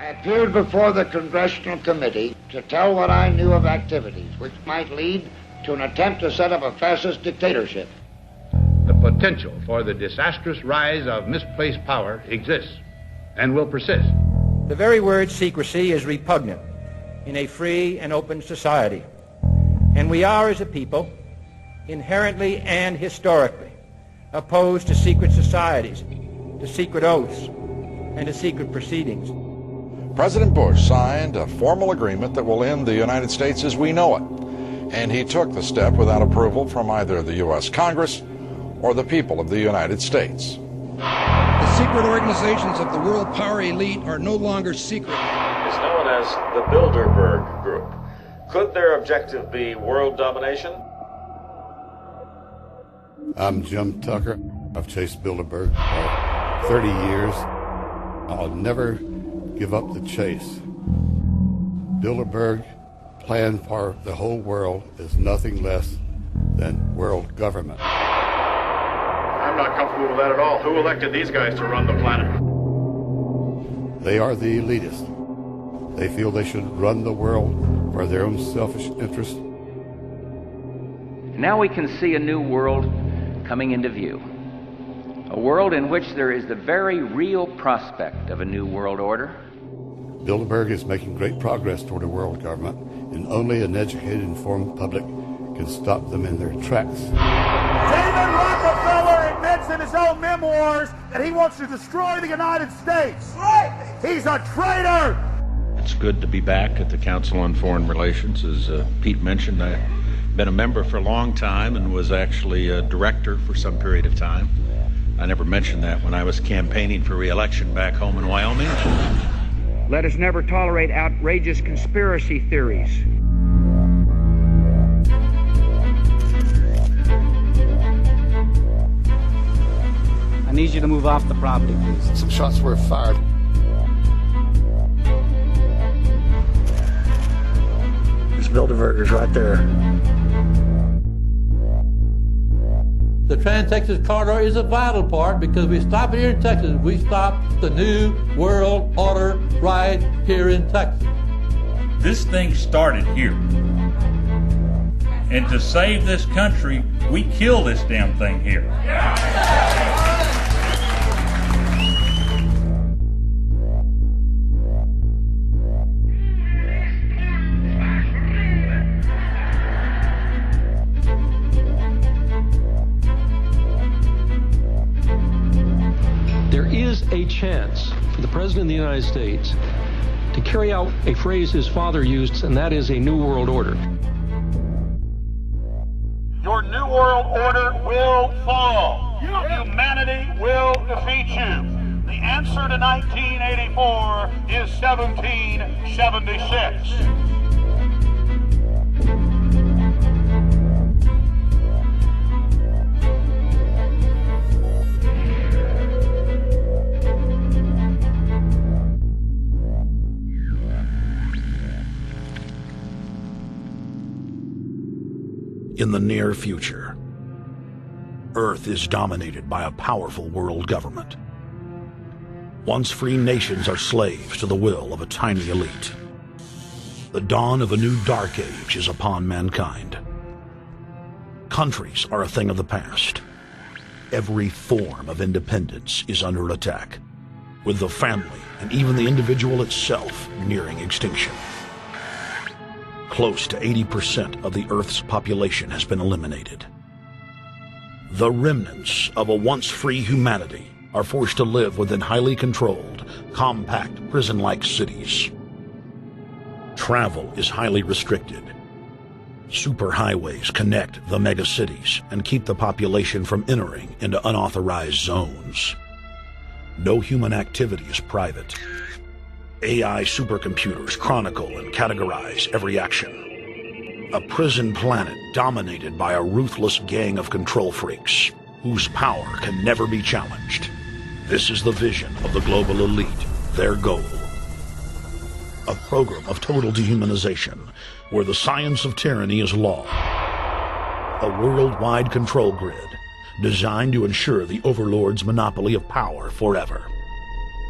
I appeared before the Congressional Committee to tell what I knew of activities which might lead to an attempt to set up a fascist dictatorship. The potential for the disastrous rise of misplaced power exists and will persist. The very word secrecy is repugnant in a free and open society. And we are, as a people, inherently and historically opposed to secret societies, to secret oaths, and to secret proceedings. President Bush signed a formal agreement that will end the United States as we know it. And he took the step without approval from either the U.S. Congress or the people of the United States. The secret organizations of the world power elite are no longer secret. It's known as the Bilderberg Group. Could their objective be world domination? I'm Jim Tucker. I've chased Bilderberg for 30 years. I'll never give up the chase. Bilderberg plan for the whole world is nothing less than world government. I'm not comfortable with that at all. Who elected these guys to run the planet? They are the elitists. They feel they should run the world for their own selfish interest. Now we can see a new world coming into view. A world in which there is the very real prospect of a new world order. Bilderberg is making great progress toward a world government, and only an educated, informed public can stop them in their tracks. David Rockefeller admits in his own memoirs that he wants to destroy the United States. Right. He's a traitor. It's good to be back at the Council on Foreign Relations. As Pete mentioned, I've been a member for a long time and was actually a director for some period of time. I never mentioned that when I was campaigning for re-election back home in Wyoming. Let us never tolerate outrageous conspiracy theories. I need you to move off the property, please. Some shots were fired. There's Bilderbergers right there. The Trans-Texas Corridor is a vital part because we stop it here in Texas. We stop the New World Order right here in Texas. This thing started here. And to save this country, we kill this damn thing here. There is a chance for the President of the United States to carry out a phrase his father used, and that is a new world order. Your new world order will fall. Humanity will defeat you. The answer to 1984 is 1776. In the near future, Earth is dominated by a powerful world government. Once free nations are slaves to the will of a tiny elite. The dawn of a new dark age is upon mankind. Countries are a thing of the past. Every form of independence is under attack, with the family and even the individual itself nearing extinction. Close to 80% of the Earth's population has been eliminated. The remnants of a once free humanity are forced to live within highly controlled, compact, prison-like cities. Travel is highly restricted. Superhighways connect the megacities and keep the population from entering into unauthorized zones. No human activity is private. AI supercomputers chronicle and categorize every action. A prison planet dominated by a ruthless gang of control freaks, whose power can never be challenged. This is the vision of the global elite, their goal. A program of total dehumanization, where the science of tyranny is law. A worldwide control grid, designed to ensure the overlord's monopoly of power forever.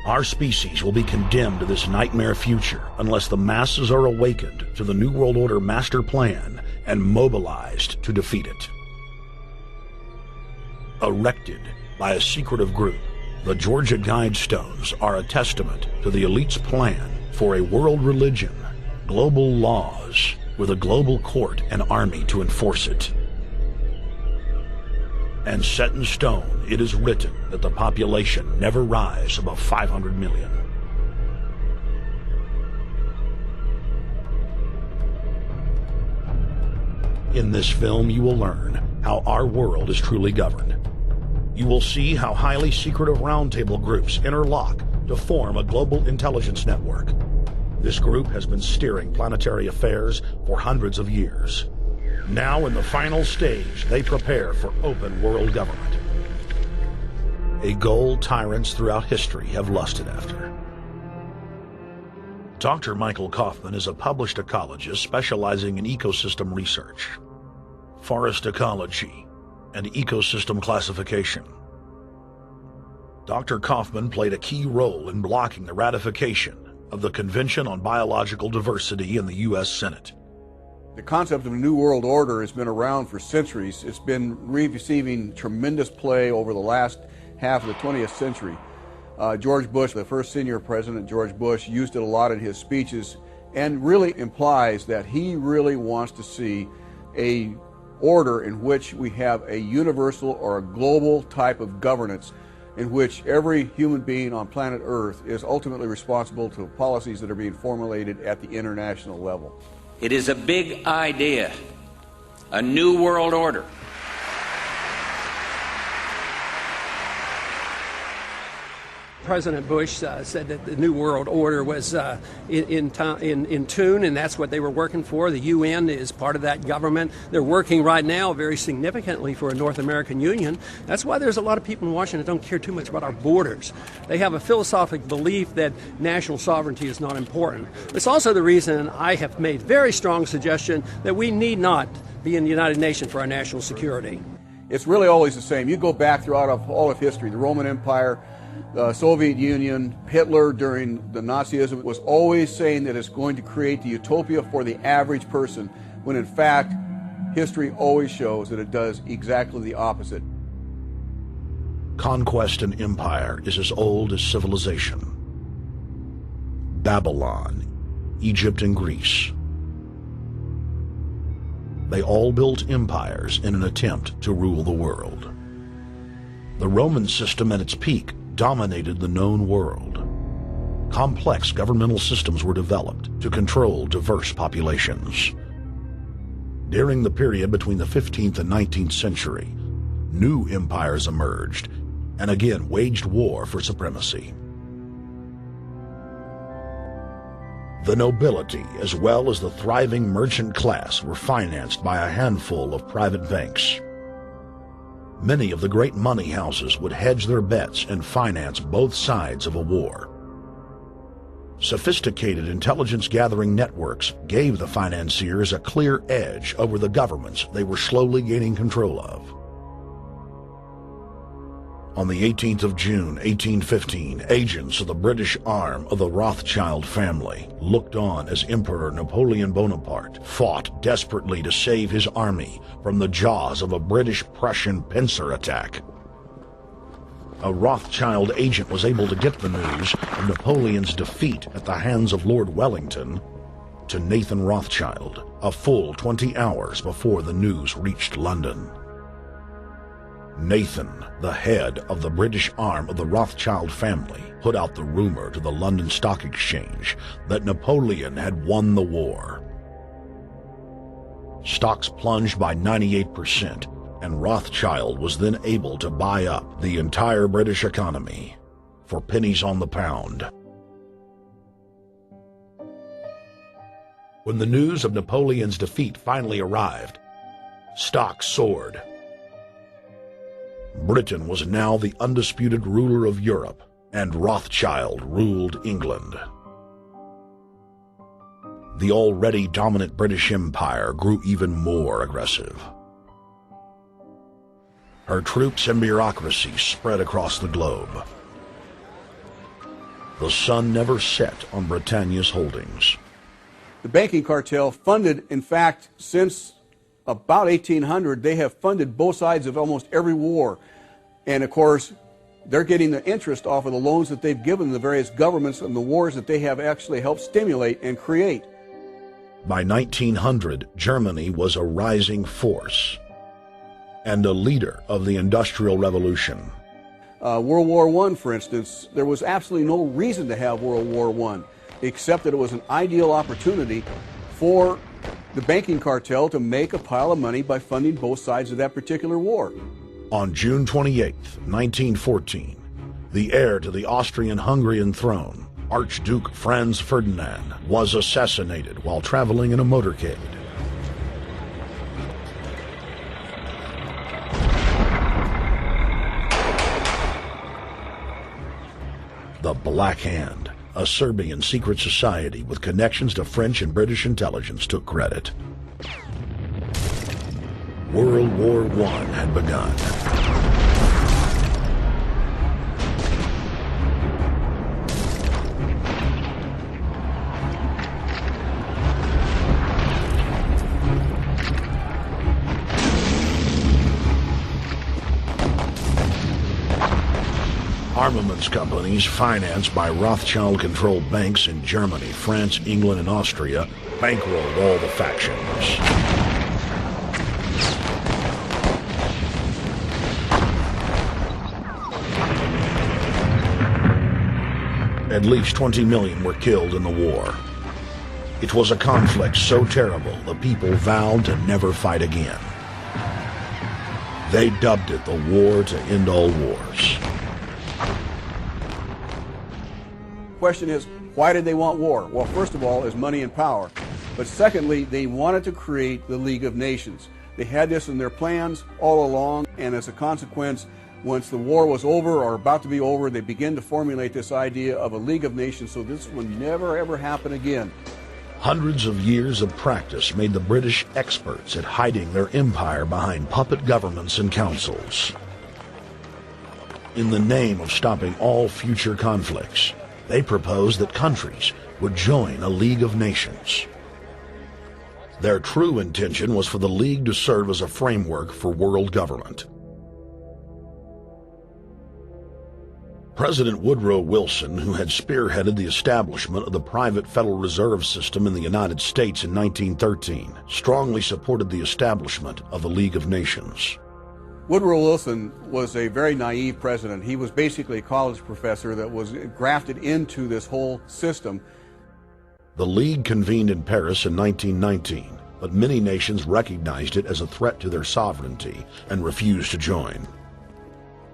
Our species will be condemned to this nightmare future unless the masses are awakened to the New World Order master plan and mobilized to defeat it. Erected by a secretive group, the Georgia Guidestones are a testament to the elite's plan for a world religion, global laws, with a global court and army to enforce it. And set in stone, it is written that the population never rise above 500 million. In this film, you will learn how our world is truly governed. You will see how highly secretive roundtable groups interlock to form a global intelligence network. This group has been steering planetary affairs for hundreds of years. Now, in the final stage, they prepare for open world government. A goal tyrants throughout history have lusted after. Dr. Michael Kaufman is a published ecologist specializing in ecosystem research, forest ecology, and ecosystem classification. Dr. Kaufman played a key role in blocking the ratification of the Convention on Biological Diversity in the U.S. Senate. The concept of a new world order has been around for centuries. It's been receiving tremendous play over the last half of the 20th century. George Bush, the first senior president, George Bush, used it a lot in his speeches and really implies that he really wants to see a order in which we have a universal or a global type of governance in which every human being on planet Earth is ultimately responsible to policies that are being formulated at the international level. It is a big idea, a new world order. President Bush said that the New World Order was in tune, and that's what they were working for. The UN is part of that government. They're working right now very significantly for a North American Union. That's why there's a lot of people in Washington that don't care too much about our borders. They have a philosophical belief that national sovereignty is not important. It's also the reason I have made very strong suggestion that we need not be in the United Nations for our national security. It's really always the same. You go back throughout all of history, the Roman Empire, the Soviet Union, Hitler during the Nazism was always saying that it's going to create the utopia for the average person, when in fact, history always shows that it does exactly the opposite. Conquest and empire is as old as civilization. Babylon, Egypt, and Greece. They all built empires in an attempt to rule the world. The Roman system at its peak dominated the known world. Complex governmental systems were developed to control diverse populations. During the period between the 15th and 19th century, new empires emerged and again waged war for supremacy. The nobility, as well as the thriving merchant class, were financed by a handful of private banks. Many of the great money houses would hedge their bets and finance both sides of a war. Sophisticated intelligence-gathering networks gave the financiers a clear edge over the governments they were slowly gaining control of. On the 18th of June, 1815, agents of the British arm of the Rothschild family looked on as Emperor Napoleon Bonaparte fought desperately to save his army from the jaws of a British-Prussian pincer attack. A Rothschild agent was able to get the news of Napoleon's defeat at the hands of Lord Wellington to Nathan Rothschild, a full 20 hours before the news reached London. Nathan, the head of the British arm of the Rothschild family, put out the rumor to the London Stock Exchange that Napoleon had won the war. Stocks plunged by 98%, and Rothschild was then able to buy up the entire British economy for pennies on the pound. When the news of Napoleon's defeat finally arrived, stocks soared. Britain was now the undisputed ruler of Europe, and Rothschild ruled England. The already dominant British Empire grew even more aggressive. Her troops and bureaucracy spread across the globe. the sun never set on Britannia's holdings. The banking cartel funded, in fact, since about 1800, they have funded both sides of almost every war. And of course, they're getting the interest off of the loans that they've given the various governments and the wars that they have actually helped stimulate and create. By 1900, Germany was a rising force and a leader of the Industrial Revolution. World War I, for instance, there was absolutely no reason to have World War I, except that it was an ideal opportunity for the banking cartel to make a pile of money by funding both sides of that particular war. On June 28, 1914, the heir to the Austrian-Hungarian throne, Archduke Franz Ferdinand, was assassinated while traveling in a motorcade. The Black Hand, a Serbian secret society with connections to French and British intelligence, took credit. World War I had begun. Armaments companies financed by Rothschild-controlled banks in Germany, France, England, and Austria bankrolled all the factions. At least 20 million were killed in the war. It was a conflict so terrible the people vowed to never fight again. They dubbed it the war to end all wars. Question is, why did they want war? Well, first of all, is money and power. But secondly, they wanted to create the League of Nations. They had this in their plans all along, and as a consequence, once the war was over or about to be over, they began to formulate this idea of a League of Nations so this would never ever happen again. Hundreds of years of practice made the British experts at hiding their empire behind puppet governments and councils. In the name of stopping all future conflicts, they proposed that countries would join a League of Nations. Their true intention was for the League to serve as a framework for world government. President Woodrow Wilson, who had spearheaded the establishment of the private Federal Reserve System in the United States in 1913, strongly supported the establishment of the League of Nations. Woodrow Wilson was a very naive president. He was basically a college professor that was grafted into this whole system. The League convened in Paris in 1919, but many nations recognized it as a threat to their sovereignty and refused to join.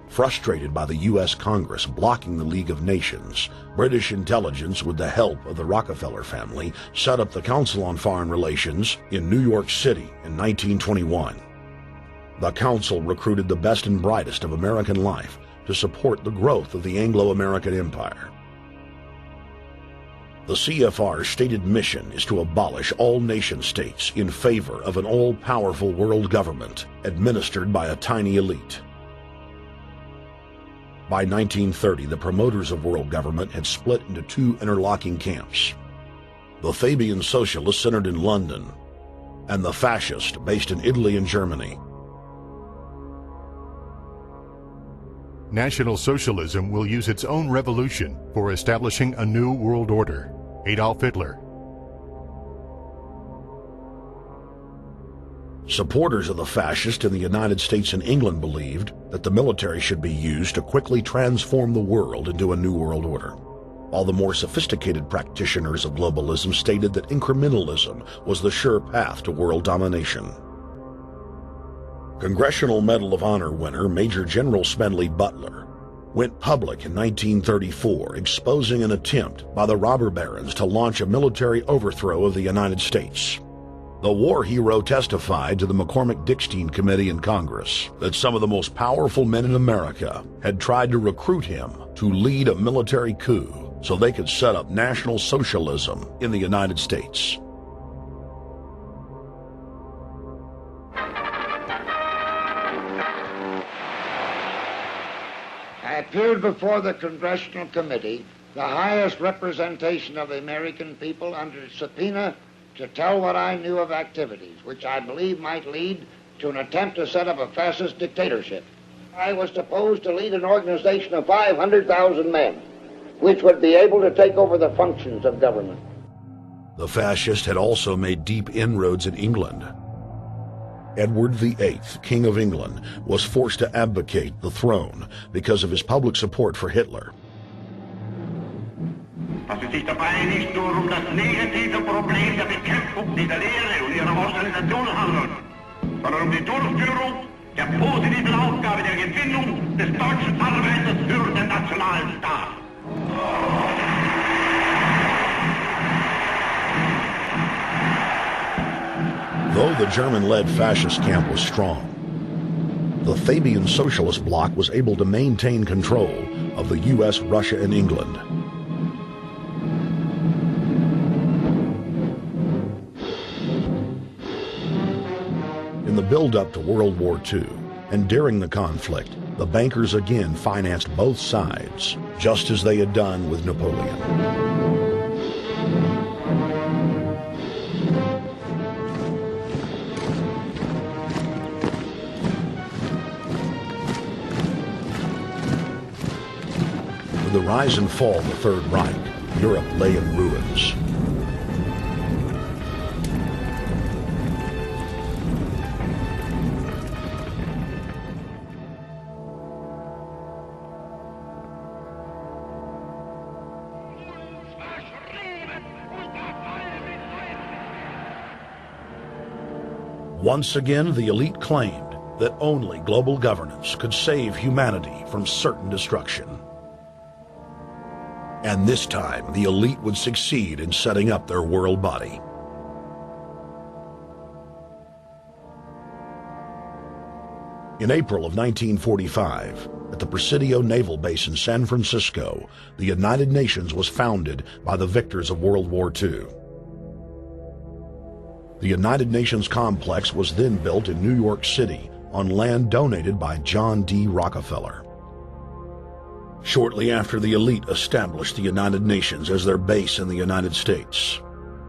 Frustrated by the U.S. Congress blocking the League of Nations, British intelligence, with the help of the Rockefeller family, set up the Council on Foreign Relations in New York City in 1921. The Council recruited the best and brightest of American life to support the growth of the Anglo-American Empire. The CFR's stated mission is to abolish all nation-states in favor of an all-powerful world government administered by a tiny elite. By 1930, the promoters of world government had split into two interlocking camps: the Fabian Socialists centered in London, and the Fascists based in Italy and Germany. National Socialism will use its own revolution for establishing a new world order. Adolf Hitler. Supporters of the fascists in the United States and England believed that the military should be used to quickly transform the world into a new world order, while the more sophisticated practitioners of globalism stated that incrementalism was the sure path to world domination. Congressional Medal of Honor winner Major General Smedley Butler went public in 1934, exposing an attempt by the robber barons to launch a military overthrow of the United States. The war hero testified to the McCormick-Dickstein Committee in Congress that some of the most powerful men in America had tried to recruit him to lead a military coup so they could set up National Socialism in the United States. I appeared before the Congressional Committee the highest representation of the American people under subpoena to tell what I knew of activities which I believe might lead to an attempt to set up a fascist dictatorship. I was supposed to lead an organization of 500,000 men, which would be able to take over the functions of government. The fascist had also made deep inroads in England. Edward VIII, King of England, was forced to abdicate the throne because of his public support for Hitler. Was es sich dabei nicht nur das negative Problem der Bekämpfung dieser Lehre und ihrer Organisation handelt, sondern die Durchführung der positiven Aufgabe der Gewinnung des deutschen Arbeiters für den nationalen Staat. Though the German-led fascist camp was strong, the Fabian Socialist Bloc was able to maintain control of the U.S., Russia, and England. In the build-up to World War II, and during the conflict, the bankers again financed both sides, just as they had done with Napoleon. With the rise and fall of the Third Reich, Europe lay in ruins. Once again, the elite claimed that only global governance could save humanity from certain destruction. And this time, the elite would succeed in setting up their world body. In April of 1945, at the Presidio Naval Base in San Francisco, the United Nations was founded by the victors of World War II. The United Nations complex was then built in New York City on land donated by John D. Rockefeller. Shortly after the elite established the United Nations as their base in the United States,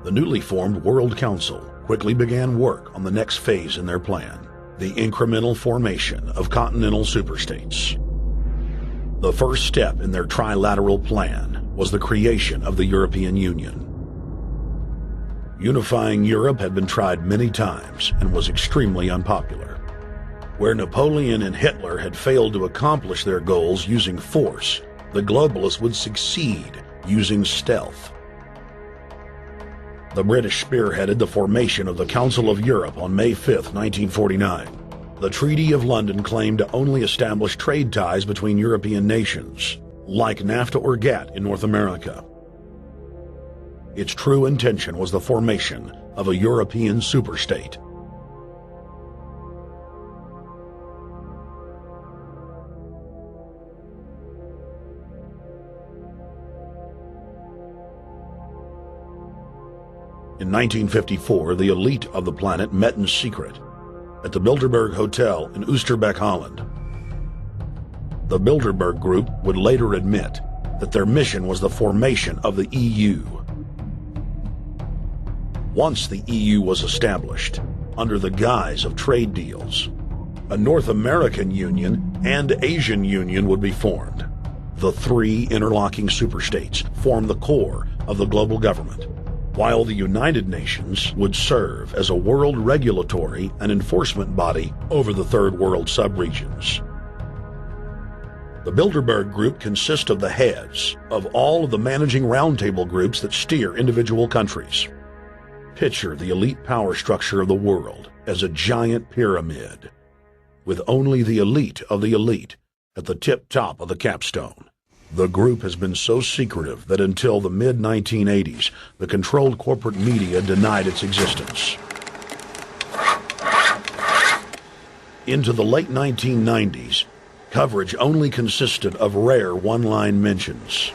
the newly formed World Council quickly began work on the next phase in their plan, the incremental formation of continental superstates. The first step in their trilateral plan was the creation of the European Union. Unifying Europe had been tried many times and was extremely unpopular. Where Napoleon and Hitler had failed to accomplish their goals using force, the globalists would succeed using stealth. The British spearheaded the formation of the Council of Europe on May 5, 1949. The Treaty of London claimed to only establish trade ties between European nations, like NAFTA or GATT in North America. Its true intention was the formation of a European superstate. In 1954, the elite of the planet met in secret at the Bilderberg Hotel in Oosterbeek, Holland. The Bilderberg Group would later admit that their mission was the formation of the EU. Once the EU was established, under the guise of trade deals, a North American Union and Asian Union would be formed. The three interlocking superstates formed the core of the global government, while the United Nations would serve as a world regulatory and enforcement body over the Third World subregions. The Bilderberg Group consists of the heads of all of the managing roundtable groups that steer individual countries. Picture the elite power structure of the world as a giant pyramid, with only the elite of the elite at the tip-top of the capstone. The group has been so secretive that until the mid-1980s, the controlled corporate media denied its existence. Into the late 1990s, coverage only consisted of rare one-line mentions.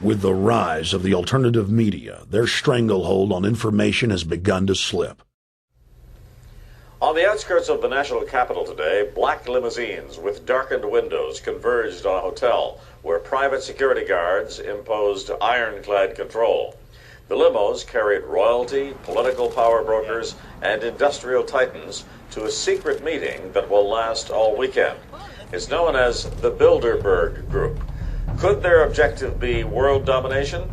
With the rise of the alternative media, their stranglehold on information has begun to slip. On the outskirts of the national capital today, black limousines with darkened windows converged on a hotel where private security guards imposed ironclad control. The limos carried royalty, political power brokers, and industrial titans to a secret meeting that will last all weekend. It's known as the Bilderberg Group. Could their objective be world domination?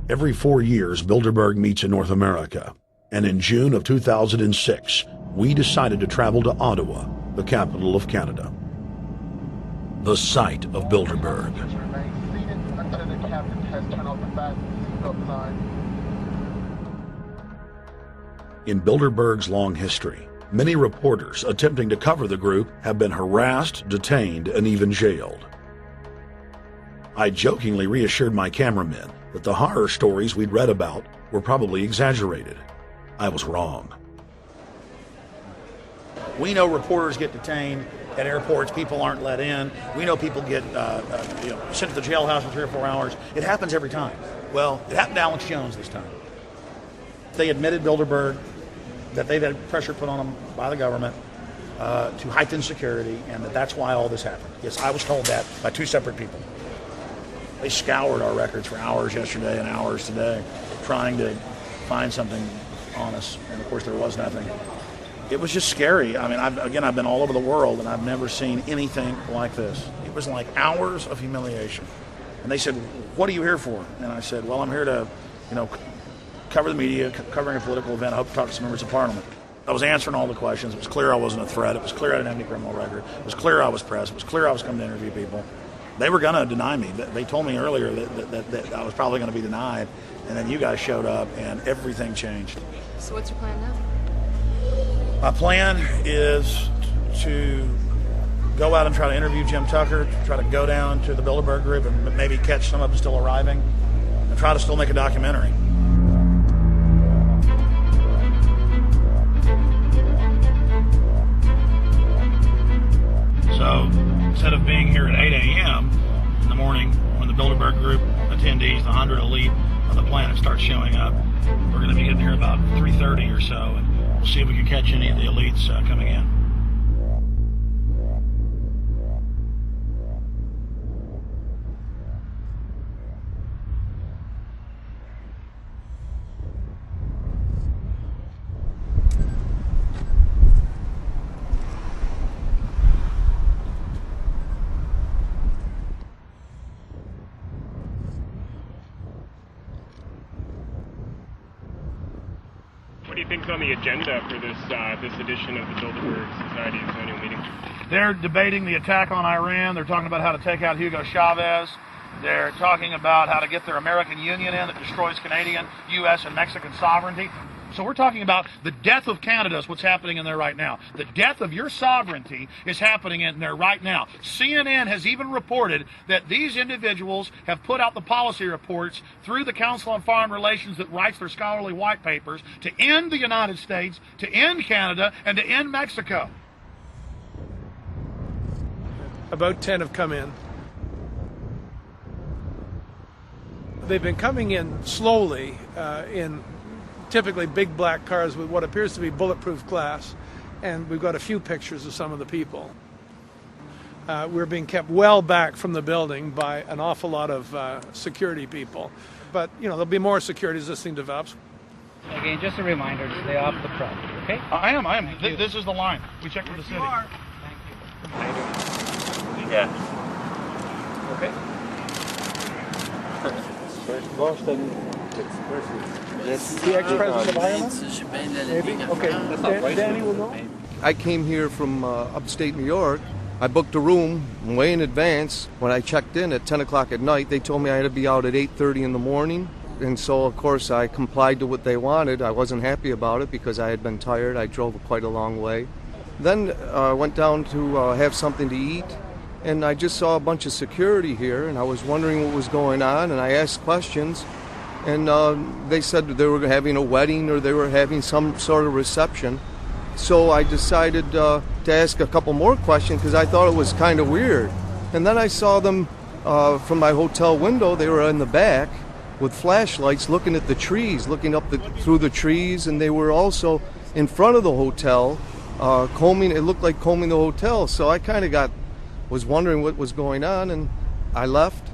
Every 4 years, Bilderberg meets in North America, and in June of 2006, we decided to travel to Ottawa, the capital of Canada. The site of Bilderberg. In Bilderberg's long history, many reporters attempting to cover the group have been harassed, detained, and even jailed. I jokingly reassured my cameramen that the horror stories we'd read about were probably exaggerated. I was wrong. We know reporters get detained at airports, people aren't let in. We know people get sent to the jailhouse for 3 or 4 hours. It happens every time. Well, it happened to Alex Jones this time. They admitted, Bilderberg, that they've had pressure put on them by the government to heighten security, and that's why all this happened. Yes, I was told that by 2 separate people. They scoured our records for hours yesterday and hours today, trying to find something on us, and of course there was nothing. It was just scary. I mean, I've been all over the world, and I've never seen anything like this. It was like hours of humiliation. And they said, "What are you here for?" And I said, "Well, I'm here to, cover the media, covering a political event. I hope to talk to some members of Parliament." I was answering all the questions. It was clear I wasn't a threat. It was clear I didn't have any criminal record. It was clear I was pressed. It was clear I was coming to interview people. They were going to deny me. They told me earlier that I was probably going to be denied, and then you guys showed up, and everything changed. So what's your plan now? My plan is to go out and try to interview Jim Tucker, try to go down to the Bilderberg Group and maybe catch some of them still arriving, and try to still make a documentary. So instead of being here at 8 a.m. in the morning when the Bilderberg Group attendees, the 100 elite of the planet, start showing up, we're going to be getting here about 3:30 or so, and we'll see if we can catch any of the elites coming in. What do you think's on the agenda for this edition of the Bilderberg Society's annual meeting? They're debating the attack on Iran. They're talking about how to take out Hugo Chavez. They're talking about how to get their American Union in that destroys Canadian, U.S., and Mexican sovereignty. So we're talking about the death of Canada is what's happening in there right now. The death of your sovereignty is happening in there right now. CNN has even reported that these individuals have put out the policy reports through the Council on Foreign Relations that writes their scholarly white papers to end the United States, to end Canada, and to end Mexico. About 10 have come in. They've been coming in slowly in typically big black cars with what appears to be bulletproof glass, and we've got a few pictures of some of the people. We're being kept well back from the building by an awful lot of security people, but there'll be more security as this thing develops. Again, just a reminder to stay off the property, okay? I am. This is the line. We checked with the city. Thank you. Yeah. Okay. The ex-president of Ireland? Maybe? Okay, Danny will know. I came here from upstate New York. I booked a room way in advance. When I checked in at 10 o'clock at night, they told me I had to be out at 8:30 in the morning. And so, of course, I complied to what they wanted. I wasn't happy about it because I had been tired. I drove quite a long way. Then I went down to have something to eat, and I just saw a bunch of security here, and I was wondering what was going on, and I asked questions. And they said they were having a wedding or they were having some sort of reception. So I decided to ask a couple more questions because I thought it was kind of weird. And then I saw them from my hotel window. They were in the back with flashlights looking at the trees, looking up through the trees, and they were also in front of the hotel, combing. It looked like combing the hotel. So I kind of was wondering what was going on, and I left.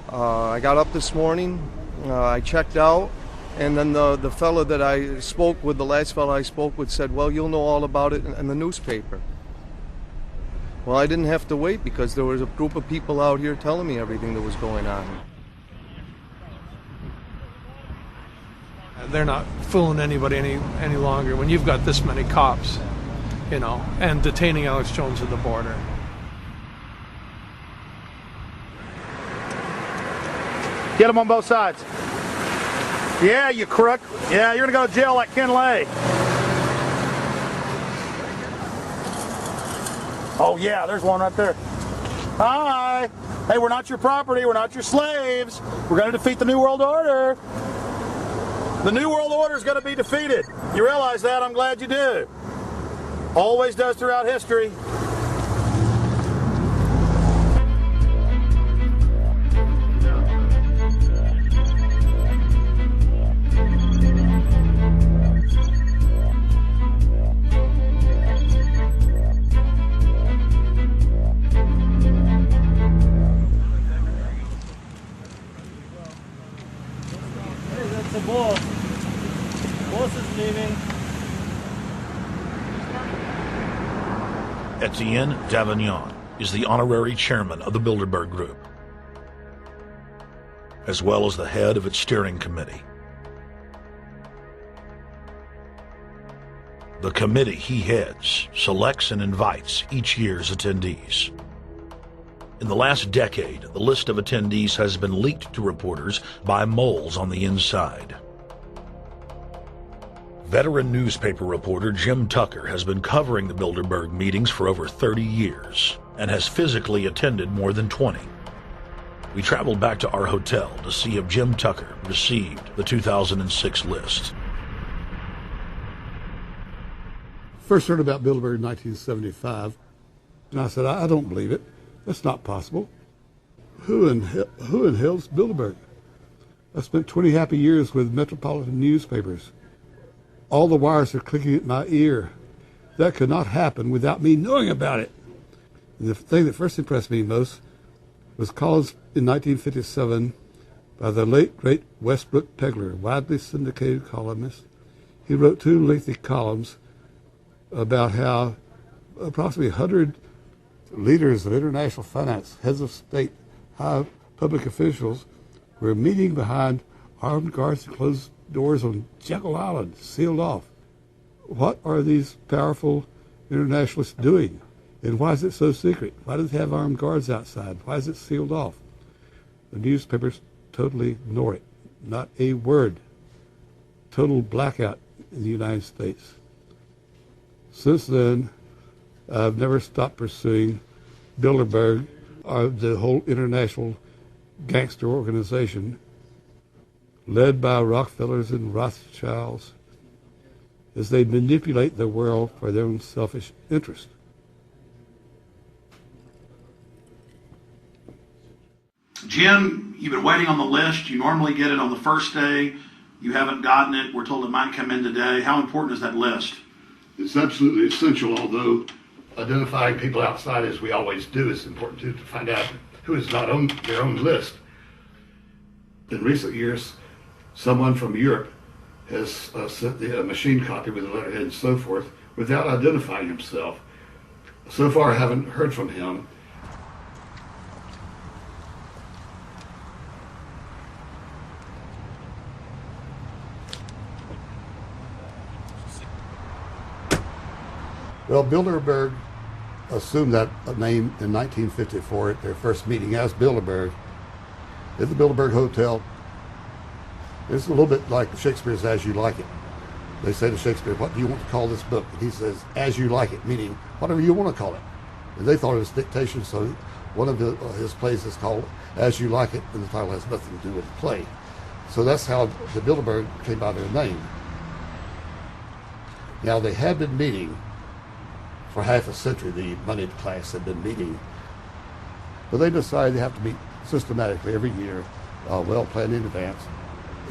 I got up this morning. I checked out, and then the fellow that I spoke with, the last fellow I spoke with, said, "Well, you'll know all about it in the newspaper." Well, I didn't have to wait because there was a group of people out here telling me everything that was going on. They're not fooling anybody any longer when you've got this many cops, and detaining Alex Jones at the border. Get them on both sides. Yeah, you crook. Yeah, you're going to go to jail like Ken Lay. Oh, yeah, there's one right there. Hi. Hey, we're not your property. We're not your slaves. We're going to defeat the New World Order. The New World Order is going to be defeated. You realize that? I'm glad you do. Always does throughout history. Etienne Davignon is the honorary chairman of the Bilderberg Group, as well as the head of its steering committee. The committee he heads selects and invites each year's attendees. In the last decade, the list of attendees has been leaked to reporters by moles on the inside. Veteran newspaper reporter Jim Tucker has been covering the Bilderberg meetings for over 30 years and has physically attended more than 20. We traveled back to our hotel to see if Jim Tucker received the 2006 list. First heard about Bilderberg in 1975, and I said, I don't believe it. That's not possible. Who in hell's Bilderberg? I spent 20 happy years with metropolitan newspapers. All the wires are clicking at my ear. That could not happen without me knowing about it. And the thing that first impressed me most was columns in 1957 by the late, great Westbrook Pegler, widely syndicated columnist. He wrote 2 lengthy columns about how approximately 100 leaders of international finance, heads of state, high public officials were meeting behind armed guards and closed doors on Jekyll Island, sealed off. What are these powerful internationalists doing? And why is it so secret? Why do they have armed guards outside? Why is it sealed off? The newspapers totally ignore it. Not a word. Total blackout in the United States. Since then, I've never stopped pursuing Bilderberg, or the whole international gangster organization led by Rockefellers and Rothschilds, as they manipulate the world for their own selfish interest. Jim, you've been waiting on the list. You normally get it on the first day. You haven't gotten it. We're told it might come in today. How important is that list? It's absolutely essential, although identifying people outside, as we always do, is important too, to find out who is not on their own list. In recent years, someone from Europe has sent a machine copy with a letterhead and so forth without identifying himself. So far, I haven't heard from him. Well, Bilderberg assumed that name in 1954 at their first meeting as Bilderberg at the Bilderberg Hotel. It's a little bit like Shakespeare's As You Like It. They say to Shakespeare, what do you want to call this book? And he says, As You Like It, meaning whatever you want to call it. And they thought it was dictation, so one of his plays is called As You Like It, and the title has nothing to do with the play. So that's how the Bilderberg came by their name. Now, they had been meeting for half a century. The moneyed class had been meeting But they decide they have to meet systematically every year, well planned in advance,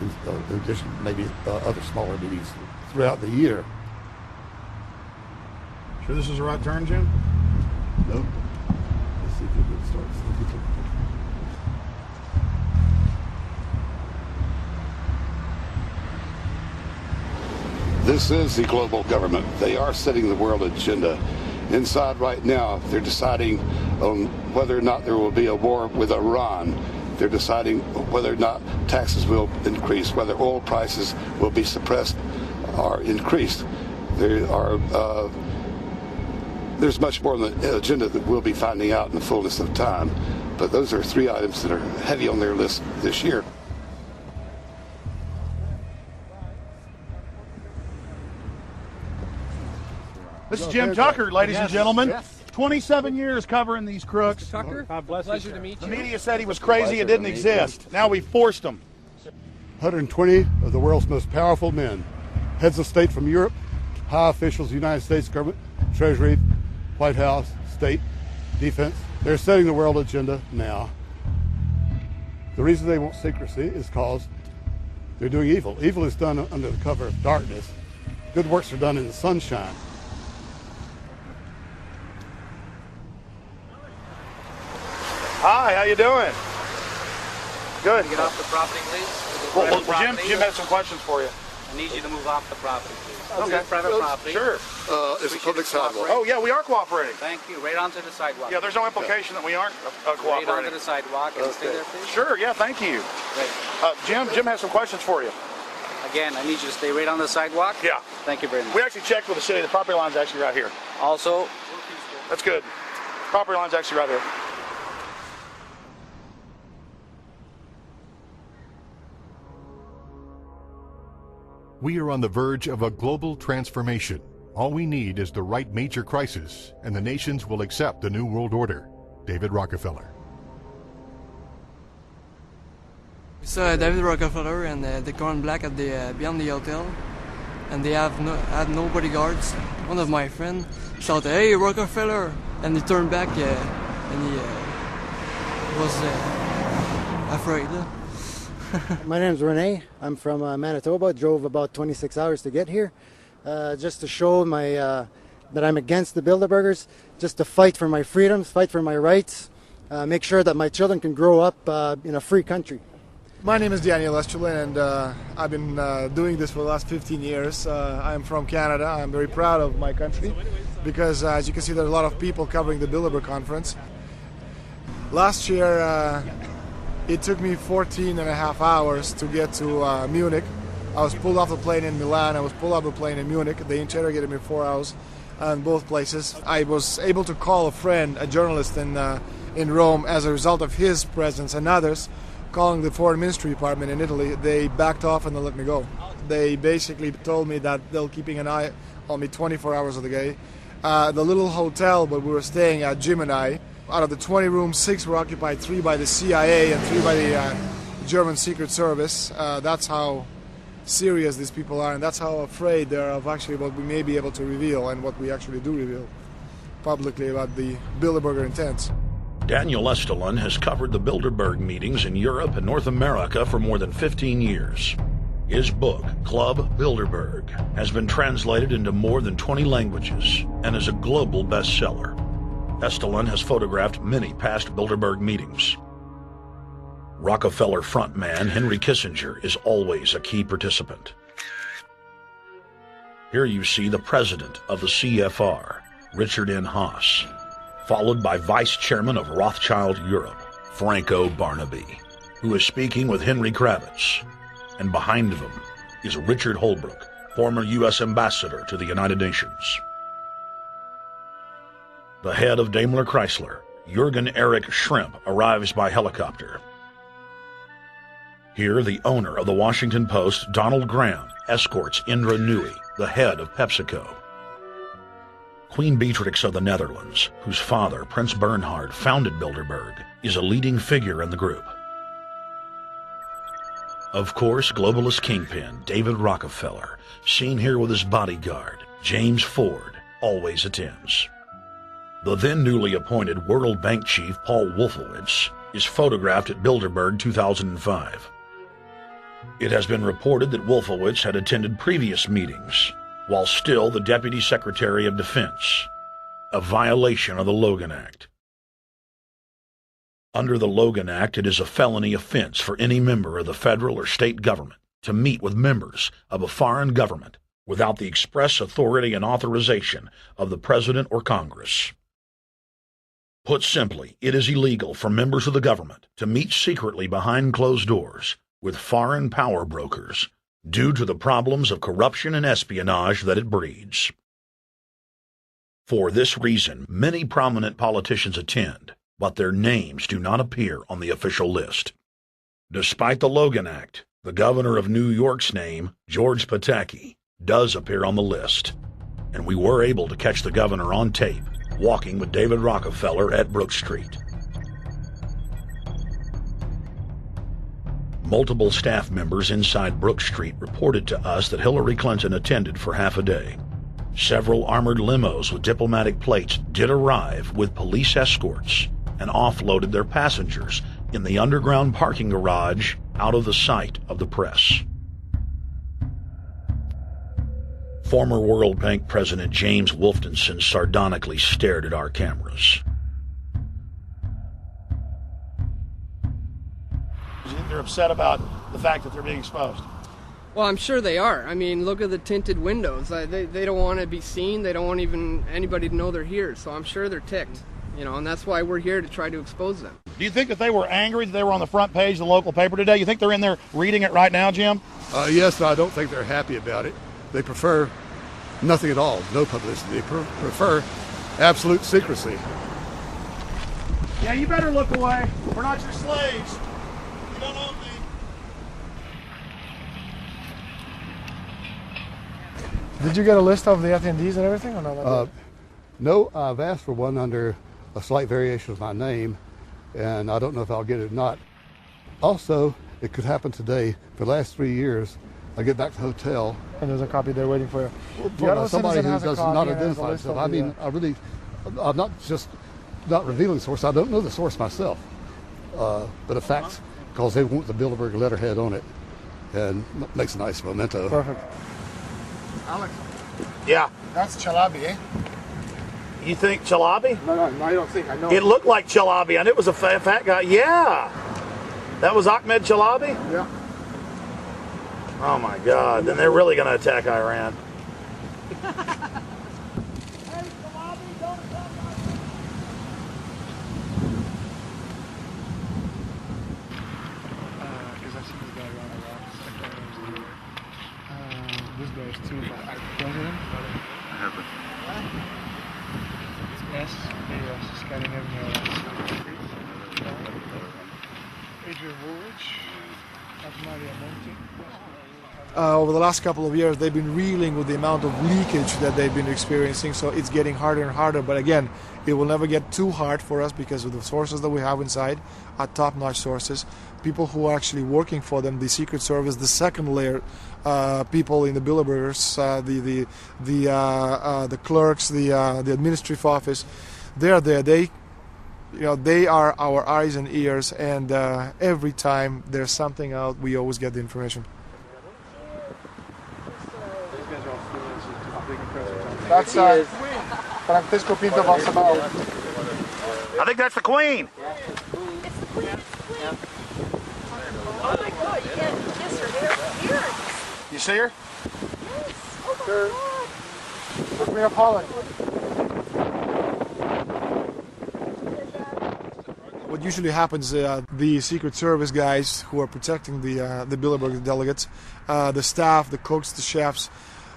in addition to maybe other smaller meetings throughout the year. Sure this is the right turn, Jim? Nope. Let's see if we can start. This is the global government. They are setting the world agenda. Inside right now, they're deciding on whether or not there will be a war with Iran. They're deciding whether or not taxes will increase, whether oil prices will be suppressed or increased. There's much more on the agenda that we'll be finding out in the fullness of time. But those are 3 items that are heavy on their list this year. This is Jim Tucker, ladies and gentlemen. Yes. 27 years covering these crooks. Mr. Tucker, pleasure to meet you. The media said he was crazy, it didn't exist. Now we forced him. 120 of the world's most powerful men, heads of state from Europe, high officials of the United States government, Treasury, White House, state, defense. They're setting the world agenda now. The reason they want secrecy is because they're doing evil. Evil is done under the cover of darkness. Good works are done in the sunshine. Hi, how you doing? Good. Get off the property, please. Well, Jim has some questions for you. I need you to move off the property, please. Okay. Private property. Sure. It's a public sidewalk. Oh, yeah, we are cooperating. Thank you. Right onto the sidewalk. Yeah, there's no implication that we aren't cooperating. Right onto the sidewalk and stay there, please. Sure, yeah, thank you. Great. Jim has some questions for you. Again, I need you to stay right on the sidewalk. Yeah. Thank you very much. We actually checked with the city. The property line's actually right here. Also, that's good. Property line's actually right here. We are on the verge of a global transformation. All we need is the right major crisis, and the nations will accept the New World Order. David Rockefeller. So David Rockefeller and the Coran Black at the beyond the hotel, and they had no bodyguards. One of my friends shouted, "Hey, Rockefeller!" and he turned back and he was afraid. My name is Rene. I'm from Manitoba. Drove about 26 hours to get here, just to show that I'm against the Bilderbergers, just to fight for my freedoms, fight for my rights, make sure that my children can grow up in a free country. My name is Daniel Estrelin, and I've been doing this for the last 15 years. I'm from Canada. I'm very proud of my country because, as you can see, there's a lot of people covering the Bilderberg Conference. Last year, it took me 14 and a half hours to get to Munich. I was pulled off the plane in Milan. I was pulled off the plane in Munich. They interrogated me 4 hours in both places. I was able to call a friend, a journalist in Rome, as a result of his presence and others. Calling the Foreign Ministry Department in Italy, they backed off and they let me go. They basically told me that they're keeping an eye on me 24 hours of the day. The little hotel where we were staying at, Jim and I, out of the 20 rooms, 6 were occupied, 3 by the CIA and 3 by the German Secret Service. That's how serious these people are, and that's how afraid they are of actually what we may be able to reveal and what we actually do reveal publicly about the Bilderberger intents. Daniel Estrelin has covered the Bilderberg meetings in Europe and North America for more than 15 years. His book, Club Bilderberg, has been translated into more than 20 languages and is a global bestseller. Estrelin has photographed many past Bilderberg meetings. Rockefeller frontman Henry Kissinger is always a key participant. Here you see the president of the CFR, Richard N. Haas, followed by Vice Chairman of Rothschild Europe, Franco Barnaby, who is speaking with Henry Kravitz. And behind them is Richard Holbrooke, former U.S. Ambassador to the United Nations. The head of Daimler Chrysler, Jürgen Erich Schrimp, arrives by helicopter. Here, the owner of the Washington Post, Donald Graham, escorts Indra Nooyi, the head of PepsiCo. Queen Beatrix of the Netherlands, whose father, Prince Bernhard, founded Bilderberg, is a leading figure in the group. Of course, globalist kingpin David Rockefeller, seen here with his bodyguard, James Ford, always attends. The then newly appointed World Bank chief Paul Wolfowitz is photographed at Bilderberg 2005. It has been reported that Wolfowitz had attended previous meetings while still the Deputy Secretary of Defense, a violation of the Logan Act. Under the Logan Act, it is a felony offense for any member of the federal or state government to meet with members of a foreign government without the express authority and authorization of the President or Congress. Put simply, it is illegal for members of the government to meet secretly behind closed doors with foreign power brokers due to the problems of corruption and espionage that it breeds. For this reason, many prominent politicians attend, but their names do not appear on the official list. Despite the Logan Act, the governor of New York's name, George Pataki, does appear on the list, and we were able to catch the governor on tape walking with David Rockefeller at Brook Street. Multiple staff members inside Brook Street reported to us that Hillary Clinton attended for half a day. Several armored limos with diplomatic plates did arrive with police escorts and offloaded their passengers in the underground parking garage out of the sight of the press. Former World Bank President James Wolfensohn sardonically stared at our cameras. They're upset about the fact that they're being exposed. Well, I'm sure they are. I mean, look at the tinted windows. They don't want to be seen. They don't want even anybody to know they're here. So I'm sure they're ticked, and that's why we're here to try to expose them. Do you think that they were angry that they were on the front page of the local paper today? You think they're in there reading it right now, Jim? Yes, but I don't think they're happy about it. They prefer nothing at all, no publicity. They prefer absolute secrecy. Yeah, you better look away. We're not your slaves. You don't own me. Did you get a list of the attendees and everything, or not? No, I've asked for one under a slight variation of my name, and I don't know if I'll get it or not. Also, it could happen today. For the last 3 years, I get back to the hotel. And there's a copy there waiting for you. For somebody who does not identify himself. I mean, I'm not just not revealing the source. I don't know the source myself. But a fact, because they want the Bilderberg letterhead on it, and makes a nice memento. Perfect. Alex. Yeah. That's Chalabi, eh? You think Chalabi? No, I don't think. I know. It looked like Chalabi. I knew it was a fat guy. Yeah. That was Ahmed Chalabi? Yeah. Oh my God. Then they're really going to attack Iran. This guy is too president. I have it. It's S, scanning everywhere. Adrian Woolrich, Maria Monti. Over the last couple of years, they've been reeling with the amount of leakage that they've been experiencing, so it's getting harder and harder. But again, it will never get too hard for us because of the sources that we have inside are top-notch sources. People who are actually working for them, the Secret Service, the second layer, people in the Bilderbergers, the clerks, the administrative office, they're there. They are our eyes and ears, and every time there's something out, we always get the information. That's Francisco Pinto Balsamao. I think that's the Queen. It's the Queen. Oh my God! Yes, her hair. You see her? Yes. Oh my God. Queen of Holland. What usually happens, the Secret Service guys who are protecting the Bilderberg delegates, the staff, the cooks, the chefs,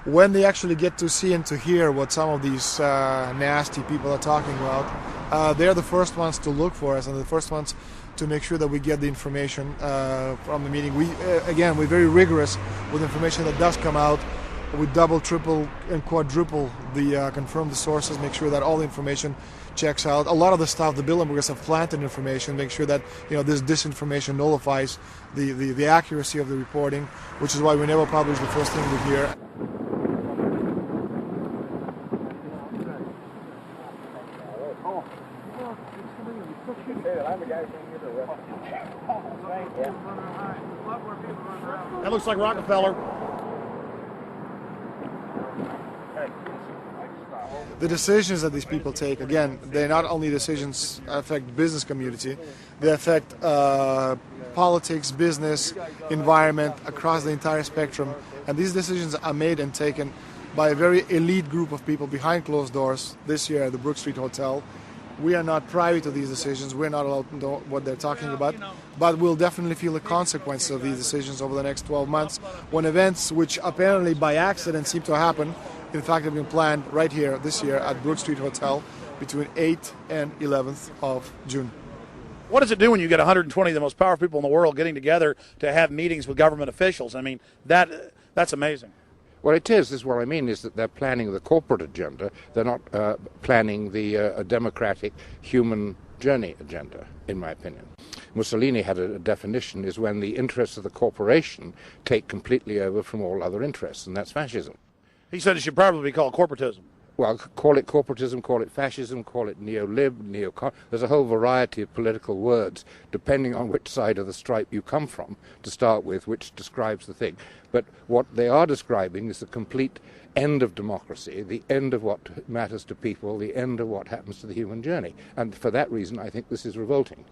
when they actually get to see and to hear what some of these nasty people are talking about, they're the first ones to look for us and the first ones to make sure that we get the information from the meeting. We're very rigorous with information that does come out. We double, triple, and quadruple confirm the sources, make sure that all the information checks out. A lot of the stuff, the Bilderbergers have planted information, make sure that this disinformation nullifies the accuracy of the reporting, which is why we never publish the first thing we hear. That looks like Rockefeller. The decisions that these people take, again, they're not only decisions that affect the business community, they affect politics, business, environment, across the entire spectrum. And these decisions are made and taken by a very elite group of people behind closed doors this year at the Brook Street Hotel. We are not privy to these decisions. We're not allowed to know what they're talking about. But we'll definitely feel the consequences of these decisions over the next 12 months when events which apparently by accident seem to happen, in fact, have been planned right here this year at Brook Street Hotel between 8th and 11th of June. What does it do when you get 120 of the most powerful people in the world getting together to have meetings with government officials? I mean, that's amazing. Well, it is. This is what I mean, is that they're planning the corporate agenda. They're not planning the democratic human journey agenda, in my opinion. Mussolini had a definition, is when the interests of the corporation take completely over from all other interests, and that's fascism. He said it should probably be called corporatism. Well, call it corporatism, call it fascism, call it neo-lib, neo-con. There's a whole variety of political words, depending on which side of the stripe you come from, to start with, which describes the thing. But what they are describing is the complete end of democracy, the end of what matters to people, the end of what happens to the human journey. And for that reason, I think this is revolting.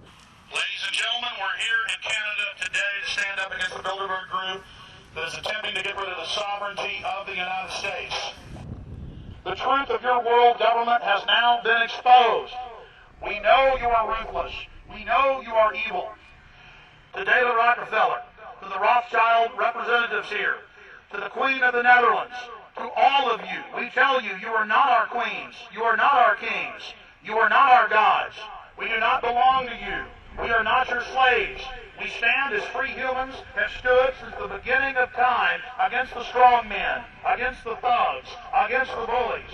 Ladies and gentlemen, we're here in Canada today to stand up against the Bilderberg Group that is attempting to get rid of the sovereignty of the United States. The truth of your world government has now been exposed. We know you are ruthless. We know you are evil. To David Rockefeller, to the Rothschild representatives here, to the Queen of the Netherlands, to all of you, we tell you, you are not our queens. You are not our kings. You are not our gods. We do not belong to you. We are not your slaves. We stand as free humans, have stood since the beginning of time against the strong men, against the thugs, against the bullies.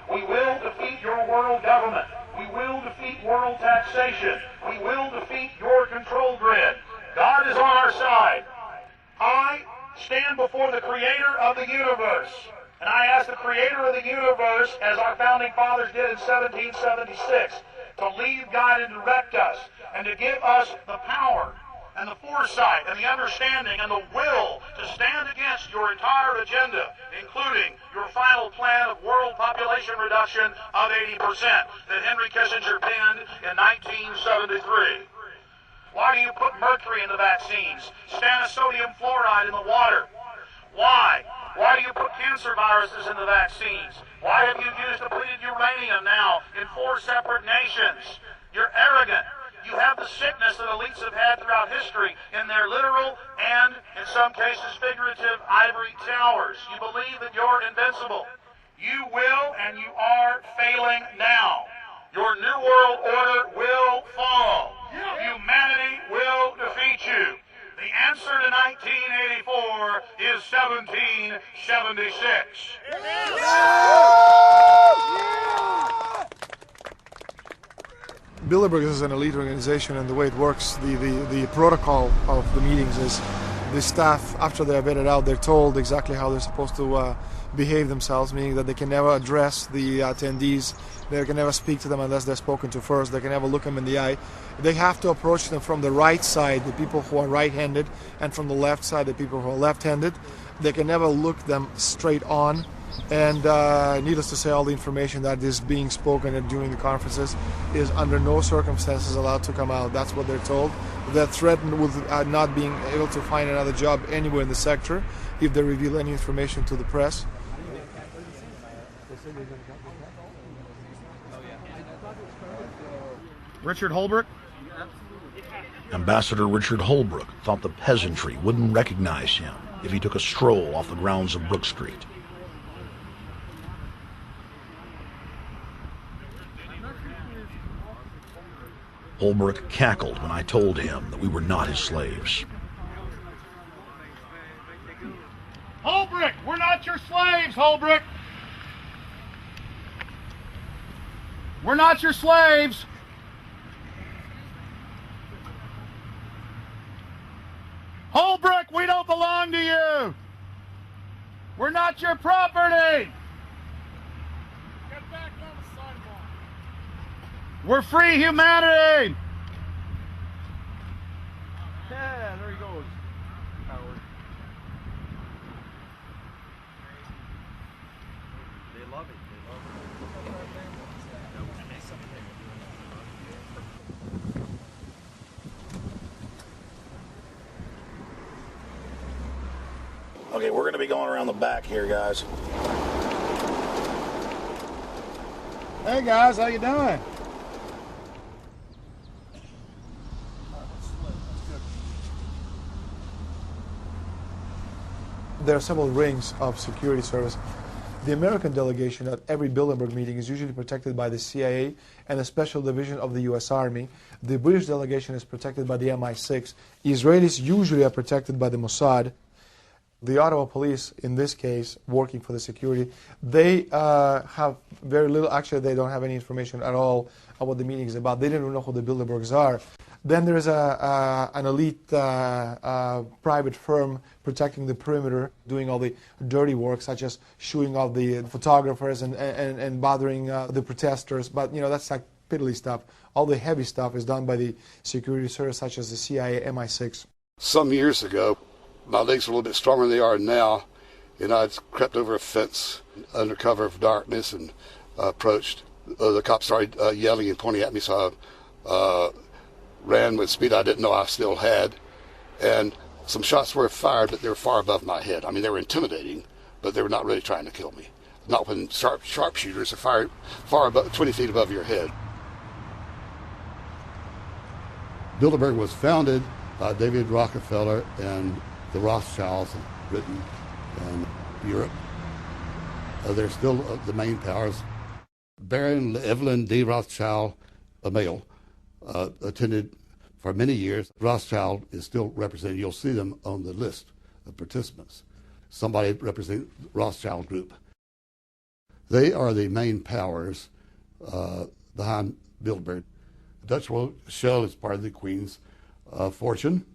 We will defeat your world government. We will defeat world taxation. We will defeat your control grid. God is on our side. I stand before the creator of the universe, and I ask the creator of the universe, as our founding fathers did in 1776, to lead, guide, and direct us, and to give us the power and the foresight and the understanding and the will to stand against your entire agenda, including your final plan of world population reduction of 80% that Henry Kissinger penned in 1973. Why do you put mercury in the vaccines, stannous-sodium fluoride in the water? Why? Why do you put cancer viruses in the vaccines? Why have you used depleted uranium now in 4 separate nations? You're arrogant. You have the sickness that elites have had throughout history in their literal and, in some cases, figurative ivory towers. You believe that you're invincible. You will and you are failing now. Your New World Order will fall. Humanity will defeat you. The answer to 1984 is 1776. Bilderberg is an elite organization, and the way it works, the protocol of the meetings is the staff, after they're vetted out, they're told exactly how they're supposed to behave themselves, meaning that they can never address the attendees, they can never speak to them unless they're spoken to first, they can never look them in the eye. They have to approach them from the right side, the people who are right-handed, and from the left side, the people who are left-handed. They can never look them straight on. And needless to say, all the information that is being spoken during the conferences is under no circumstances allowed to come out. That's what they're told. They're threatened with not being able to find another job anywhere in the sector if they reveal any information to the press. Richard Holbrooke? Ambassador Richard Holbrooke thought the peasantry wouldn't recognize him if he took a stroll off the grounds of Brook Street. Holbrooke cackled when I told him that we were not his slaves. Holbrooke, we're not your slaves, Holbrooke. We're not your slaves. Holbrooke, we don't belong to you. We're not your property. Get back on the sidewalk. We're free humanity. Yeah, there he goes. Howard. They love it. They love it. Okay, we're going to be going around the back here, guys. Hey guys, how you doing? There are several rings of security service. The American delegation at every Bilderberg meeting is usually protected by the CIA and a special division of the U.S. Army. The British delegation is protected by the MI6. Israelis usually are protected by the Mossad. The Ottawa police, in this case, working for the security, they have very little, actually they don't have any information at all on what the meeting is about. They don't even know who the Bilderbergs are. Then there's an elite private firm protecting the perimeter, doing all the dirty work, such as shooing off the photographers and bothering the protesters. But, you know, that's like piddly stuff. All the heavy stuff is done by the security service, such as the CIA, MI6. Some years ago, my legs were a little bit stronger than they are now, and I'd crept over a fence under cover of darkness and approached. The cops started yelling and pointing at me, so I ran with speed I didn't know I still had, and some shots were fired, but they were far above my head. I mean, they were intimidating, but they were not really trying to kill me. Not when sharpshooters are fired far above, 20 feet above your head. Bilderberg was founded by David Rockefeller and the Rothschilds in Britain and Europe. They're still the main powers. Baron Evelyn D. Rothschild, a male, attended for many years. Rothschild is still represented. You'll see them on the list of participants. Somebody representing the Rothschild group. They are the main powers behind Bilderberg. Dutch Shell is part of the Queen's fortune.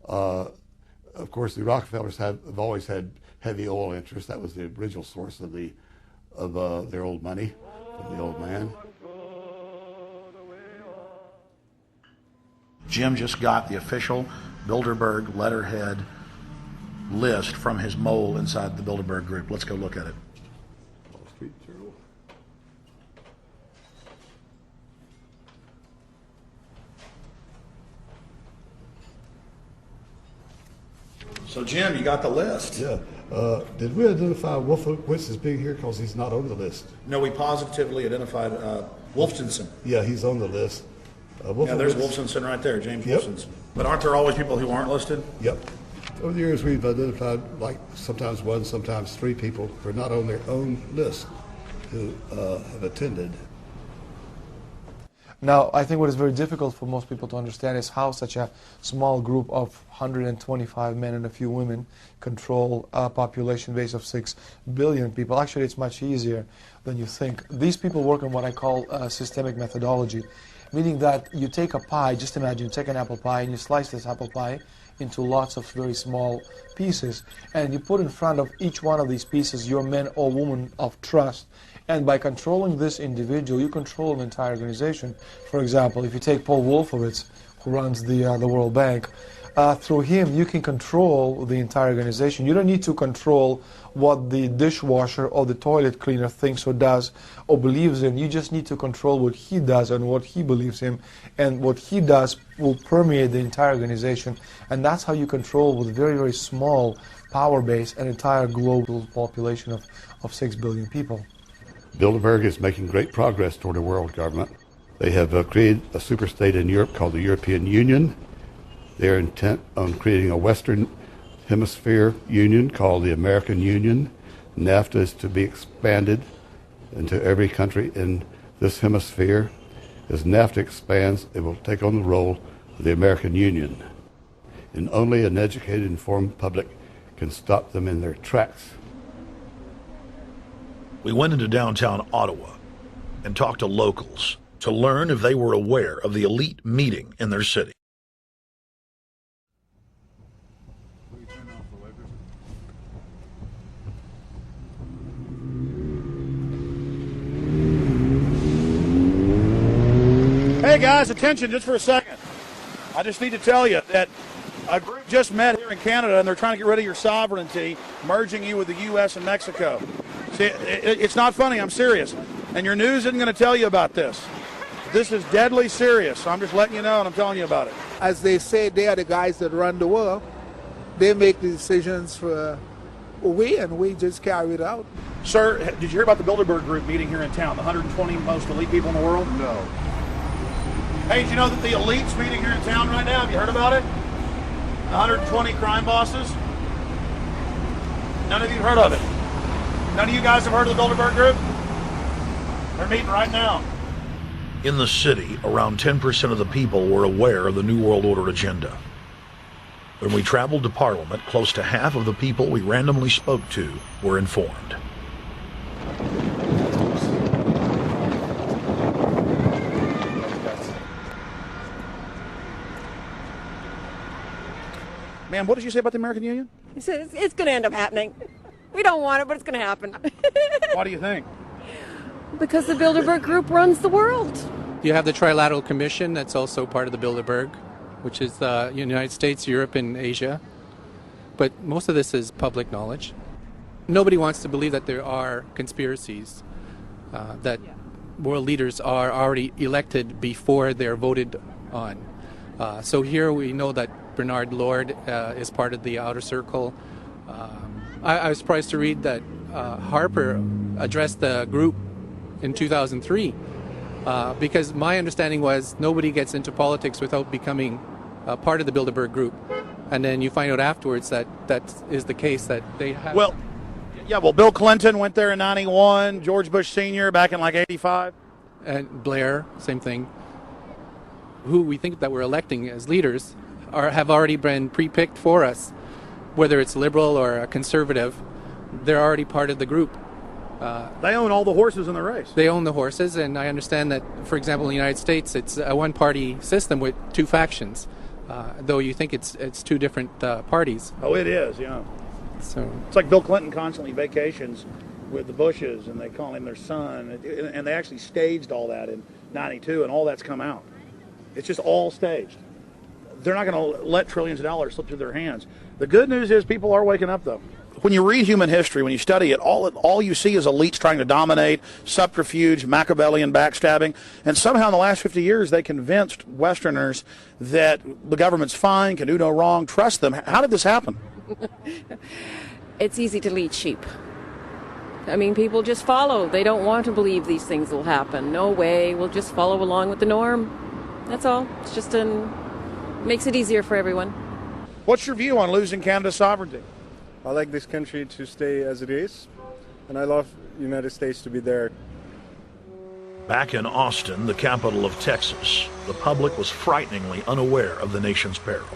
Of course, the Rockefellers have always had heavy oil interests. That was the original source of their old money from the old man. Jim just got the official Bilderberg letterhead list from his mole inside the Bilderberg group. Let's go look at it. Wall Street Journal. So, Jim, you got the list. Yeah. Did we identify Wolfowitz as being here because he's not on the list? No, we positively identified Wolfenson. Yeah, he's on the list. Yeah, there's Wolfenson right there, James Wolfenson. But aren't there always people who aren't listed? Yep. Over the years, we've identified like sometimes one, sometimes three people who are not on their own list who have attended. Now, I think what is very difficult for most people to understand is how such a small group of 125 men and a few women control a population base of 6 billion people. Actually, it's much easier than you think. These people work on what I call systemic methodology, meaning that you take a pie, just imagine you take an apple pie and you slice this apple pie into lots of very small pieces, and you put in front of each one of these pieces your men or women of trust. And by controlling this individual, you control an entire organization. For example, if you take Paul Wolfowitz, who runs the World Bank, through him you can control the entire organization. You don't need to control what the dishwasher or the toilet cleaner thinks or does or believes in. You just need to control what he does and what he believes in. And what he does will permeate the entire organization. And that's how you control, with very, very small power base, an entire global population of 6 billion people. Bilderberg is making great progress toward a world government. They have created a superstate in Europe called the European Union. They're intent on creating a Western Hemisphere Union called the American Union. NAFTA is to be expanded into every country in this hemisphere. As NAFTA expands, it will take on the role of the American Union. And only an educated, informed public can stop them in their tracks. We went into downtown Ottawa and talked to locals to learn if they were aware of the elite meeting in their city. Hey guys, attention just for a second. I just need to tell you that A group just met here in Canada, and they're trying to get rid of your sovereignty, merging you with the U.S. and Mexico. See, it's not funny. I'm serious. And your news isn't going to tell you about this. This is deadly serious. So I'm just letting you know, and I'm telling you about it. As they say, they are the guys that run the world. They make the decisions for we, and we just carry it out. Sir, did you hear about the Bilderberg Group meeting here in town, the 120 most elite people in the world? No. Hey, did you know that the elite's meeting here in town right now? Have you heard about it? 120 crime bosses? None of you heard of it? None of you guys have heard of the Bilderberg Group? They're meeting right now. In the city, around 10% of the people were aware of the New World Order agenda. When we traveled to Parliament, close to half of the people we randomly spoke to were informed. Ma'am, what did you say about the American Union? He said it's going to end up happening. We don't want it, but it's going to happen. Why do you think? Because the Bilderberg Group runs the world. You have the Trilateral Commission that's also part of the Bilderberg, which is the United States, Europe, and Asia. But most of this is public knowledge. Nobody wants to believe that there are conspiracies, that world leaders are already elected before they're voted on. So here we know that Bernard Lord is part of the Outer Circle. I was surprised to read that Harper addressed the group in 2003 because my understanding was nobody gets into politics without becoming part of the Bilderberg Group. And then you find out afterwards that that is the case, that they have... Well, Bill Clinton went there in 91, George Bush Sr. back in like 85. And Blair, same thing. Who we think that we're electing as leaders have already been pre-picked for us. Whether it's liberal or a conservative, they're already part of the group. They own all the horses in the race. They own the horses, and I understand that, for example, in the United States, it's a one-party system with two factions, though you think it's two different parties. Oh, it is, yeah. So it's like Bill Clinton constantly vacations with the Bushes, and they call him their son, and they actually staged all that in 92, and all that's come out. It's just all staged. They're not going to let trillions of dollars slip through their hands. The good news is people are waking up, though. When you read human history, when you study it, all you see is elites trying to dominate, subterfuge, Machiavellian backstabbing, and somehow in the last 50 years they convinced Westerners that the government's fine, can do no wrong, trust them. How did this happen? It's easy to lead sheep. I mean, people just follow. They don't want to believe these things will happen. No way. We'll just follow along with the norm. That's all. It's just makes it easier for everyone. What's your view on losing Canada's sovereignty? I like this country to stay as it is, and I love the United States to be there. Back in Austin, the capital of Texas, the public was frighteningly unaware of the nation's peril.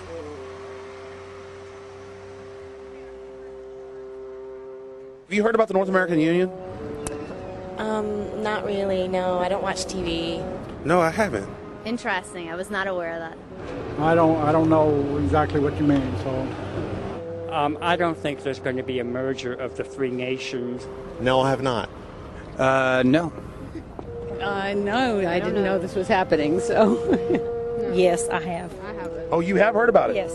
Have you heard about the North American Union? Not really, no. I don't watch TV. No, I haven't. Interesting. I was not aware of that. I don't know exactly what you mean, so... I don't think there's going to be a merger of the three nations. No, I have not. No. No, I didn't know this was happening, so... Yes, I have. Oh, you have heard about it? Yes.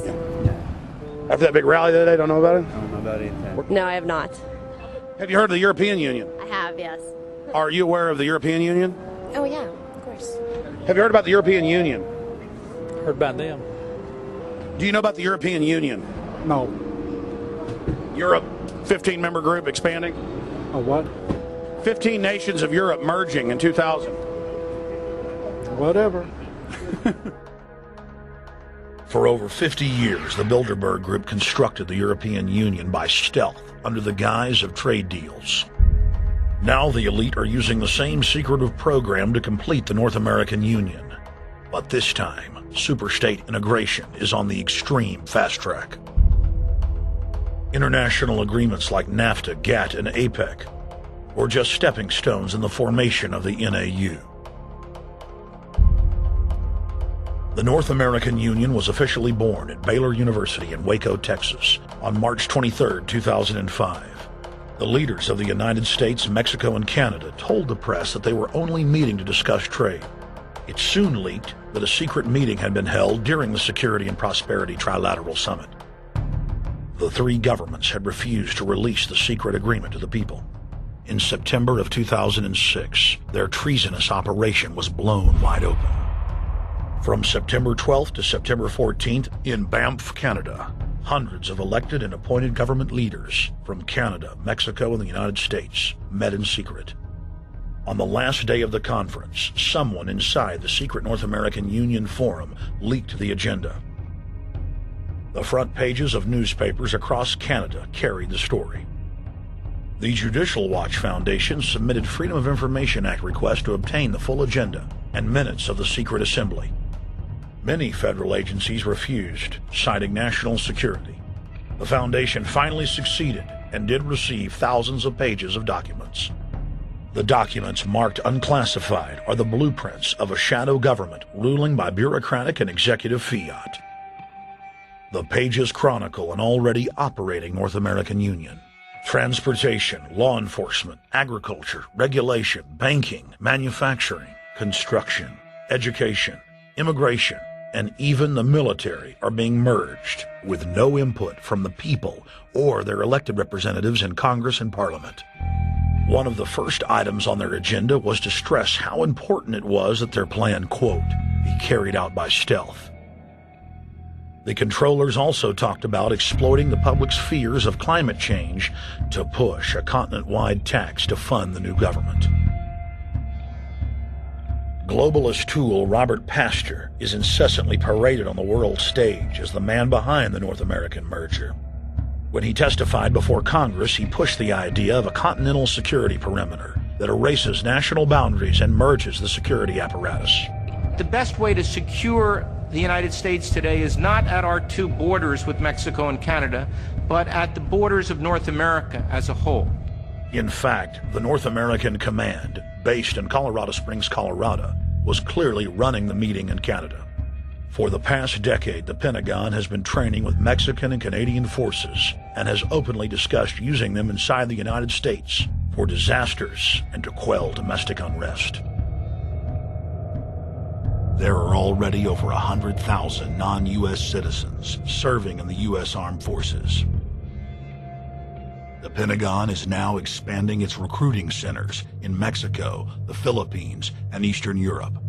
After that big rally the other day, don't know about it? I don't know about anything. No, I have not. Have you heard of the European Union? I have, yes. Are you aware of the European Union? Oh, yeah, of course. Have you heard about the European Union? Heard about them. Do you know about the European Union? No. Europe, 15-member group expanding? A what? 15 nations of Europe merging in 2000. Whatever. For over 50 years, the Bilderberg Group constructed the European Union by stealth under the guise of trade deals. Now the elite are using the same secretive program to complete the North American Union. But this time, superstate integration is on the extreme fast track. International agreements like NAFTA, GATT, and APEC were just stepping stones in the formation of the NAU. The North American Union was officially born at Baylor University in Waco, Texas, on March 23, 2005. The leaders of the United States, Mexico, and Canada told the press that they were only meeting to discuss trade. It soon leaked that a secret meeting had been held during the Security and Prosperity Trilateral Summit. The three governments had refused to release the secret agreement to the people. In September of 2006, their treasonous operation was blown wide open. From September 12th to September 14th, in Banff, Canada, hundreds of elected and appointed government leaders from Canada, Mexico, and the United States met in secret. On the last day of the conference, someone inside the secret North American Union Forum leaked the agenda. The front pages of newspapers across Canada carried the story. The Judicial Watch Foundation submitted Freedom of Information Act requests to obtain the full agenda and minutes of the secret assembly. Many federal agencies refused, citing national security. The foundation finally succeeded and did receive thousands of pages of documents. The documents marked unclassified are the blueprints of a shadow government ruling by bureaucratic and executive fiat. The pages chronicle an already operating North American Union. Transportation, law enforcement, agriculture, regulation, banking, manufacturing, construction, education, immigration, and even the military are being merged with no input from the people or their elected representatives in Congress and Parliament. One of the first items on their agenda was to stress how important it was that their plan, quote, be carried out by stealth. The controllers also talked about exploiting the public's fears of climate change to push a continent-wide tax to fund the new government. Globalist tool Robert Pastor is incessantly paraded on the world stage as the man behind the North American merger. When he testified before Congress, he pushed the idea of a continental security perimeter that erases national boundaries and merges the security apparatus. The best way to secure the United States today is not at our two borders with Mexico and Canada, but at the borders of North America as a whole. In fact, the North American Command, based in Colorado Springs, Colorado, was clearly running the meeting in Canada. For the past decade, the Pentagon has been training with Mexican and Canadian forces and has openly discussed using them inside the United States for disasters and to quell domestic unrest. There are already over 100,000 non-U.S. citizens serving in the U.S. Armed Forces. The Pentagon is now expanding its recruiting centers in Mexico, the Philippines, and Eastern Europe.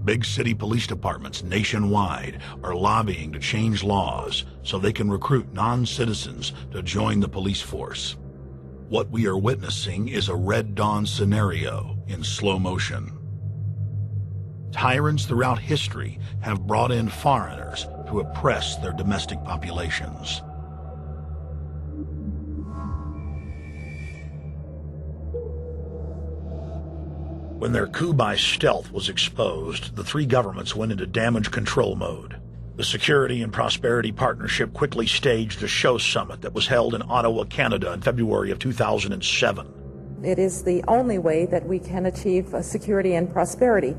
Big city police departments nationwide are lobbying to change laws so they can recruit non-citizens to join the police force. What we are witnessing is a Red Dawn scenario in slow motion. Tyrants throughout history have brought in foreigners to oppress their domestic populations. When their coup by stealth was exposed, the three governments went into damage control mode. The Security and Prosperity Partnership quickly staged a show summit that was held in Ottawa, Canada in February of 2007. It is the only way that we can achieve security and prosperity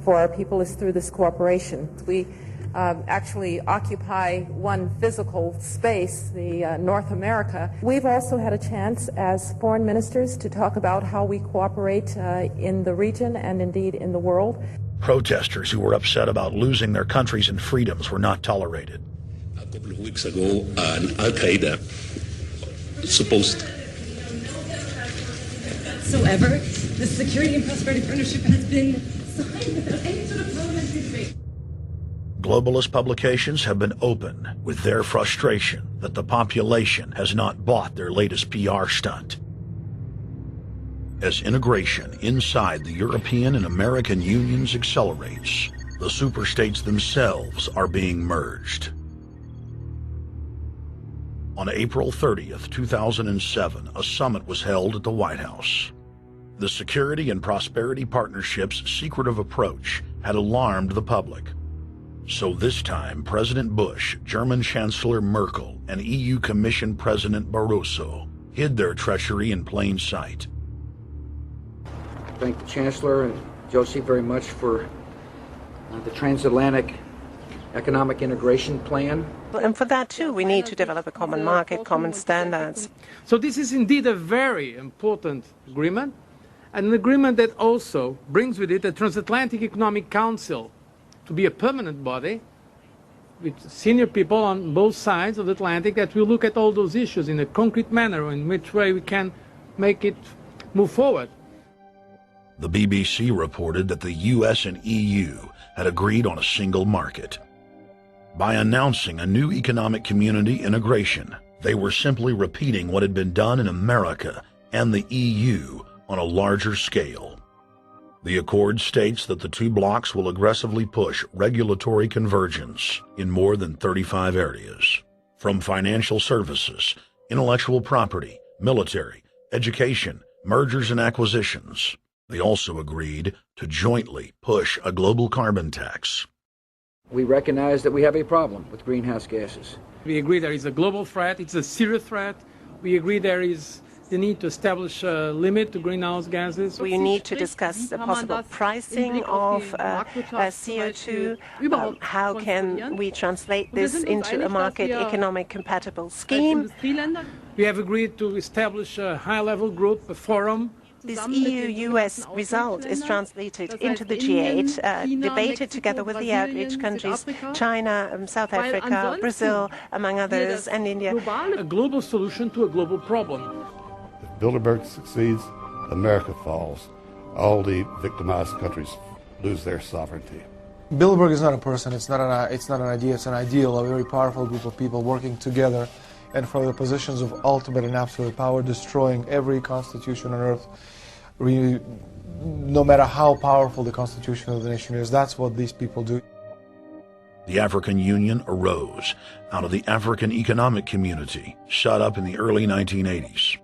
for our people is through this cooperation. We actually occupy one physical space, the North America. We've also had a chance as foreign ministers to talk about how we cooperate in the region and indeed in the world. Protesters who were upset about losing their countries and freedoms were not tolerated. A couple of weeks ago, Al-Qaeda supposed... Whatsoever, the Security and Prosperity Partnership has been signed without any sort of parliamentary debate. Globalist publications have been open with their frustration that the population has not bought their latest PR stunt. As integration inside the European and American unions accelerates, the superstates themselves are being merged. On April 30th, 2007, a summit was held at the White House. The Security and Prosperity Partnership's secretive approach had alarmed the public. So this time, President Bush, German Chancellor Merkel, and EU Commission President Barroso hid their treachery in plain sight. Thank the Chancellor and Josie very much for the transatlantic economic integration plan. And for that too, we need to develop a common market, common standards. So this is indeed a very important agreement, an agreement that also brings with it a Transatlantic Economic Council to be a permanent body with senior people on both sides of the Atlantic that will look at all those issues in a concrete manner, in which way we can make it move forward. The BBC reported that the US and EU had agreed on a single market. By announcing a new economic community integration, they were simply repeating what had been done in America and the EU on a larger scale. The accord states that the two blocs will aggressively push regulatory convergence in more than 35 areas, from financial services, intellectual property, military, education, mergers and acquisitions. They also agreed to jointly push a global carbon tax. We recognize that we have a problem with greenhouse gases. We agree there is a global threat, it's a serious threat. We agree there is the need to establish a limit to greenhouse gases. We need to discuss the possible pricing of CO2. How can we translate this into a market economic compatible scheme? We have agreed to establish a high-level group, a forum. This EU-US result is translated into the G8, debated together with the outreach countries, China, South Africa, Brazil, among others, and India. A global solution to a global problem. If Bilderberg succeeds, America falls. All the victimized countries lose their sovereignty. Bilderberg is not a person, it's not an idea, it's an ideal, a very powerful group of people working together and for the positions of ultimate and absolute power, destroying every constitution on earth, no matter how powerful the constitution of the nation is. That's what these people do. The African Union arose out of the African Economic Community, set up in the early 1980s.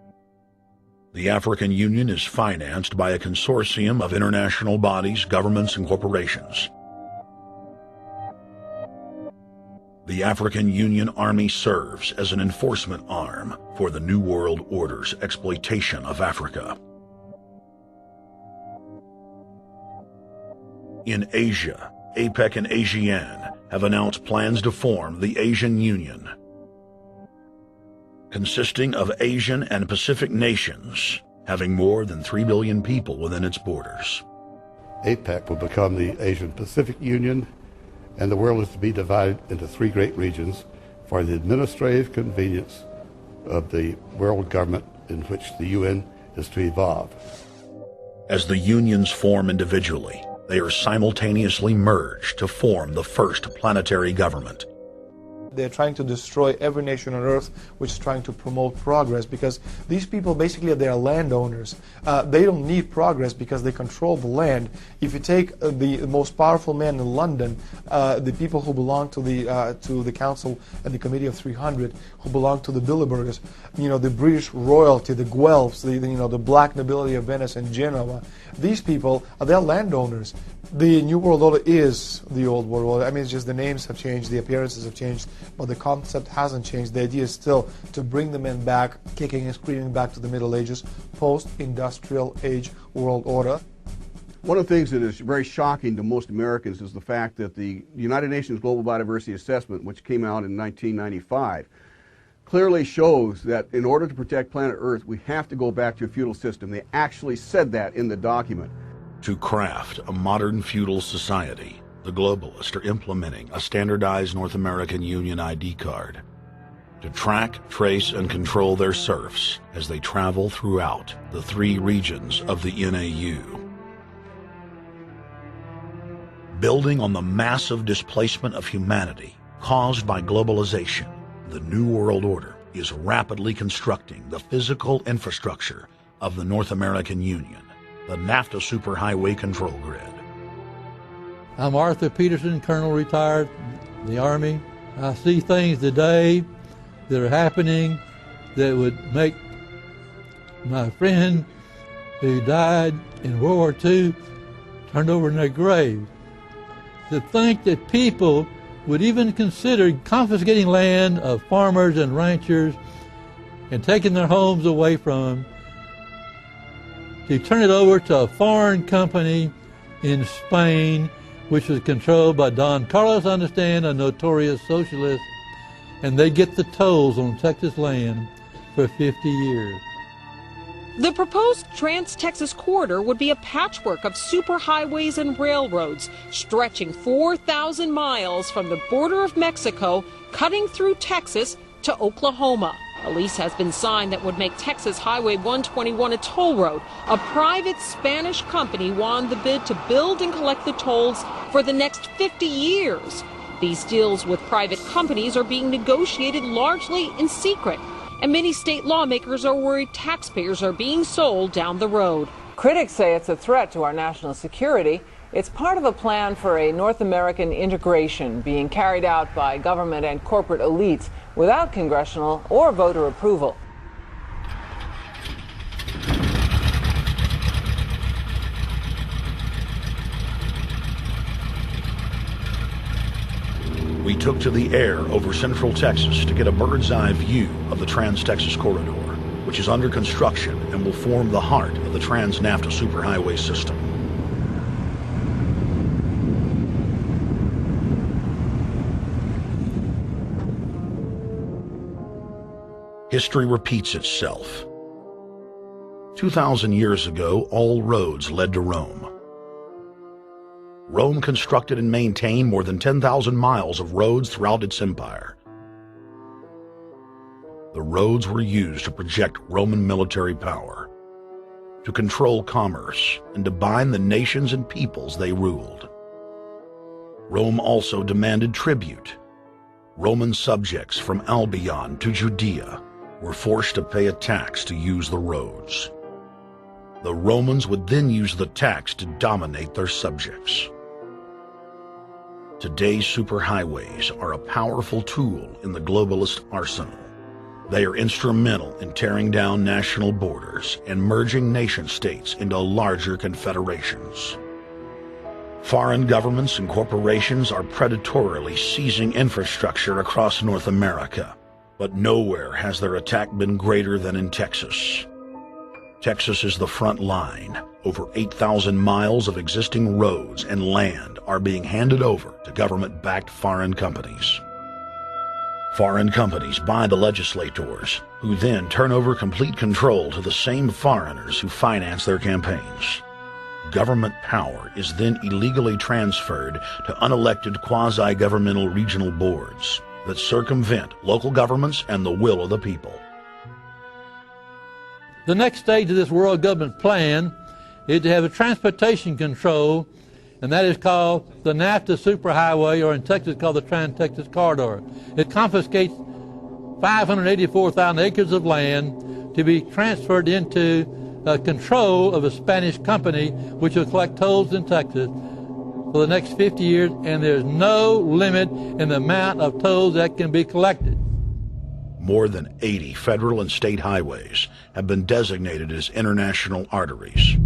The African Union is financed by a consortium of international bodies, governments, and corporations. The African Union Army serves as an enforcement arm for the New World Order's exploitation of Africa. In Asia, APEC and ASEAN have announced plans to form the Asian Union, consisting of Asian and Pacific nations, having more than 3 billion people within its borders. APEC will become the Asian Pacific Union, and the world is to be divided into 3 great regions for the administrative convenience of the world government in which the UN is to evolve. As the unions form individually, they are simultaneously merged to form the first planetary government. They're trying to destroy every nation on earth which is trying to promote progress, because these people basically they are landowners. They don't need progress because they control the land. If you take the most powerful man in London, the people who belong to the Council and the Committee of 300, who belong to the Bilderbergers, the British royalty, the Guelphs, the black nobility of Venice and Genoa, these people they're landowners. The New World Order is the Old World Order. I mean, it's just the names have changed, the appearances have changed, but the concept hasn't changed. The idea is still to bring the men back, kicking and screaming back to the Middle Ages, post-industrial age world order. One of the things that is very shocking to most Americans is the fact that the United Nations Global Biodiversity Assessment, which came out in 1995, clearly shows that in order to protect planet Earth, we have to go back to a feudal system. They actually said that in the document. To craft a modern feudal society, the globalists are implementing a standardized North American Union ID card to track, trace, and control their serfs as they travel throughout the 3 regions of the NAU. Building on the massive displacement of humanity caused by globalization, the New World Order is rapidly constructing the physical infrastructure of the North American Union, the NAFTA Superhighway Control Grid. I'm Arthur Peterson, Colonel retired, the Army. I see things today that are happening that would make my friend who died in World War II turned over in their grave. To think that people would even consider confiscating land of farmers and ranchers and taking their homes away from them to turn it over to a foreign company in Spain, which was controlled by Don Carlos, I understand, a notorious socialist, and they get the tolls on Texas land for 50 years. The proposed Trans-Texas corridor would be a patchwork of superhighways and railroads stretching 4,000 miles from the border of Mexico, cutting through Texas to Oklahoma. A lease has been signed that would make Texas Highway 121 a toll road. A private Spanish company won the bid to build and collect the tolls for the next 50 years. These deals with private companies are being negotiated largely in secret, and many state lawmakers are worried taxpayers are being sold down the road. Critics say it's a threat to our national security. It's part of a plan for a North American integration being carried out by government and corporate elites without congressional or voter approval. We took to the air over central Texas to get a bird's-eye view of the Trans-Texas Corridor, which is under construction and will form the heart of the Trans-NAFTA superhighway system. History repeats itself. 2,000 years ago, all roads led to Rome. Rome constructed and maintained more than 10,000 miles of roads throughout its empire. The roads were used to project Roman military power, to control commerce, and to bind the nations and peoples they ruled. Rome also demanded tribute. Roman subjects from Albion to Judea were forced to pay a tax to use the roads. The Romans would then use the tax to dominate their subjects. Today's superhighways are a powerful tool in the globalist arsenal. They are instrumental in tearing down national borders and merging nation-states into larger confederations. Foreign governments and corporations are predatorily seizing infrastructure across North America, but nowhere has their attack been greater than in Texas. Texas is the front line. Over 8,000 miles of existing roads and land are being handed over to government-backed foreign companies. Foreign companies buy the legislators, who then turn over complete control to the same foreigners who finance their campaigns. Government power is then illegally transferred to unelected quasi-governmental regional boards that circumvent local governments and the will of the people. The next stage of this world government plan is to have a transportation control, and that is called the NAFTA superhighway, or in Texas called the Trans-Texas Corridor. It confiscates 584,000 acres of land to be transferred into control of a Spanish company which will collect tolls in Texas for the next 50 years, and there's no limit in the amount of tolls that can be collected. More than 80 federal and state highways have been designated as international arteries.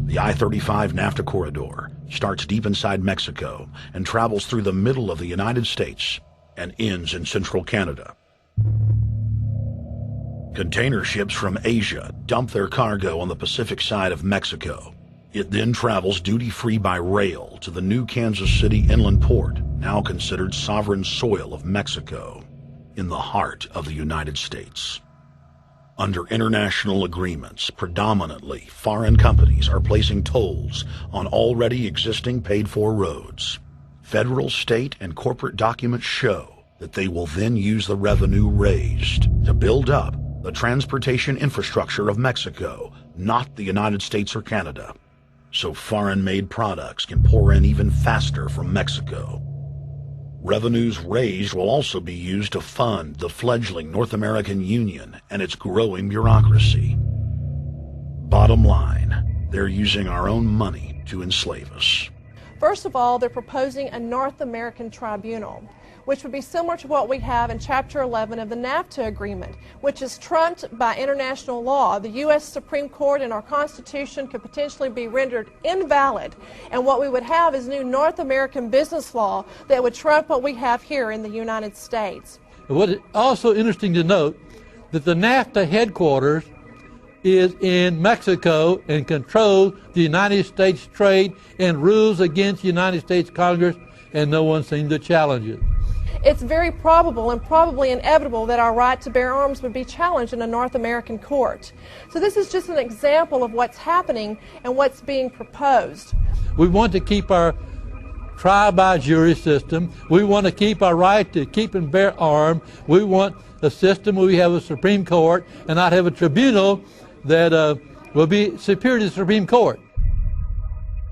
The I-35 NAFTA corridor starts deep inside Mexico and travels through the middle of the United States and ends in central Canada. Container ships from Asia dump their cargo on the Pacific side of Mexico. It then travels duty-free by rail to the new Kansas City inland port, now considered sovereign soil of Mexico, in the heart of the United States. Under international agreements, predominantly foreign companies are placing tolls on already existing paid-for roads. Federal, state, and corporate documents show that they will then use the revenue raised to build up the transportation infrastructure of Mexico, not the United States or Canada, so foreign-made products can pour in even faster from Mexico. Revenues raised will also be used to fund the fledgling North American Union and its growing bureaucracy. Bottom line, they're using our own money to enslave us. First of all, they're proposing a North American tribunal, which would be similar to what we have in Chapter 11 of the NAFTA agreement, which is trumped by international law. The U.S. Supreme Court and our Constitution could potentially be rendered invalid, and what we would have is new North American business law that would trump what we have here in the United States. What is also interesting to note that the NAFTA headquarters is in Mexico and controls the United States trade and rules against the United States Congress, and no one seems to challenge it. It's very probable and probably inevitable that our right to bear arms would be challenged in a North American court. So this is just an example of what's happening and what's being proposed. We want to keep our trial by jury system. We want to keep our right to keep and bear arms. We want a system where we have a Supreme Court and not have a tribunal that will be superior to the Supreme Court.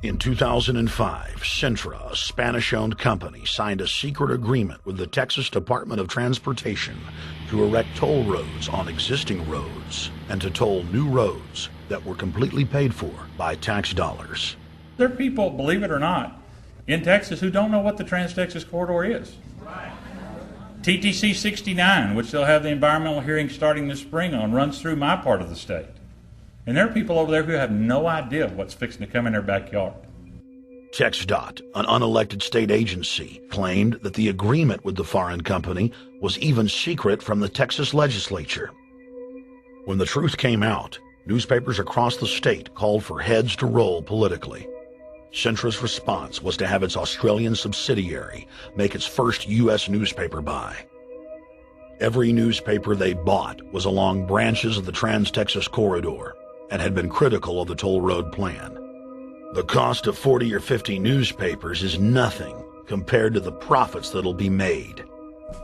In 2005, Cintra, a Spanish-owned company, signed a secret agreement with the Texas Department of Transportation to erect toll roads on existing roads and to toll new roads that were completely paid for by tax dollars. There are people, believe it or not, in Texas who don't know what the Trans-Texas Corridor is. TTC 69, which they'll have the environmental hearing starting this spring on, runs through my part of the state. And there are people over there who have no idea what's fixing to come in their backyard. TxDOT, an unelected state agency, claimed that the agreement with the foreign company was even secret from the Texas legislature. When the truth came out, newspapers across the state called for heads to roll politically. Cintra's response was to have its Australian subsidiary make its first U.S. newspaper buy. Every newspaper they bought was along branches of the Trans-Texas Corridor and had been critical of the toll road plan. The cost of 40 or 50 newspapers is nothing compared to the profits that'll be made.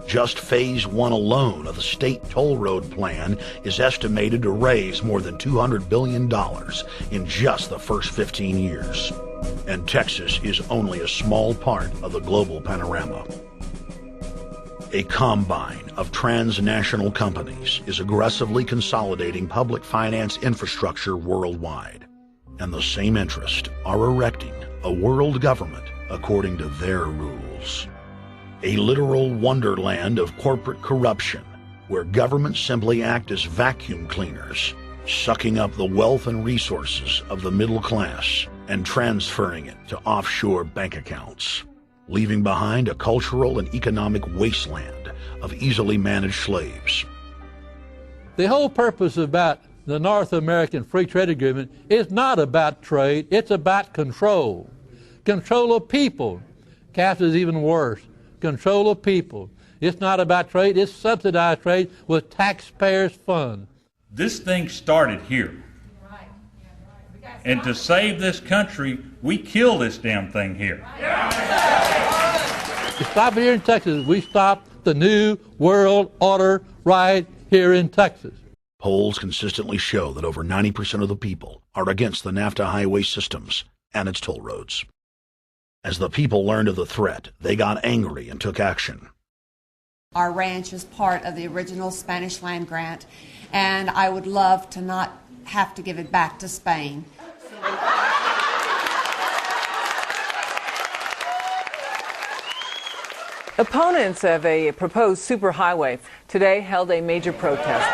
Just Phase 1 alone of the state toll road plan is estimated to raise more than $200 billion in just the first 15 years. And Texas is only a small part of the global panorama. A combine of transnational companies is aggressively consolidating public finance infrastructure worldwide, and the same interests are erecting a world government according to their rules. A literal wonderland of corporate corruption, where governments simply act as vacuum cleaners, sucking up the wealth and resources of the middle class and transferring it to offshore bank accounts, leaving behind a cultural and economic wasteland of easily managed slaves. The whole purpose about the North American Free Trade Agreement is not about trade, it's about control. Control of people. CAFTA is even worse. Control of people. It's not about trade, it's subsidized trade with taxpayers' funds. This thing started here. And to save this country, we kill this damn thing here. To stop it here in Texas, we stop the New World Order right here in Texas. Polls consistently show that over 90% of the people are against the NAFTA highway systems and its toll roads. As the people learned of the threat, they got angry and took action. Our ranch is part of the original Spanish land grant, and I would love to not have to give it back to Spain. Opponents of a proposed superhighway today held a major protest.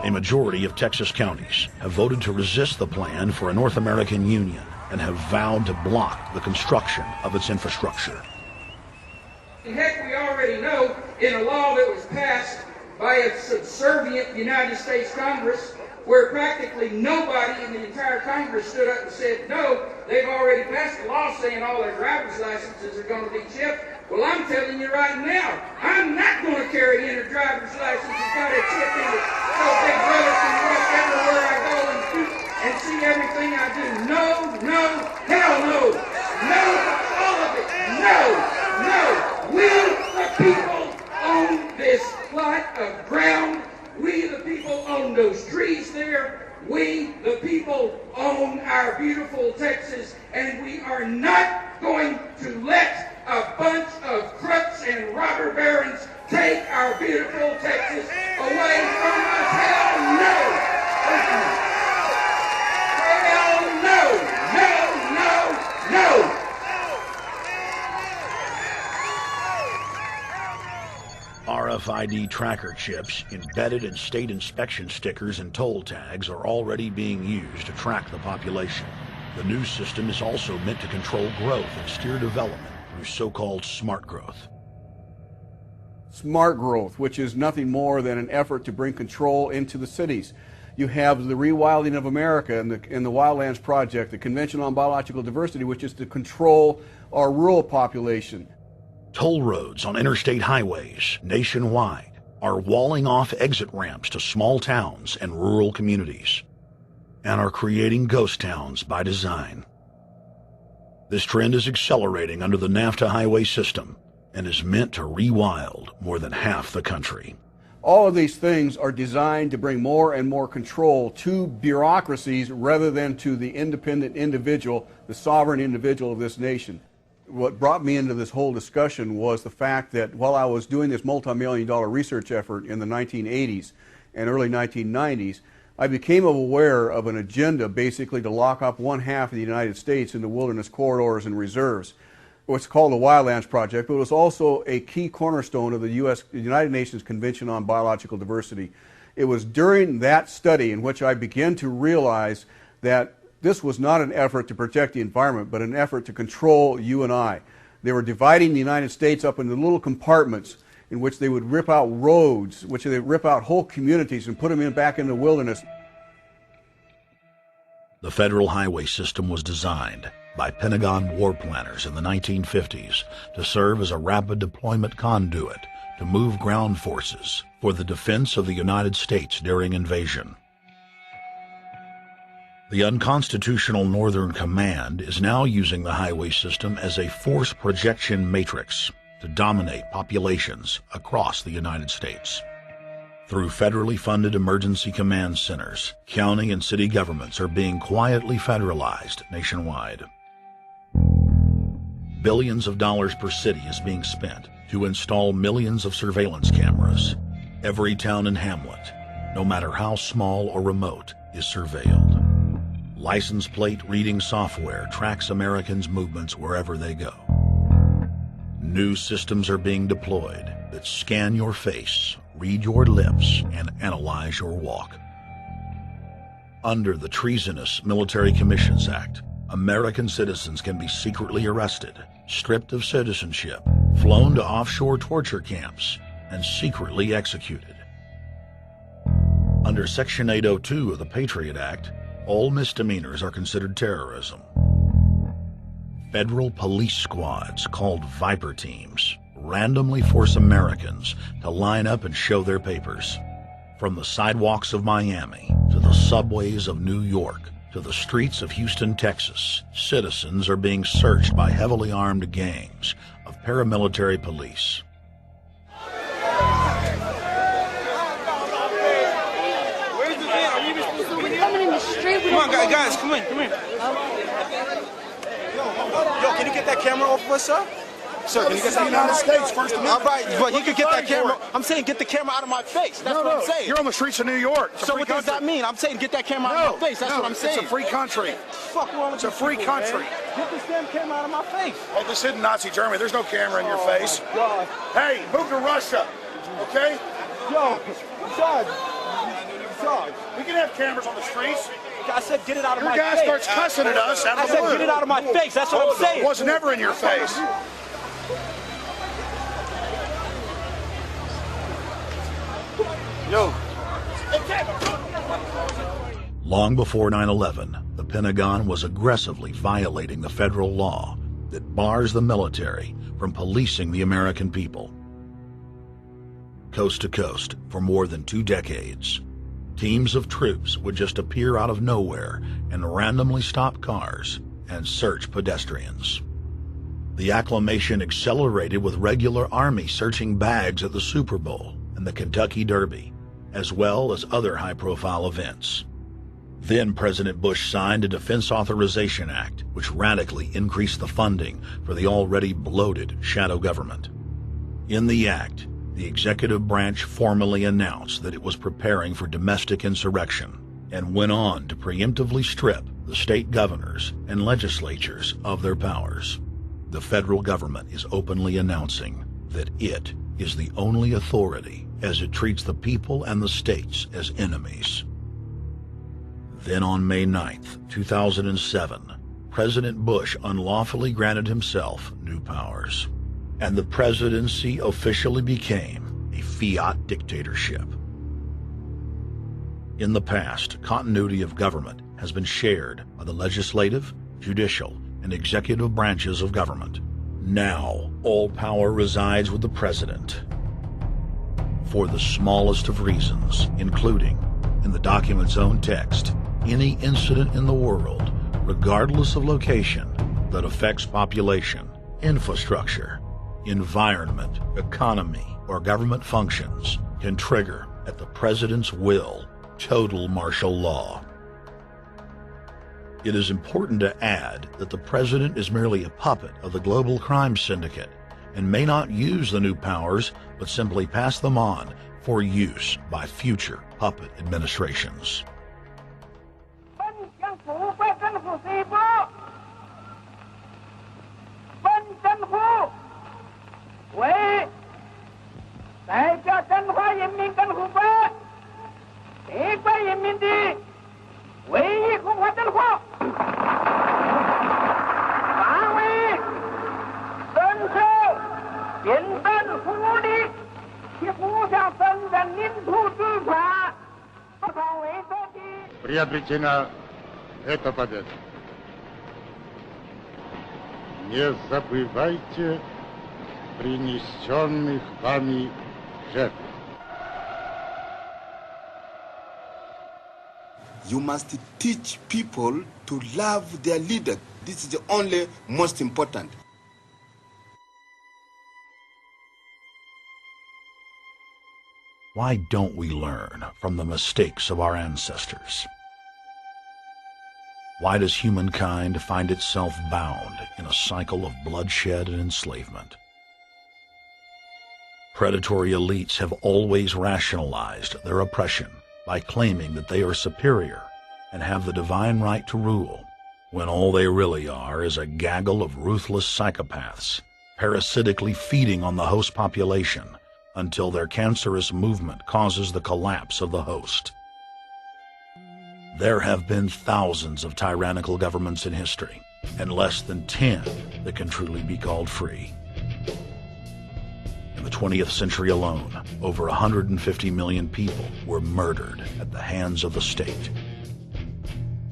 A majority of Texas counties have voted to resist the plan for a North American Union and have vowed to block the construction of its infrastructure. Heck, we already know in a law that was passed by a subservient United States Congress, where practically nobody in the entire Congress stood up and said, no, they've already passed a law saying all their driver's licenses are going to be chipped. Well, I'm telling you right now, I'm not going to carry in a driver's license that's got a chip in it so Big Brother can watch everywhere I go and see everything I do. No, no, hell no. No, all of it. No, no. We, the people, own this plot of ground. We, the people, own those trees there. We, the people, own our beautiful Texas, and we are not going to let a bunch of crooks and robber barons take our beautiful Texas away from us. Hell no! Hell no! No, no, no! RFID tracker chips embedded in state inspection stickers and toll tags are already being used to track the population. The new system is also meant to control growth and steer development through so-called smart growth. smart growth, which is nothing more than an effort to bring control into the cities. You have the Rewilding of America and the Wildlands Project, the Convention on Biological Diversity, which is to control our rural population. Toll roads on interstate highways nationwide are walling off exit ramps to small towns and rural communities, and are creating ghost towns by design. This trend is accelerating under the NAFTA highway system and is meant to rewild more than half the country. All of these things are designed to bring more and more control to bureaucracies rather than to the independent individual, the sovereign individual of this nation. What brought me into this whole discussion was the fact that while I was doing this multi-million-dollar research effort in the 1980s and early 1990s, I became aware of an agenda basically to lock up one half of the United States into wilderness corridors and reserves. What's called the Wildlands Project, but it was also a key cornerstone of the United Nations Convention on Biological Diversity. It was during that study in which I began to realize that this was not an effort to protect the environment, but an effort to control you and I. They were dividing the United States up into little compartments in which they would rip out roads, which they would rip out whole communities and put them back in the wilderness. The federal highway system was designed by Pentagon war planners in the 1950s to serve as a rapid deployment conduit to move ground forces for the defense of the United States during invasion. The unconstitutional Northern Command is now using the highway system as a force projection matrix to dominate populations across the United States. Through federally funded emergency command centers, county and city governments are being quietly federalized nationwide. Billions of dollars per city is being spent to install millions of surveillance cameras. Every town and hamlet, no matter how small or remote, is surveilled. License plate reading software tracks Americans' movements wherever they go. New systems are being deployed that scan your face, read your lips, and analyze your walk. Under the Treasonous Military Commissions Act, American citizens can be secretly arrested, stripped of citizenship, flown to offshore torture camps, and secretly executed. Under Section 802 of the Patriot Act, all misdemeanors are considered terrorism. Federal police squads, called Viper Teams, randomly force Americans to line up and show their papers. From the sidewalks of Miami to the subways of New York to the streets of Houston, Texas, citizens are being searched by heavily armed gangs of paramilitary police. Come on, guys, come in. Yo, can you get that camera off of us, sir? Sir, can you get that United States First Amendment? All right, but you can get that camera. I'm saying get the camera out of my face. That's what I'm saying. You're on the streets of New York. So what does that mean? I'm saying get that camera out of my face. That's what I'm saying. It's a free country. Fuck wrong with It's a free country. Get this damn camera out of my face. Oh, this isn't Nazi Germany. There's no camera in your face. God. Hey, move to Russia, okay? Yo, Judge. We can have cameras on the streets. I said get it out of my face. Your guy starts cussing at us out of the blue. I said get it out of my face. That's what I'm saying. It was never in your face. Yo. Long before 9/11, the Pentagon was aggressively violating the federal law that bars the military from policing the American people. Coast to coast, for more than 2 decades, teams of troops would just appear out of nowhere and randomly stop cars and search pedestrians. The acclamation accelerated with regular Army searching bags at the Super Bowl and the Kentucky Derby, as well as other high-profile events. Then President Bush signed a Defense Authorization Act, which radically increased the funding for the already bloated shadow government. In the act, the executive branch formally announced that it was preparing for domestic insurrection and went on to preemptively strip the state governors and legislatures of their powers. The federal government is openly announcing that it is the only authority as it treats the people and the states as enemies. Then on May 9th, 2007, President Bush unlawfully granted himself new powers, and the presidency officially became a fiat dictatorship. In the past, continuity of government has been shared by the legislative, judicial, and executive branches of government. Now, all power resides with the president. For the smallest of reasons, including, in the document's own text, any incident in the world, regardless of location, that affects population, infrastructure, environment, economy, or government functions can trigger, at the president's will, total martial law. It is important to add that the president is merely a puppet of the global crime syndicate and may not use the new powers, but simply pass them on for use by future puppet administrations. Приобретена эта победа. Не забывайте принесенных вами жертв. You must teach people to love their leader. This is the only most important. Why don't we learn from the mistakes of our ancestors? Why does humankind find itself bound in a cycle of bloodshed and enslavement? Predatory elites have always rationalized their oppression by claiming that they are superior and have the divine right to rule, when all they really are is a gaggle of ruthless psychopaths, parasitically feeding on the host population until their cancerous movement causes the collapse of the host. There have been thousands of tyrannical governments in history, and less than 10 that can truly be called free. In the 20th century alone, over 150 million people were murdered at the hands of the state.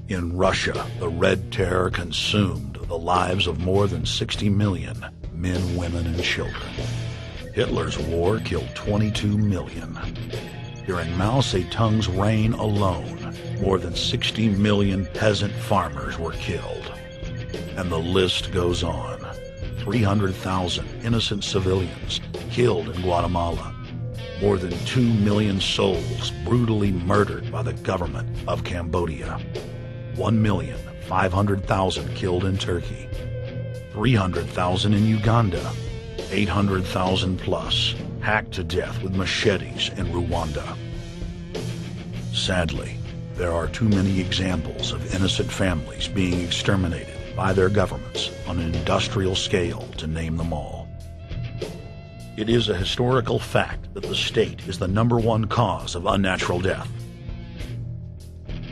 In Russia, the Red Terror consumed the lives of more than 60 million men, women, and children. Hitler's war killed 22 million. During Mao Zedong's reign alone, more than 60 million peasant farmers were killed. And the list goes on. 300,000 innocent civilians killed in Guatemala. More than 2 million souls brutally murdered by the government of Cambodia. 1,500,000 killed in Turkey. 300,000 in Uganda. 800,000 plus hacked to death with machetes in Rwanda. Sadly, there are too many examples of innocent families being exterminated by their governments on an industrial scale to name them all. It is a historical fact that the state is the #1 cause of unnatural death.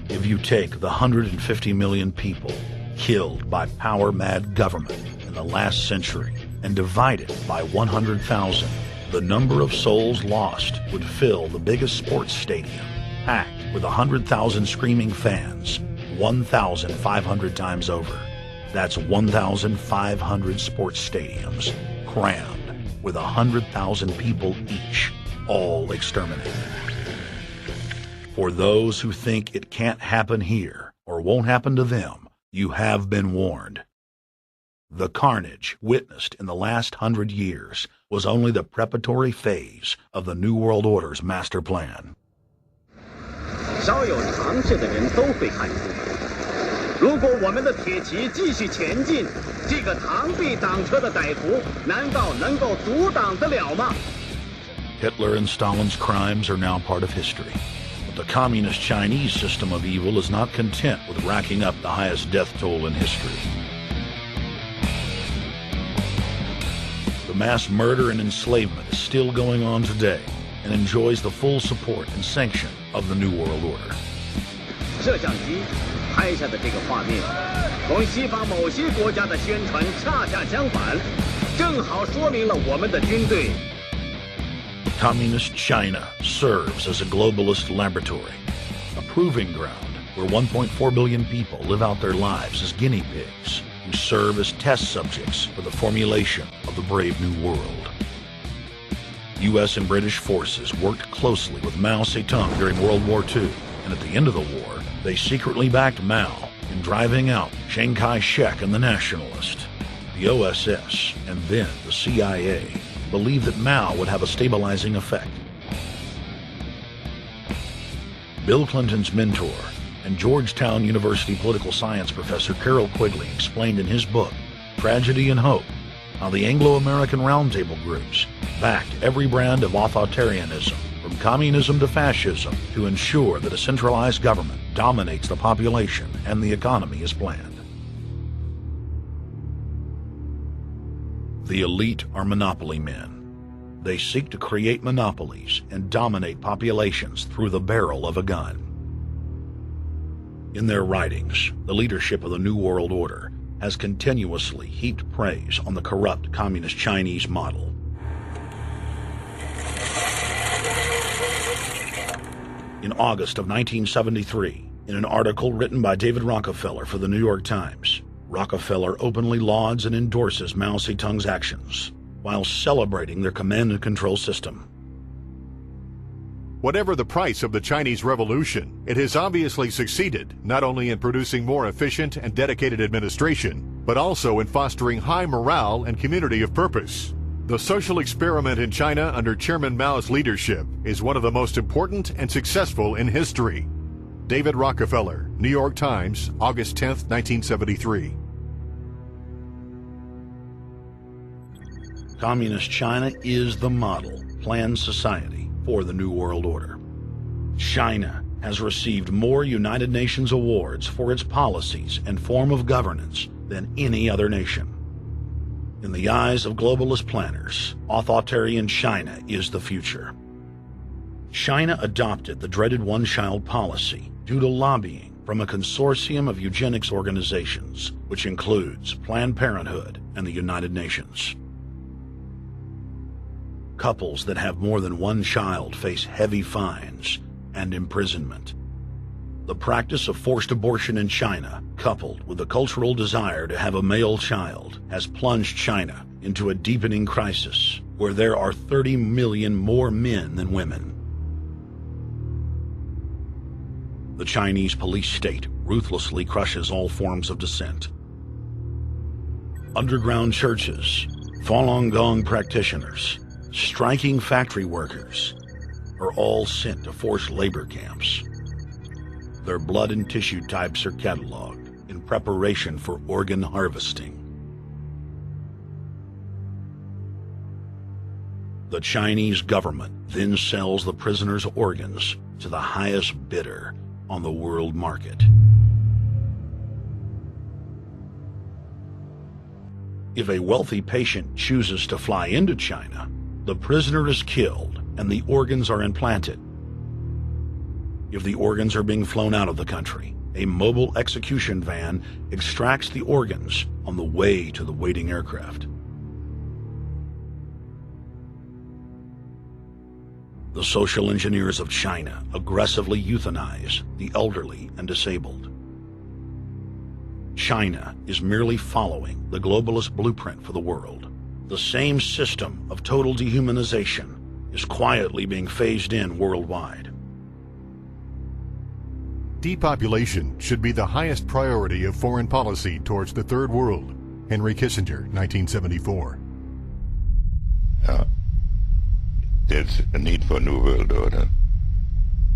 If you take the 150 million people killed by power-mad government in the last century and divide it by 100,000, the number of souls lost would fill the biggest sports stadium, packed with 100,000 screaming fans, 1,500 times over. That's 1,500 sports stadiums, crammed with 100,000 people each, all exterminated. For those who think it can't happen here or won't happen to them, you have been warned. The carnage witnessed in the last 100 years was only the preparatory phase of the New World Order's master plan. 稍有常识的人都会看出，如果我们的铁骑继续前进，这个螳臂挡车的歹徒难道能够阻挡得了吗？ Hitler and Stalin's crimes are now part of history, but the communist Chinese system of evil is not content with racking up the highest death toll in history. The mass murder and enslavement is still going on today and enjoys the full support and sanction of the New World Order. 摄像机拍下的这个画面，同西方某些国家的宣传恰恰相反，正好说明了我们的军队 Communist China serves as a globalist laboratory, a proving ground where 1.4 billion people live out their lives as guinea pigs who serve as test subjects for the formulation of the brave new world. U.S. and British forces worked closely with Mao Zedong during World War II, and at the end of the war, they secretly backed Mao in driving out Chiang Kai-shek and the Nationalists. The OSS, and then the CIA, believed that Mao would have a stabilizing effect. Bill Clinton's mentor and Georgetown University political science professor Carroll Quigley explained in his book, Tragedy and Hope, how the Anglo-American Roundtable groups backed every brand of authoritarianism, from communism to fascism, to ensure that a centralized government dominates the population and the economy as planned. The elite are monopoly men. They seek to create monopolies and dominate populations through the barrel of a gun. In their writings, the leadership of the New World Order has continuously heaped praise on the corrupt communist Chinese model. In August of 1973, in an article written by David Rockefeller for the New York Times, Rockefeller openly lauds and endorses Mao Zedong's actions, while celebrating their command and control system. Whatever the price of the Chinese Revolution, it has obviously succeeded not only in producing more efficient and dedicated administration, but also in fostering high morale and community of purpose. The social experiment in China under Chairman Mao's leadership is one of the most important and successful in history. David Rockefeller, New York Times, August 10, 1973. Communist China is the model planned society for the New World Order. China has received more United Nations awards for its policies and form of governance than any other nation. In the eyes of globalist planners, authoritarian China is the future. China adopted the dreaded one-child policy due to lobbying from a consortium of eugenics organizations, which includes Planned Parenthood and the United Nations. Couples that have more than one child face heavy fines and imprisonment. The practice of forced abortion in China, coupled with the cultural desire to have a male child, has plunged China into a deepening crisis where there are 30 million more men than women. The Chinese police state ruthlessly crushes all forms of dissent. Underground churches, Falun Gong practitioners, striking factory workers are all sent to forced labor camps. Their blood and tissue types are cataloged in preparation for organ harvesting. The Chinese government then sells the prisoners' organs to the highest bidder on the world market. If a wealthy patient chooses to fly into China, the prisoner is killed and the organs are implanted. If the organs are being flown out of the country, a mobile execution van extracts the organs on the way to the waiting aircraft. The social engineers of China aggressively euthanize the elderly and disabled. China is merely following the globalist blueprint for the world. The same system of total dehumanization is quietly being phased in worldwide. Depopulation should be the highest priority of foreign policy towards the Third World. Henry Kissinger, 1974. There's a need for a new world order,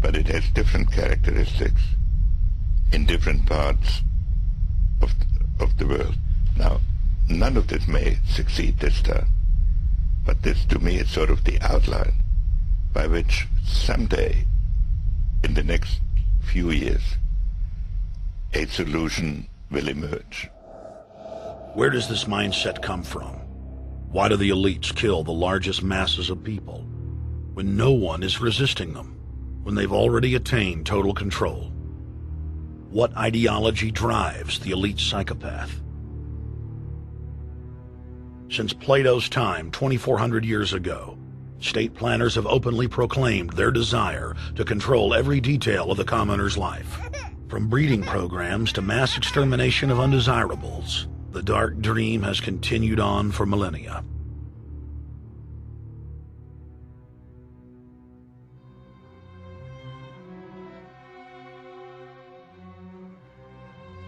but it has different characteristics in different parts of the world. Now, none of this may succeed this time, but this to me is sort of the outline by which someday, in the next few years, a solution will emerge. Where does this mindset come from? Why do the elites kill the largest masses of people when no one is resisting them, when they've already attained total control? What ideology drives the elite psychopath? Since Plato's time, 2,400 years ago, State planners have openly proclaimed their desire to control every detail of the commoner's life. From breeding programs to mass extermination of undesirables, the dark dream has continued on for millennia.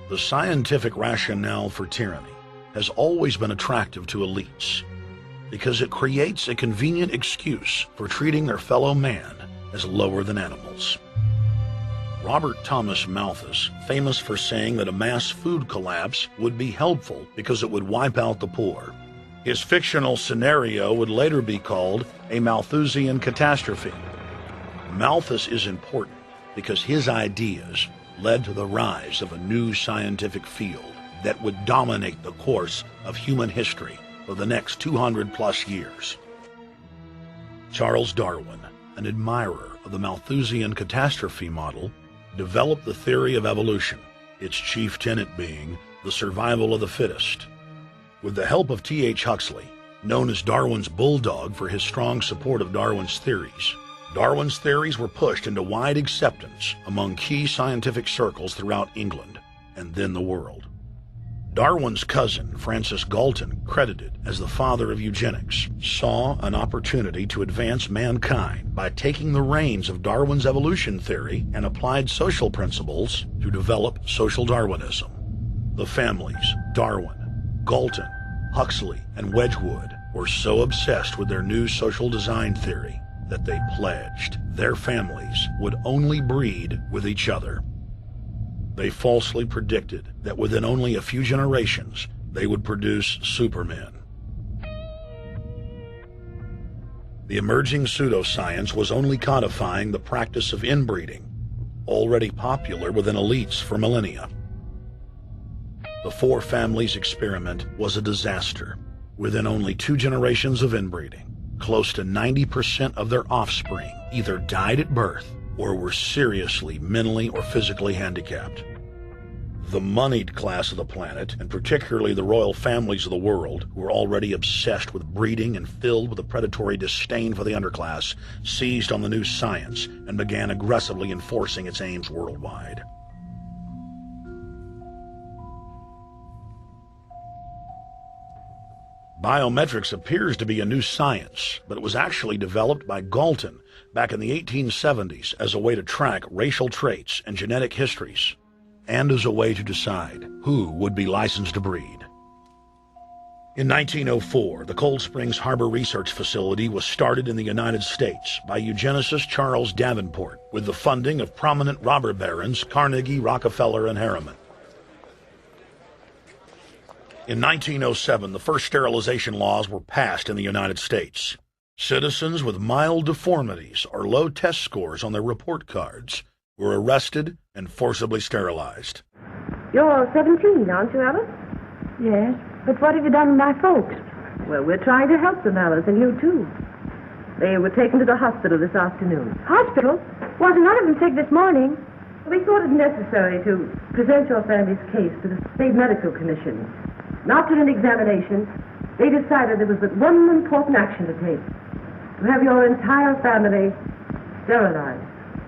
The scientific rationale for tyranny has always been attractive to elites because it creates a convenient excuse for treating their fellow man as lower than animals. Robert Thomas Malthus, famous for saying that a mass food collapse would be helpful because it would wipe out the poor. His fictional scenario would later be called a Malthusian catastrophe. Malthus is important because his ideas led to the rise of a new scientific field that would dominate the course of human history for the next 200+ years. Charles Darwin, an admirer of the Malthusian catastrophe model, developed the theory of evolution, its chief tenet being the survival of the fittest. With the help of T.H. Huxley, known as Darwin's bulldog for his strong support of Darwin's theories were pushed into wide acceptance among key scientific circles throughout England and then the world. Darwin's cousin, Francis Galton, credited as the father of eugenics, saw an opportunity to advance mankind by taking the reins of Darwin's evolution theory and applied social principles to develop social Darwinism. The families, Darwin, Galton, Huxley, and Wedgwood, were so obsessed with their new social design theory that they pledged their families would only breed with each other. They falsely predicted that within only a few generations, they would produce supermen. The emerging pseudoscience was only codifying the practice of inbreeding, already popular within elites for millennia. The Four Families experiment was a disaster. Within only 2 generations of inbreeding, close to 90% of their offspring either died at birth or were seriously mentally or physically handicapped. The moneyed class of the planet, and particularly the royal families of the world, who were already obsessed with breeding and filled with a predatory disdain for the underclass, seized on the new science and began aggressively enforcing its aims worldwide. Biometrics appears to be a new science, but it was actually developed by Galton back in the 1870s as a way to track racial traits and genetic histories, and as a way to decide who would be licensed to breed. In 1904, the Cold Springs Harbor Research Facility was started in the United States by eugenicist Charles Davenport with the funding of prominent robber barons Carnegie, Rockefeller, and Harriman. In 1907, the first sterilization laws were passed in the United States. Citizens with mild deformities or low test scores on their report cards were arrested and forcibly sterilized. You're 17, aren't you, Alice? Yes, but what have you done with my folks? Well, we're trying to help them, Alice, and you too. They were taken to the hospital this afternoon. Hospital? Wasn't none of them sick this morning? We thought it necessary to present your family's case to the State Medical Commission. After an examination, they decided there was but one important action to take: to have your entire family sterilized.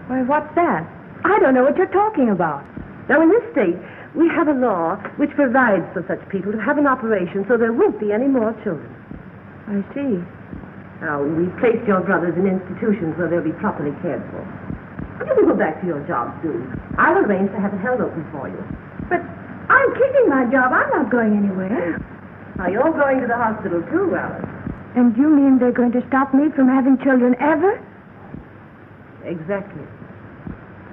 Why, what's that? I don't know what you're talking about. Now, in this state, we have a law which provides for such people to have an operation so there won't be any more children. I see. Now, we've placed your brothers in institutions where they'll be properly cared for. But you can go back to your job soon. I'll arrange to have it held open for you. But I'm keeping my job. I'm not going anywhere. Now, you're going to the hospital too, Alice. And you mean they're going to stop me from having children ever? Exactly.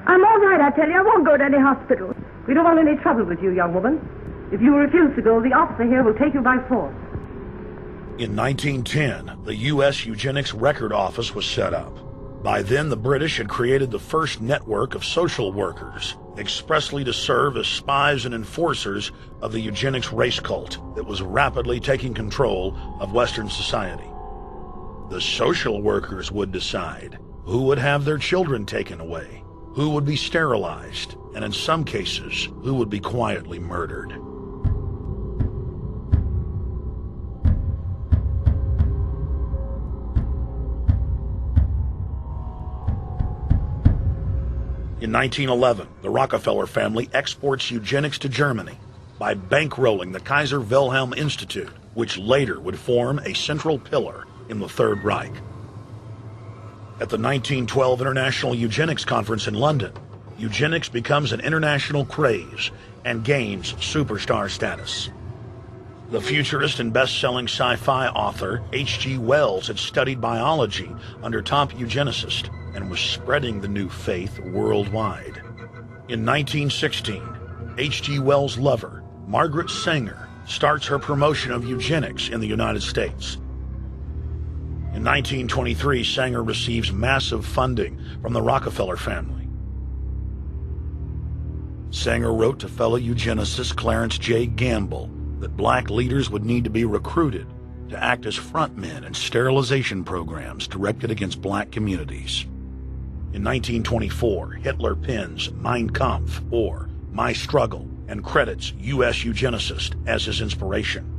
I'm all right, I tell you. I won't go to any hospital. We don't want any trouble with you, young woman. If you refuse to go, the officer here will take you by force. In 1910, the U.S. Eugenics Record Office was set up. By then, the British had created the first network of social workers, expressly to serve as spies and enforcers of the eugenics race cult that was rapidly taking control of Western society. The social workers would decide who would have their children taken away, who would be sterilized, and in some cases, who would be quietly murdered. In 1911, the Rockefeller family exports eugenics to Germany by bankrolling the Kaiser Wilhelm Institute, which later would form a central pillar in the Third Reich. At the 1912 International Eugenics Conference in London, eugenics becomes an international craze and gains superstar status. The futurist and best-selling sci-fi author H.G. Wells had studied biology under top eugenicists and was spreading the new faith worldwide. In 1916, H.G. Wells' lover, Margaret Sanger, starts her promotion of eugenics in the United States. In 1923, Sanger receives massive funding from the Rockefeller family. Sanger wrote to fellow eugenicist Clarence J. Gamble that black leaders would need to be recruited to act as frontmen in sterilization programs directed against black communities. In 1924, Hitler pens Mein Kampf, or My Struggle, and credits U.S. eugenicists as his inspiration.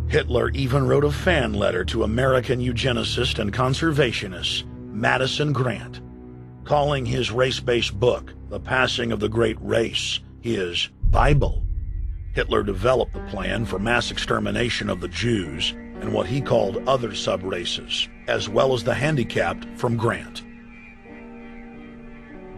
Hitler even wrote a fan letter to American eugenicist and conservationist Madison Grant, calling his race-based book, The Passing of the Great Race, his Bible. Hitler developed the plan for mass extermination of the Jews and what he called other sub-races, as well as the handicapped, from Grant.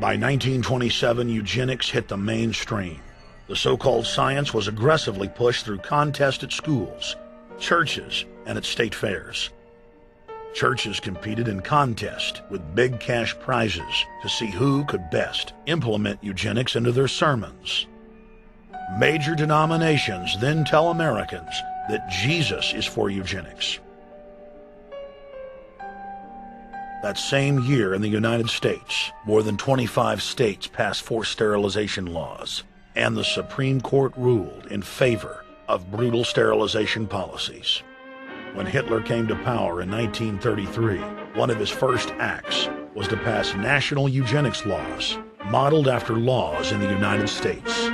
By 1927, eugenics hit the mainstream. The so-called science was aggressively pushed through contests at schools, churches, and at state fairs. Churches competed in contests with big cash prizes to see who could best implement eugenics into their sermons. Major denominations then tell Americans that Jesus is for eugenics. That same year in the United States, more than 25 states passed forced sterilization laws, and the Supreme Court ruled in favor of brutal sterilization policies. When Hitler came to power in 1933, one of his first acts was to pass national eugenics laws, modeled after laws in the United States.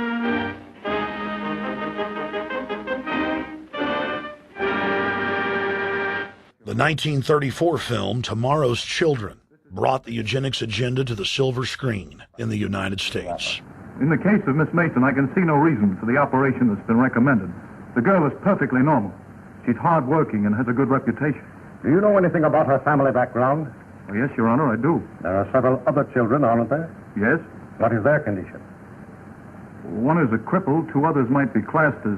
The 1934 film Tomorrow's Children brought the eugenics agenda to the silver screen in the United States. In the case of Miss Mason, I can see no reason for the operation that's been recommended. The girl is perfectly normal. She's hard-working and has a good reputation. Do you know anything about her family background? Oh, yes, Your Honor, I do. There are several other children, aren't there? Yes. What is their condition? One is a cripple. Two others might be classed as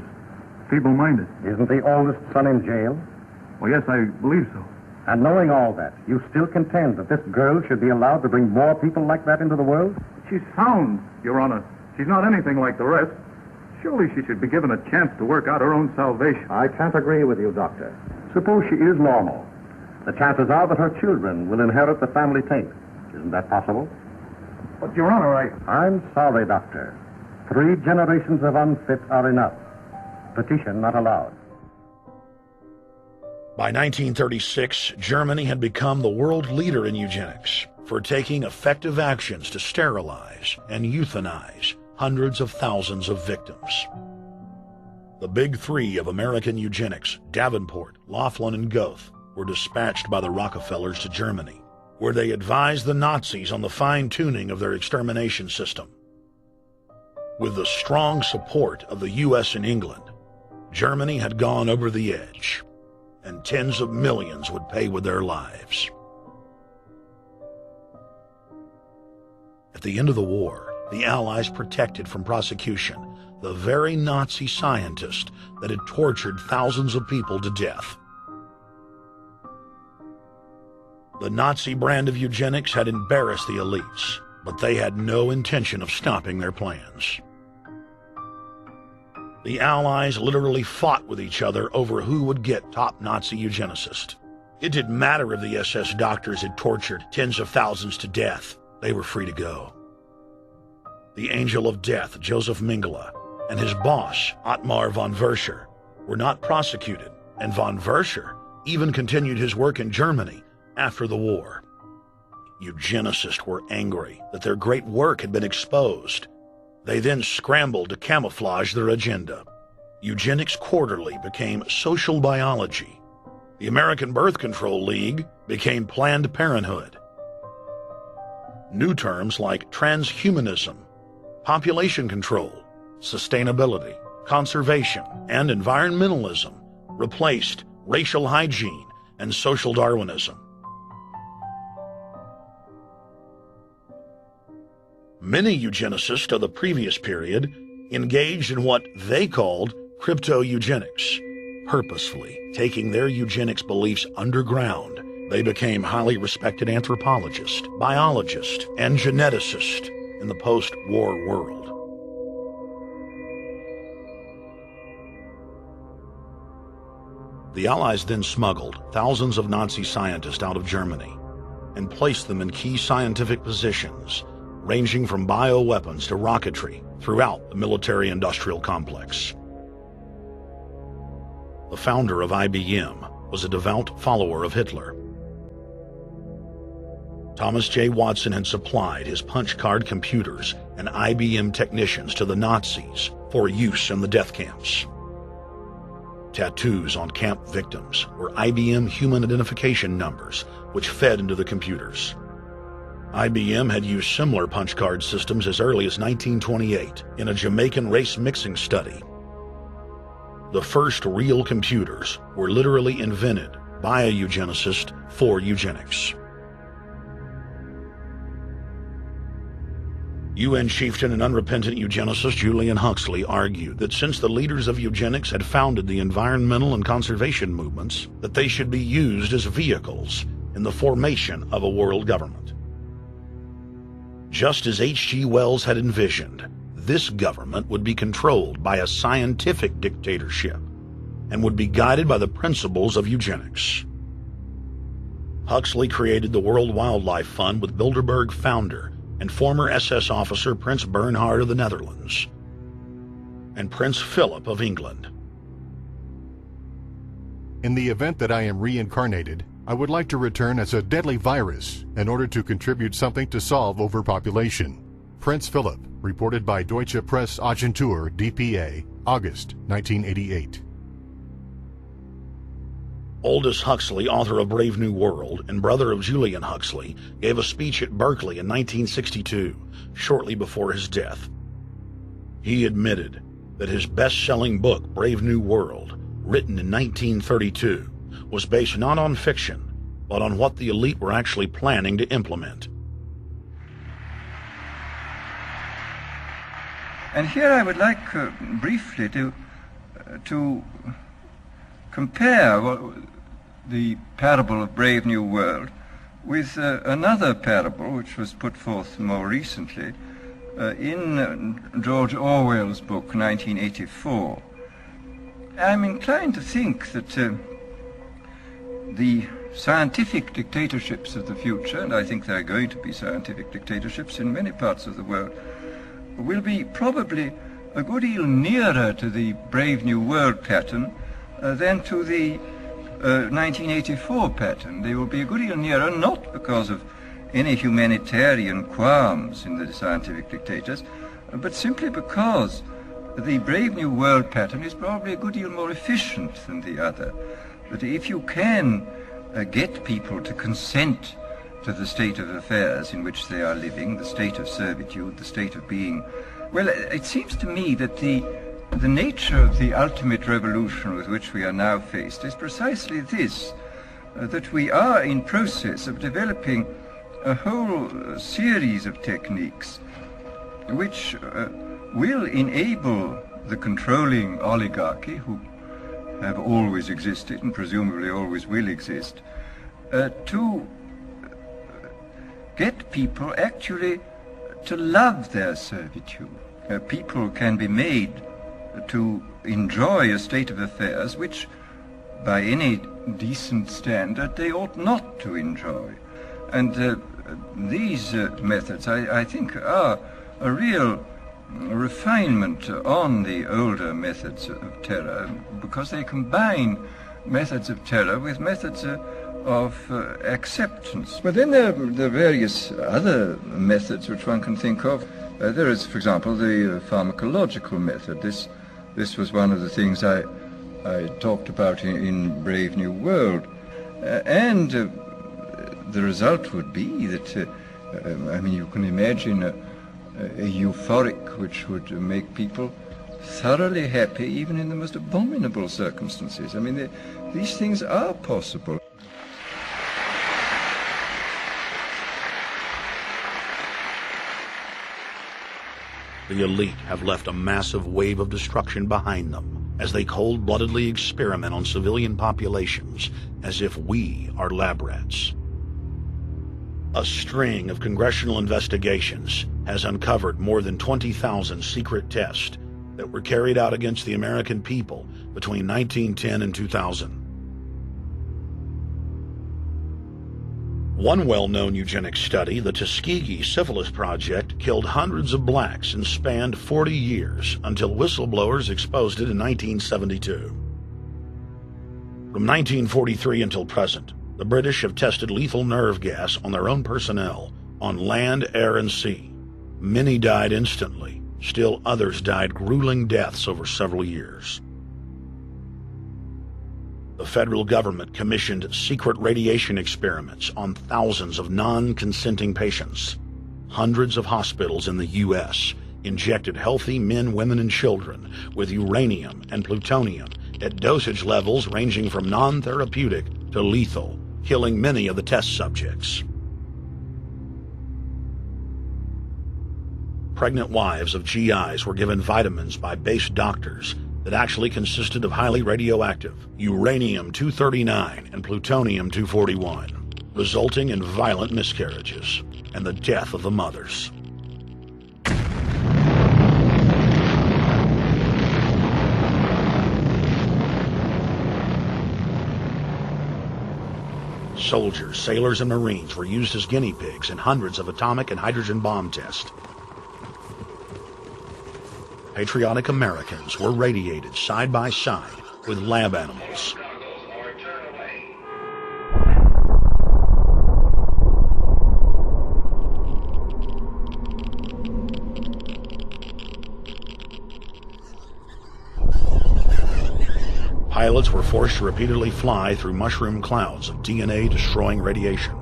feeble-minded. Isn't the oldest son in jail? Well, yes, I believe so. And knowing all that, you still contend that this girl should be allowed to bring more people like that into the world? She's sound, Your Honor. She's not anything like the rest. Surely she should be given a chance to work out her own salvation. I can't agree with you, Doctor. Suppose she is normal. The chances are that her children will inherit the family taint. Isn't that possible? But, Your Honor, I'm sorry, Doctor. 3 generations of unfit are enough. Petition not allowed. By 1936, Germany had become the world leader in eugenics for taking effective actions to sterilize and euthanize hundreds of thousands of victims. The big 3 of American eugenics, Davenport, Laughlin, and Goethe, were dispatched by the Rockefellers to Germany, where they advised the Nazis on the fine-tuning of their extermination system. With the strong support of the U.S. and England, Germany had gone over the edge, and tens of millions would pay with their lives. At the end of the war, the Allies protected from prosecution the very Nazi scientist that had tortured thousands of people to death. The Nazi brand of eugenics had embarrassed the elites, but they had no intention of stopping their plans. The Allies literally fought with each other over who would get top Nazi eugenicist. It didn't matter if the SS doctors had tortured tens of thousands to death. They were free to go. The Angel of Death, Joseph Mengele, and his boss, Ottmar von Verscher, were not prosecuted, and von Verscher even continued his work in Germany after the war. Eugenicists were angry that their great work had been exposed. They then scrambled to camouflage their agenda. Eugenics Quarterly became Social Biology. The American Birth Control League became Planned Parenthood. New terms like transhumanism, population control, sustainability, conservation, and environmentalism replaced racial hygiene and social Darwinism. Many eugenicists of the previous period engaged in what they called crypto-eugenics. Purposefully taking their eugenics beliefs underground, they became highly respected anthropologists, biologists, and geneticists in the post-war world. The Allies then smuggled thousands of Nazi scientists out of Germany and placed them in key scientific positions, ranging from bioweapons to rocketry throughout the military-industrial complex. The founder of IBM was a devout follower of Hitler. Thomas J. Watson had supplied his punch card computers and IBM technicians to the Nazis for use in the death camps. Tattoos on camp victims were IBM human identification numbers, which fed into the computers. IBM had used similar punch card systems as early as 1928 in a Jamaican race mixing study. The first real computers were literally invented by a eugenicist for eugenics. UN chieftain and unrepentant eugenicist Julian Huxley argued that since the leaders of eugenics had founded the environmental and conservation movements, that they should be used as vehicles in the formation of a world government. Just as H.G. Wells had envisioned, this government would be controlled by a scientific dictatorship and would be guided by the principles of eugenics. Huxley created the World Wildlife Fund with Bilderberg founder and former SS officer Prince Bernhard of the Netherlands and Prince Philip of England. In the event that I am reincarnated, I would like to return as a deadly virus in order to contribute something to solve overpopulation. Prince Philip, reported by Deutsche Presse-Agentur, DPA, August 1988. Aldous Huxley, author of Brave New World and brother of Julian Huxley, gave a speech at Berkeley in 1962, shortly before his death. He admitted that his best-selling book, Brave New World, written in 1932, was based not on fiction, but on what the elite were actually planning to implement. And here I would like briefly to compare the parable of Brave New World with another parable which was put forth more recently in George Orwell's book 1984. I'm inclined to think that the scientific dictatorships of the future, and I think there are going to be scientific dictatorships in many parts of the world, will be probably a good deal nearer to the Brave New World pattern than to the 1984 pattern. They will be a good deal nearer, not because of any humanitarian qualms in the scientific dictators, but simply because the Brave New World pattern is probably a good deal more efficient than the other. That if you can get people to consent to the state of affairs in which they are living, the state of servitude, the state of being, well, it seems to me that the nature of the ultimate revolution with which we are now faced is precisely this, that we are in process of developing a whole series of techniques which will enable the controlling oligarchy, who have always existed and presumably always will exist, to get people actually to love their servitude. People can be made to enjoy a state of affairs which, by any decent standard, they ought not to enjoy. And these methods, I think, are a real refinement on the older methods of terror, because they combine methods of terror with methods of acceptance. But then there are various other methods which one can think of. There is, for example, the pharmacological method. This was one of the things I talked about in Brave New World. And the result would be that I mean, you can imagine a euphoric which would make people thoroughly happy even in the most abominable circumstances. I mean, these things are possible. The elite have left a massive wave of destruction behind them as they cold-bloodedly experiment on civilian populations as if we are lab rats. A string of congressional investigations has uncovered more than 20,000 secret tests that were carried out against the American people between 1910 and 2000. One well-known eugenics study, the Tuskegee Syphilis Project, killed hundreds of blacks and spanned 40 years until whistleblowers exposed it in 1972. From 1943 until present, the British have tested lethal nerve gas on their own personnel, on land, air, and sea. Many died instantly. Still others died grueling deaths over several years. The federal government commissioned secret radiation experiments on thousands of non-consenting patients. Hundreds of hospitals in the U.S. injected healthy men, women, and children with uranium and plutonium at dosage levels ranging from non-therapeutic to lethal, killing many of the test subjects. Pregnant wives of GIs were given vitamins by base doctors that actually consisted of highly radioactive uranium-239 and plutonium-241, resulting in violent miscarriages and the death of the mothers. Soldiers, sailors, and Marines were used as guinea pigs in hundreds of atomic and hydrogen bomb tests. Patriotic Americans were radiated side by side with lab animals. Pilots were forced to repeatedly fly through mushroom clouds of DNA-destroying radiation.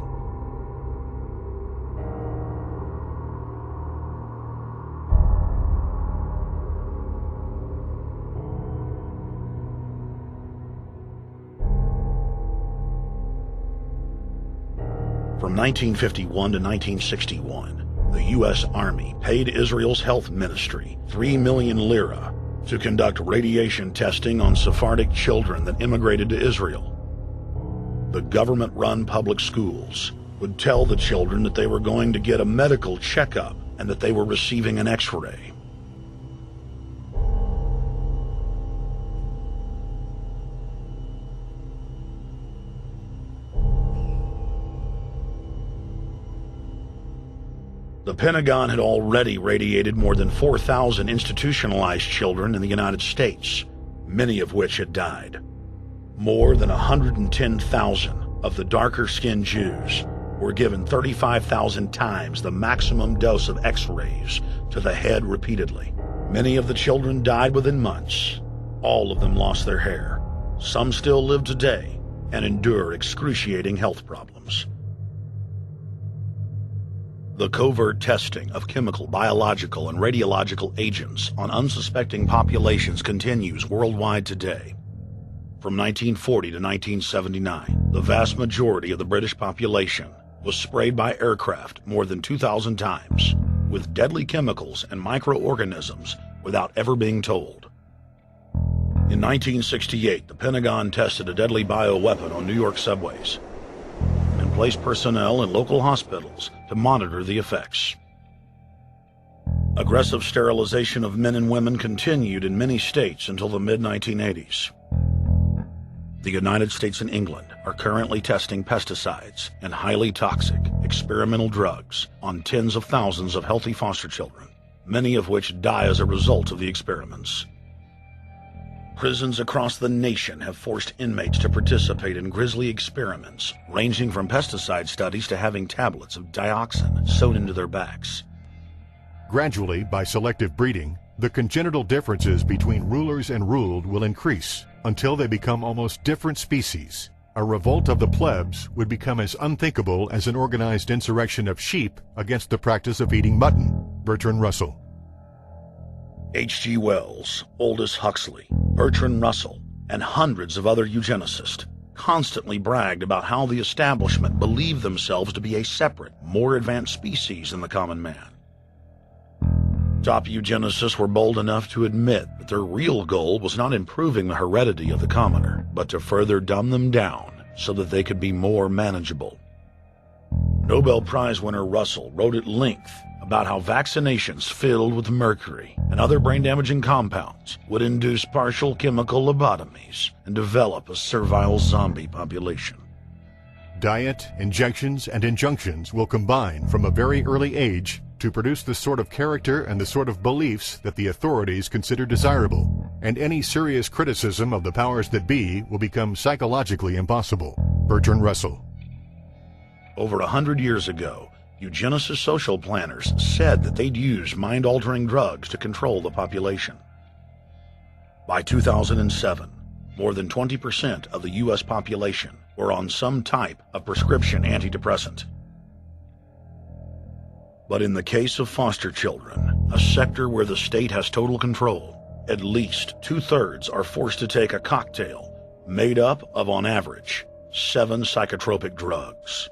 From 1951 to 1961, the U.S. Army paid Israel's health ministry 3 million lira to conduct radiation testing on Sephardic children that immigrated to Israel. The government-run public schools would tell the children that they were going to get a medical checkup and that they were receiving an X-ray. The Pentagon had already radiated more than 4,000 institutionalized children in the United States, many of which had died. More than 110,000 of the darker-skinned Jews were given 35,000 times the maximum dose of X-rays to the head repeatedly. Many of the children died within months. All of them lost their hair. Some still live today and endure excruciating health problems. The covert testing of chemical, biological, and radiological agents on unsuspecting populations continues worldwide today. From 1940 to 1979, the vast majority of the British population was sprayed by aircraft more than 2,000 times with deadly chemicals and microorganisms without ever being told. In 1968, the Pentagon tested a deadly bioweapon on New York subways and placed personnel in local hospitals to monitor the effects. Aggressive sterilization of men and women continued in many states until the mid-1980s. The United States and England are currently testing pesticides and highly toxic experimental drugs on tens of thousands of healthy foster children, many of which die as a result of the experiments. Prisons across the nation have forced inmates to participate in grisly experiments, ranging from pesticide studies to having tablets of dioxin sewn into their backs. Gradually, by selective breeding, the congenital differences between rulers and ruled will increase until they become almost different species. a revolt of the plebs would become as unthinkable as an organized insurrection of sheep against the practice of eating mutton. Bertrand Russell. H.G. Wells, Aldous Huxley, Bertrand Russell, and hundreds of other eugenicists constantly bragged about how the establishment believed themselves to be a separate, more advanced species than the common man. Top eugenicists were bold enough to admit that their real goal was not improving the heredity of the commoner, but to further dumb them down so that they could be more manageable. Nobel Prize winner Russell wrote at length about how vaccinations filled with mercury and other brain-damaging compounds would induce partial chemical lobotomies and develop a servile zombie population. Diet, injections, and injunctions will combine from a very early age to produce the sort of character and the sort of beliefs that the authorities consider desirable, and any serious criticism of the powers that be will become psychologically impossible. Bertrand Russell. Over 100 years ago, eugenicist social planners said that they'd use mind-altering drugs to control the population. By 2007, more than 20% of the U.S. population were on some type of prescription antidepressant. But in the case of foster children, a sector where the state has total control, at least 2/3 are forced to take a cocktail made up of, on average, 7 psychotropic drugs.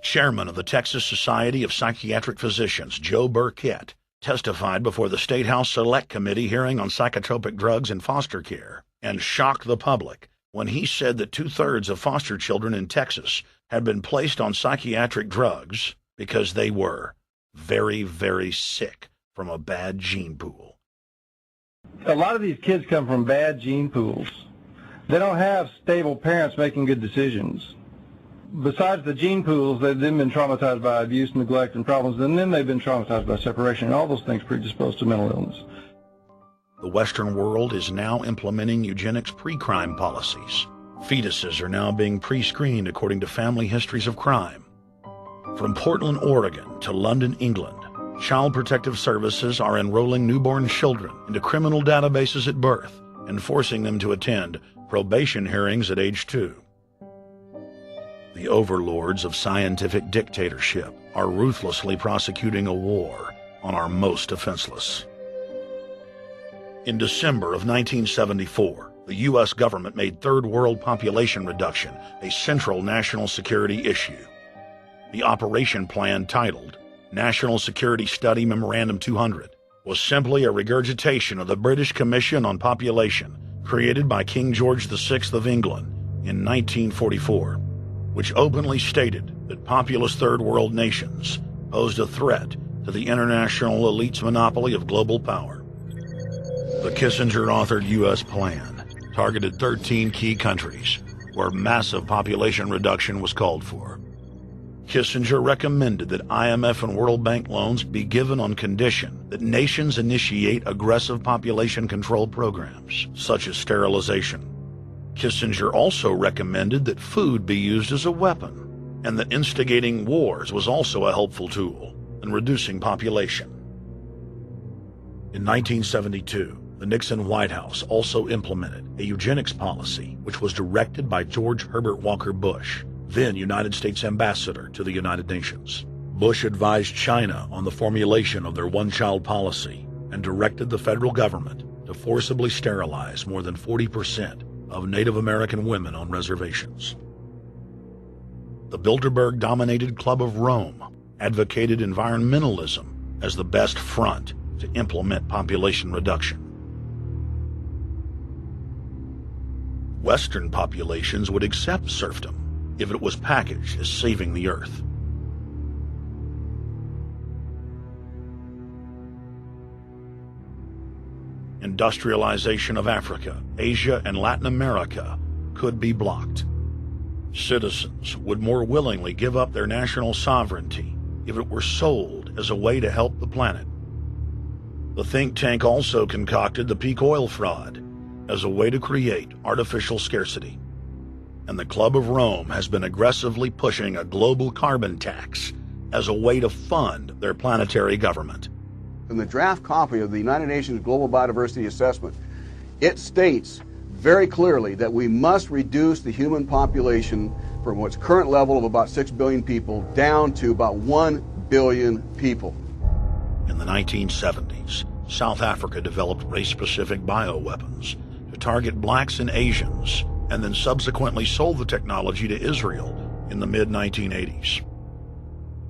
Chairman of the Texas Society of Psychiatric Physicians, Joe Burkett, testified before the State House Select Committee hearing on psychotropic drugs in foster care and shocked the public when he said that 2/3 of foster children in Texas had been placed on psychiatric drugs because they were very, very sick from a bad gene pool. A lot of these kids come from bad gene pools. They don't have stable parents making good decisions. Besides the gene pools, they've then been traumatized by abuse, neglect, and problems, and then they've been traumatized by separation, and all those things predispose to mental illness. The Western world is now implementing eugenics pre-crime policies. Fetuses are now being pre-screened according to family histories of crime. From Portland, Oregon to London, England, Child Protective Services are enrolling newborn children into criminal databases at birth and forcing them to attend probation hearings at age 2. The overlords of scientific dictatorship are ruthlessly prosecuting a war on our most defenseless. In December of 1974, the U.S. government made third world population reduction a central national security issue. The operation plan, titled National Security Study Memorandum 200, was simply a regurgitation of the British Commission on Population created by King George VI of England in 1944, which openly stated that populous third world nations posed a threat to the international elite's monopoly of global power. The Kissinger-authored U.S. plan targeted 13 key countries where massive population reduction was called for. Kissinger recommended that IMF and World Bank loans be given on condition that nations initiate aggressive population control programs, such as sterilization. Kissinger also recommended that food be used as a weapon, and that instigating wars was also a helpful tool in reducing population. In 1972, the Nixon White House also implemented a eugenics policy which was directed by George Herbert Walker Bush, then United States Ambassador to the United Nations. Bush advised China on the formulation of their one-child policy and directed the federal government to forcibly sterilize more than 40% of Native American women on reservations. The Bilderberg-dominated Club of Rome advocated environmentalism as the best front to implement population reduction. Western populations would accept serfdom if it was packaged as saving the earth. Industrialization of Africa, Asia, and Latin America could be blocked. Citizens would more willingly give up their national sovereignty if it were sold as a way to help the planet. The think tank also concocted the peak oil fraud as a way to create artificial scarcity. And the Club of Rome has been aggressively pushing a global carbon tax as a way to fund their planetary government. In the draft copy of the United Nations Global Biodiversity Assessment, it states very clearly that we must reduce the human population from its current level of about 6 billion people down to about 1 billion people. In the 1970s, South Africa developed race-specific bioweapons to target blacks and Asians, and then subsequently sold the technology to Israel in the mid-1980s.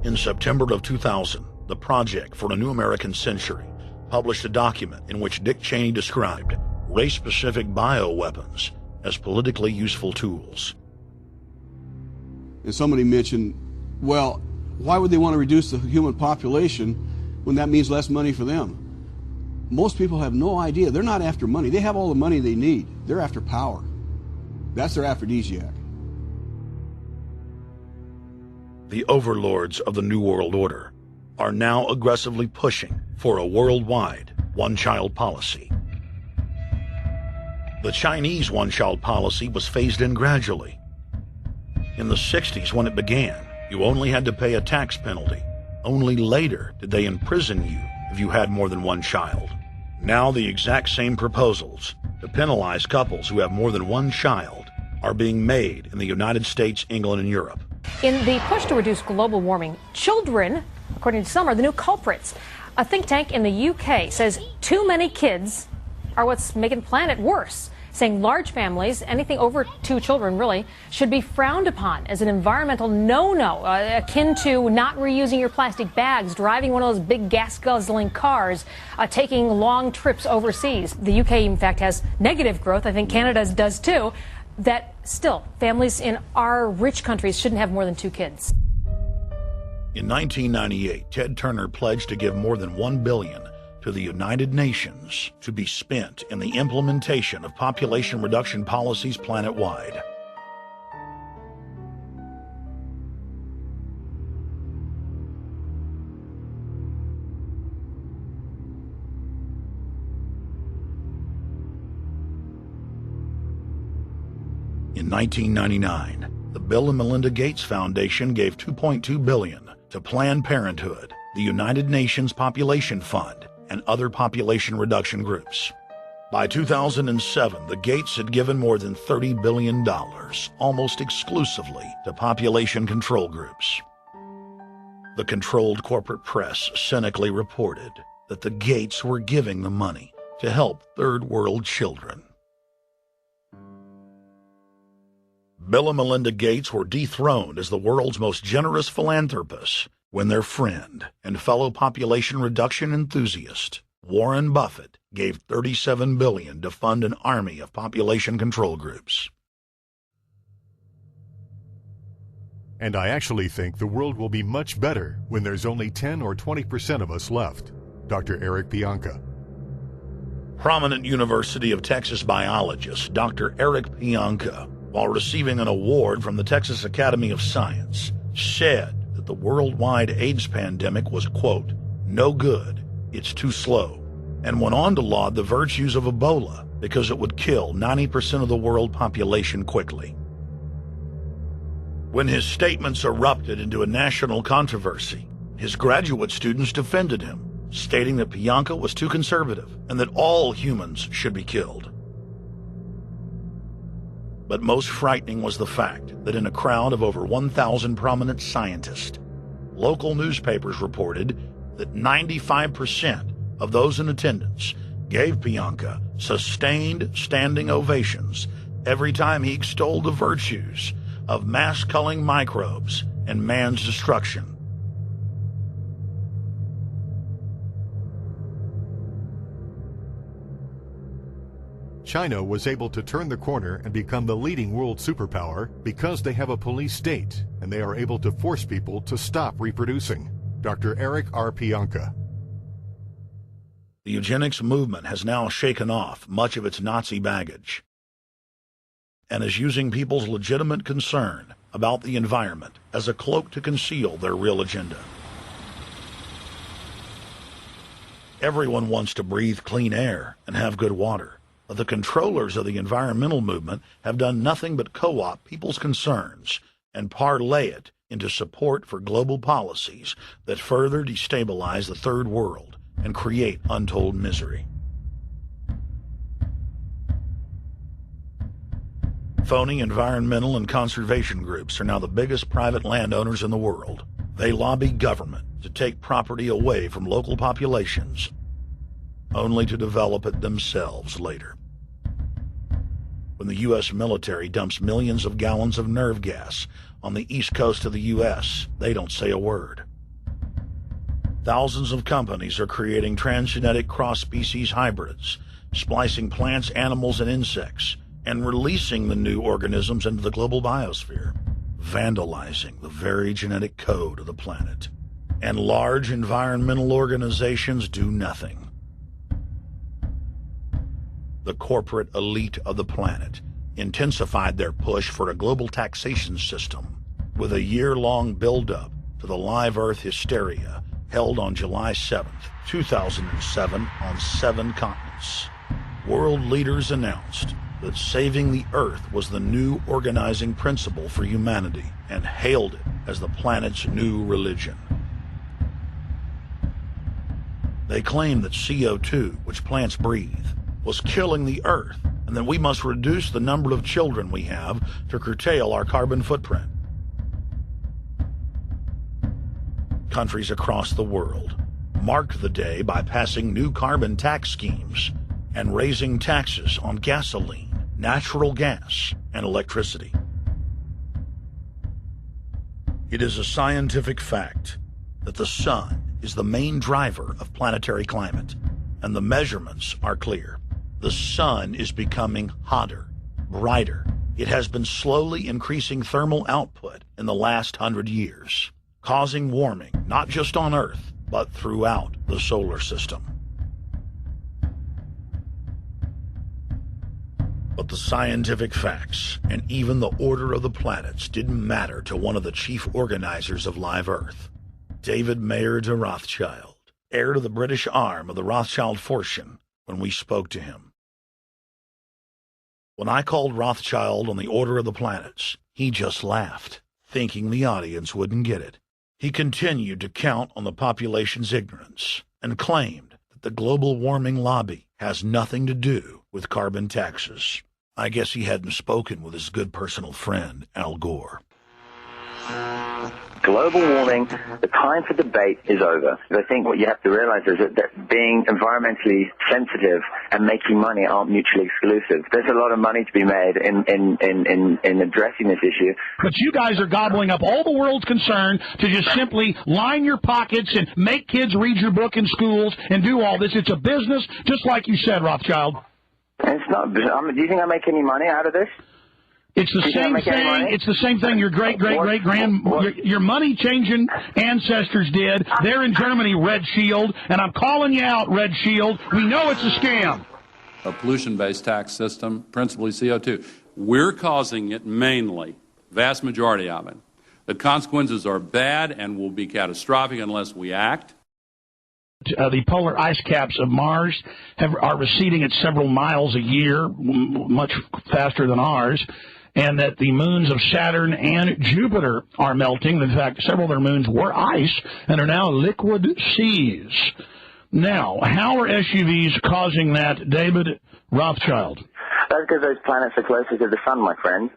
In September of 2000, the Project for a New American Century published a document in which Dick Cheney described race-specific bioweapons as politically useful tools. And somebody mentioned, well, why would they want to reduce the human population when that means less money for them? Most people have no idea. They're not after money. They have all the money they need. They're after power. That's their aphrodisiac. The overlords of the New World Order are now aggressively pushing for a worldwide one-child policy. The Chinese one-child policy was phased in gradually. In the 60s, when it began, you only had to pay a tax penalty. Only later did they imprison you if you had more than one child. Now the exact same proposals to penalize couples who have more than one child are being made in the United States, England, and Europe. In the push to reduce global warming, children, according to some, are the new culprits. A think tank in the UK says too many kids are what's making the planet worse, saying large families, anything over 2 children really, should be frowned upon as an environmental no-no, akin to not reusing your plastic bags, driving one of those big gas-guzzling cars, taking long trips overseas. The UK, in fact, has negative growth. I think Canada does too. That still, families in our rich countries shouldn't have more than 2 kids. In 1998, Ted Turner pledged to give more than $1 billion to the United Nations to be spent in the implementation of population reduction policies planet-wide. In 1999, the Bill and Melinda Gates Foundation gave $2.2 billion to Planned Parenthood, the United Nations Population Fund, and other population reduction groups. By 2007, the Gates had given more than $30 billion, almost exclusively to population control groups. The controlled corporate press cynically reported that the Gates were giving the money to help third world children. Bill and Melinda Gates were dethroned as the world's most generous philanthropists when their friend and fellow population reduction enthusiast, Warren Buffett, gave $37 billion to fund an army of population control groups. And I actually think the world will be much better when there's only 10 or 20% of us left. Dr. Eric Pianka. Prominent University of Texas biologist Dr. Eric Pianka, while receiving an award from the Texas Academy of Science, said that the worldwide AIDS pandemic was, quote, no good, it's too slow, and went on to laud the virtues of Ebola because it would kill 90% of the world population quickly. When his statements erupted into a national controversy, his graduate students defended him, stating that Pianka was too conservative and that all humans should be killed. But most frightening was the fact that in a crowd of over 1,000 prominent scientists, local newspapers reported that 95% of those in attendance gave Pianka sustained standing ovations every time he extolled the virtues of mass-culling microbes and man's destruction. China was able to turn the corner and become the leading world superpower because they have a police state and they are able to force people to stop reproducing. Dr. Eric R. Pianka. The eugenics movement has now shaken off much of its Nazi baggage and is using people's legitimate concern about the environment as a cloak to conceal their real agenda. Everyone wants to breathe clean air and have good water. But the controllers of the environmental movement have done nothing but co-opt people's concerns and parlay it into support for global policies that further destabilize the third world and create untold misery. Phony environmental and conservation groups are now the biggest private landowners in the world. They lobby government to take property away from local populations, only to develop it themselves later. When the U.S. military dumps millions of gallons of nerve gas on the east coast of the U.S., they don't say a word. Thousands of companies are creating transgenic cross-species hybrids, splicing plants, animals, and insects, and releasing the new organisms into the global biosphere, vandalizing the very genetic code of the planet. And large environmental organizations do nothing. The corporate elite of the planet intensified their push for a global taxation system with a year-long build-up to the Live Earth hysteria held on July 7th, 2007 on 7 continents. World leaders announced that saving the Earth was the new organizing principle for humanity and hailed it as the planet's new religion. They claimed that CO2, which plants breathe, was killing the Earth, and that we must reduce the number of children we have to curtail our carbon footprint. Countries across the world marked the day by passing new carbon tax schemes and raising taxes on gasoline, natural gas, and electricity. It is a scientific fact that the sun is the main driver of planetary climate, and the measurements are clear. The sun is becoming hotter, brighter. It has been slowly increasing thermal output in the last 100 years, causing warming not just on Earth, but throughout the solar system. But the scientific facts and even the order of the planets didn't matter to one of the chief organizers of Live Earth, David Mayer de Rothschild, heir to the British arm of the Rothschild fortune, when we spoke to him. When I called Rothschild on the order of the planets, he just laughed, thinking the audience wouldn't get it. He continued to count on the population's ignorance and claimed that the global warming lobby has nothing to do with carbon taxes. I guess he hadn't spoken with his good personal friend, Al Gore. Global warming, the time for debate is over. I think what you have to realize is that being environmentally sensitive and making money aren't mutually exclusive. There's a lot of money to be made in addressing this issue. But you guys are gobbling up all the world's concern to just simply line your pockets and make kids read your book in schools and do all this. It's a business, just like you said, Rothschild. And it's not. Do you think I make any money out of this? It's the same thing. It's the same thing your your money-changing ancestors did. They're in Germany, Red Shield, and I'm calling you out, Red Shield. We know it's a scam. A pollution-based tax system, principally CO2. We're causing it mainly, vast majority of it. The consequences are bad and will be catastrophic unless we act. The polar ice caps of Mars are receding at several miles a year, much faster than ours, and that the moons of Saturn and Jupiter are melting. In fact, several of their moons were ice and are now liquid seas. Now, how are SUVs causing that, David Rothschild? That's because those planets are closer to the sun, my friend.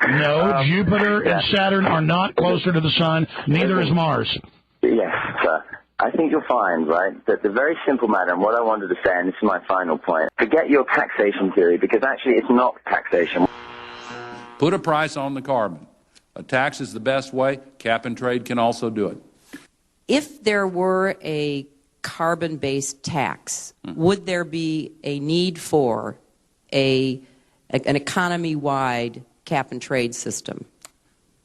No, Jupiter and Saturn are not closer to the sun. Neither is Mars. Yes, sir. I think you'll find, right, that the very simple matter, and what I wanted to say, and this is my final point, forget your taxation theory, because actually it's not taxation. Put a price on the carbon. A tax is the best way. Cap and trade can also do it. If there were a carbon-based tax, would there be a need for an economy-wide cap and trade system?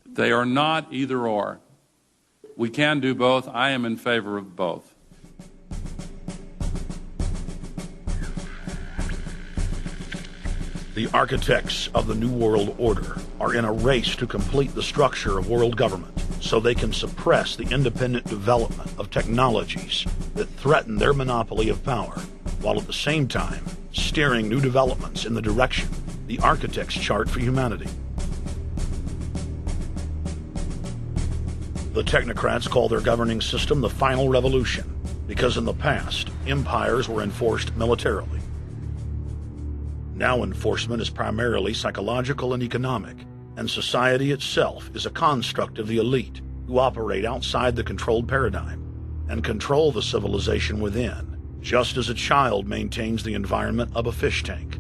They are not either or. We can do both. I am in favor of both. The architects of the New World Order are in a race to complete the structure of world government so they can suppress the independent development of technologies that threaten their monopoly of power, while at the same time steering new developments in the direction the architects chart for humanity. The technocrats call their governing system the final revolution because in the past, empires were enforced militarily. Now enforcement is primarily psychological and economic, and society itself is a construct of the elite who operate outside the controlled paradigm and control the civilization within, just as a child maintains the environment of a fish tank.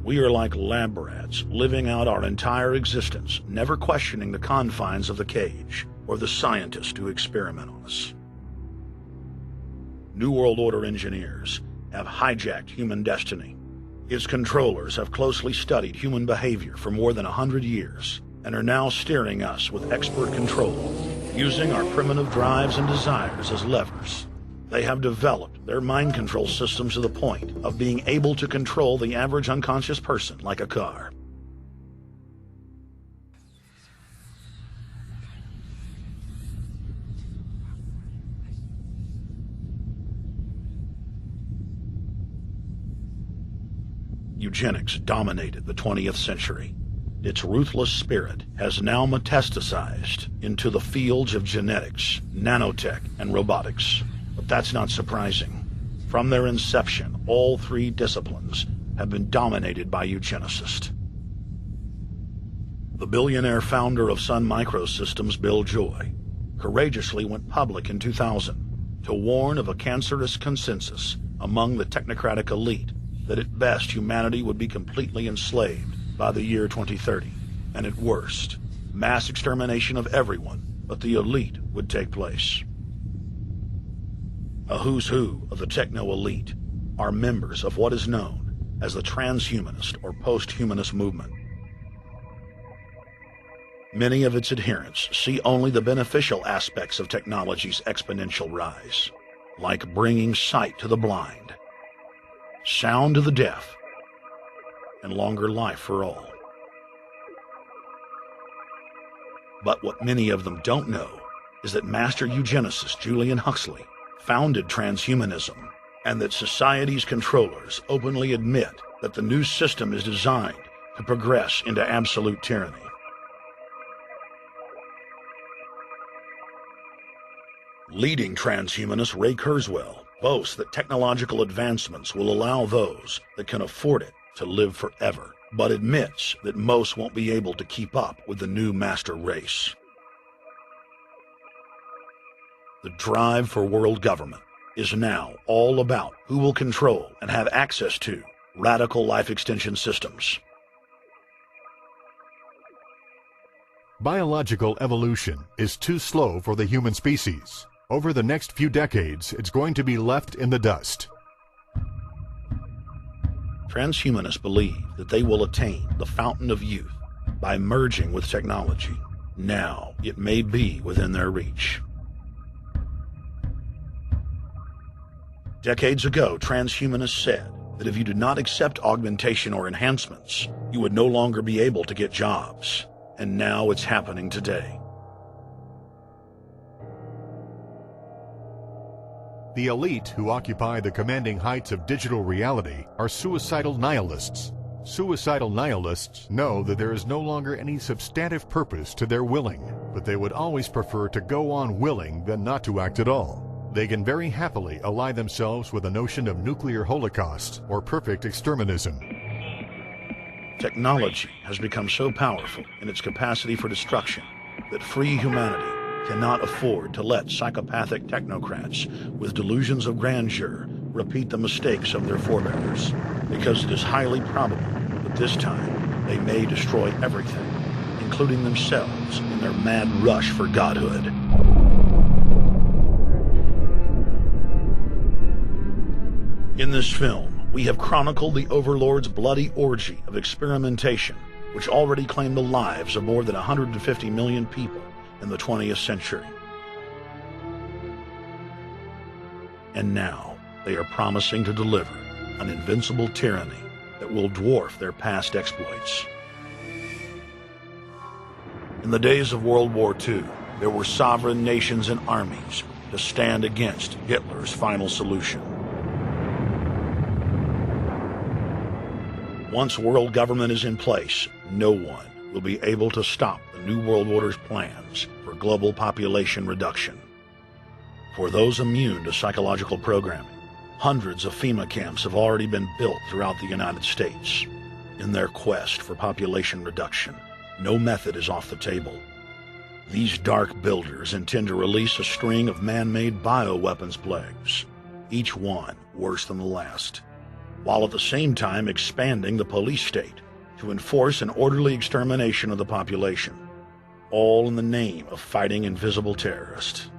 We are like lab rats, living out our entire existence, never questioning the confines of the cage or the scientists who experiment on us. New World Order engineers have hijacked human destiny. Its controllers have closely studied human behavior for more than 100 years and are now steering us with expert control, using our primitive drives and desires as levers. They have developed their mind control systems to the point of being able to control the average unconscious person like a car. Eugenics dominated the 20th century. Its ruthless spirit has now metastasized into the fields of genetics, nanotech, and robotics. But that's not surprising. From their inception, all three disciplines have been dominated by eugenicists. The billionaire founder of Sun Microsystems, Bill Joy, courageously went public in 2000 to warn of a cancerous consensus among the technocratic elite that at best humanity would be completely enslaved by the year 2030, and at worst, mass extermination of everyone but the elite would take place. A who's who of the techno-elite are members of what is known as the transhumanist or post-humanist movement. Many of its adherents see only the beneficial aspects of technology's exponential rise, like bringing sight to the blind, sound to the deaf, and longer life for all. But what many of them don't know is that master eugenicist Julian Huxley founded transhumanism, and that society's controllers openly admit that the new system is designed to progress into absolute tyranny. Leading transhumanist Ray Kurzweil boasts that technological advancements will allow those that can afford it to live forever, but admits that most won't be able to keep up with the new master race. The drive for world government is now all about who will control and have access to radical life extension systems. Biological evolution is too slow for the human species. Over the next few decades, it's going to be left in the dust. Transhumanists believe that they will attain the fountain of youth by merging with technology. Now, it may be within their reach. Decades ago, transhumanists said that if you did not accept augmentation or enhancements, you would no longer be able to get jobs. And now it's happening today. The elite who occupy the commanding heights of digital reality are suicidal nihilists. Suicidal nihilists know that there is no longer any substantive purpose to their willing, but they would always prefer to go on willing than not to act at all. They can very happily ally themselves with the notion of nuclear holocaust or perfect exterminism. Technology has become so powerful in its capacity for destruction that free humanity cannot afford to let psychopathic technocrats with delusions of grandeur repeat the mistakes of their forebears, because it is highly probable that this time they may destroy everything, including themselves in their mad rush for godhood. In this film, we have chronicled the Overlord's bloody orgy of experimentation, which already claimed the lives of more than 150 million people in the 20th century. And now, they are promising to deliver an invincible tyranny that will dwarf their past exploits. In the days of World War II, there were sovereign nations and armies to stand against Hitler's final solution. Once world government is in place, no one will be able to stop the New World Order's plans for global population reduction. For those immune to psychological programming, hundreds of FEMA camps have already been built throughout the United States. In their quest for population reduction, no method is off the table. These dark builders intend to release a string of man-made bioweapons plagues, each one worse than the last, while at the same time expanding the police state to enforce an orderly extermination of the population, all in the name of fighting invisible terrorists.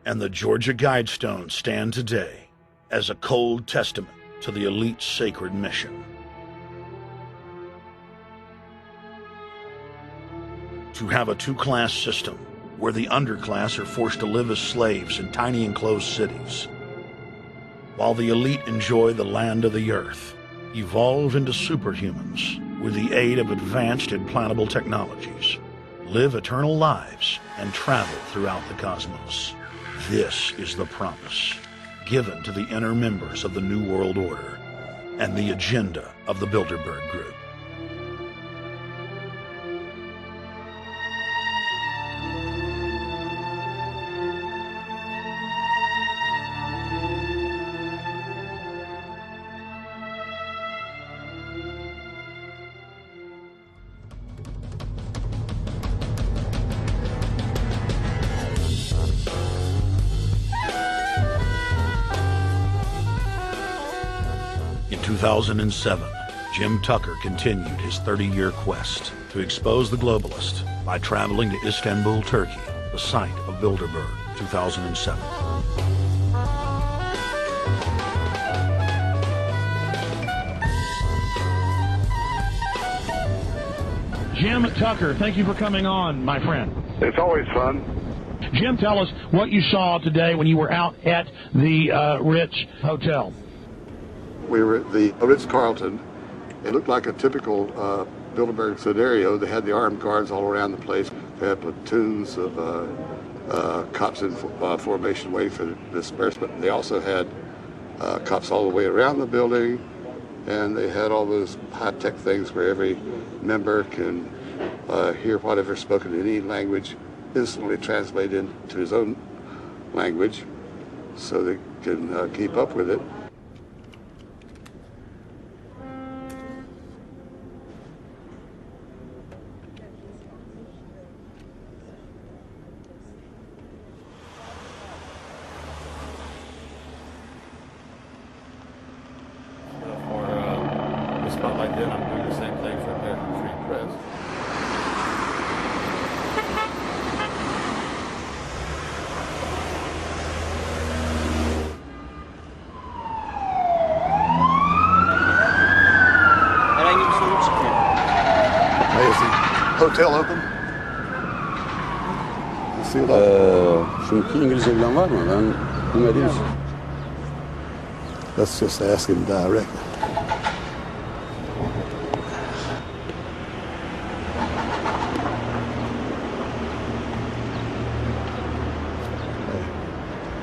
And the Georgia Guidestones stand today as a cold testament to the elite's sacred mission. To have a two-class system where the underclass are forced to live as slaves in tiny enclosed cities, while the elite enjoy the land of the earth, evolve into superhumans with the aid of advanced implantable technologies, live eternal lives, and travel throughout the cosmos. This is the promise given to the inner members of the New World Order and the agenda of the Bilderberg Group. In 2007, Jim Tucker continued his 30-year quest to expose the globalist by traveling to Istanbul, Turkey, the site of Bilderberg, 2007. Jim Tucker, thank you for coming on, my friend. It's always fun. Jim, tell us what you saw today when you were out at the Ritz Hotel. We were at the Ritz-Carlton. It looked like a typical Bilderberg scenario. They had the armed guards all around the place. They had platoons of cops in formation waiting for the disbursement. They also had cops all the way around the building, and they had all those high-tech things where every member can hear whatever's spoken in any language, instantly translate into his own language so they can keep up with it. Like that, I'm doing the same thing for American Free Press. Hey, is the hotel open? Çünkü İngilizce bilen var mı? Ben bilmediğim için. Let's just ask him directly.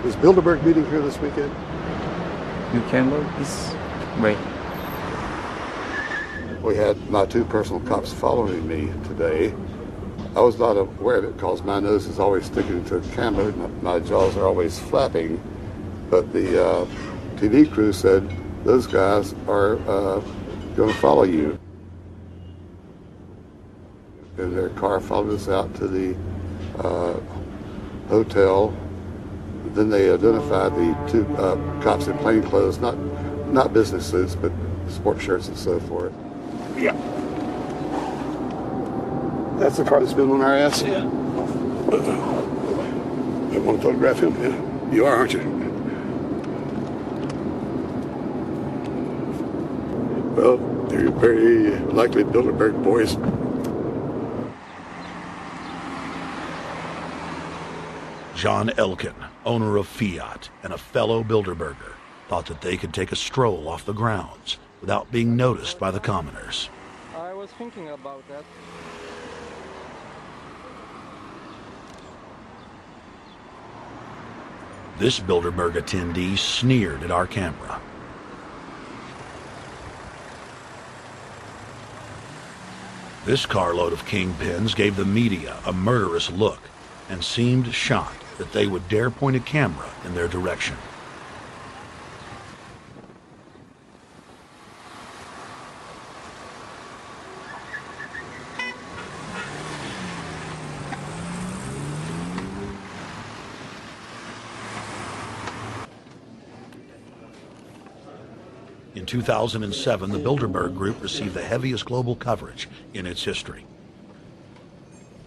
Is Bilderberg meeting here this weekend? You can look this way. We had my two personal cops following me today. I was not aware of it because my nose is always sticking to the camera and my jaws are always flapping. But the TV crew said those guys are going to follow you. And their car followed us out to the hotel. Then they identified the two cops in plain clothes, not business suits, but sport shirts and so forth. Yeah. That's the car that's been on our ass? Yeah. I want to photograph him? Yeah. You are, aren't you? Well, they're very likely Bilderberg boys. John Elkin, owner of Fiat and a fellow Bilderberger, thought that they could take a stroll off the grounds without being noticed by the commoners. I was thinking about that. This Bilderberg attendee sneered at our camera. This carload of kingpins gave the media a murderous look and seemed shocked that they would dare point a camera in their direction. In 2007, the Bilderberg Group received the heaviest global coverage in its history.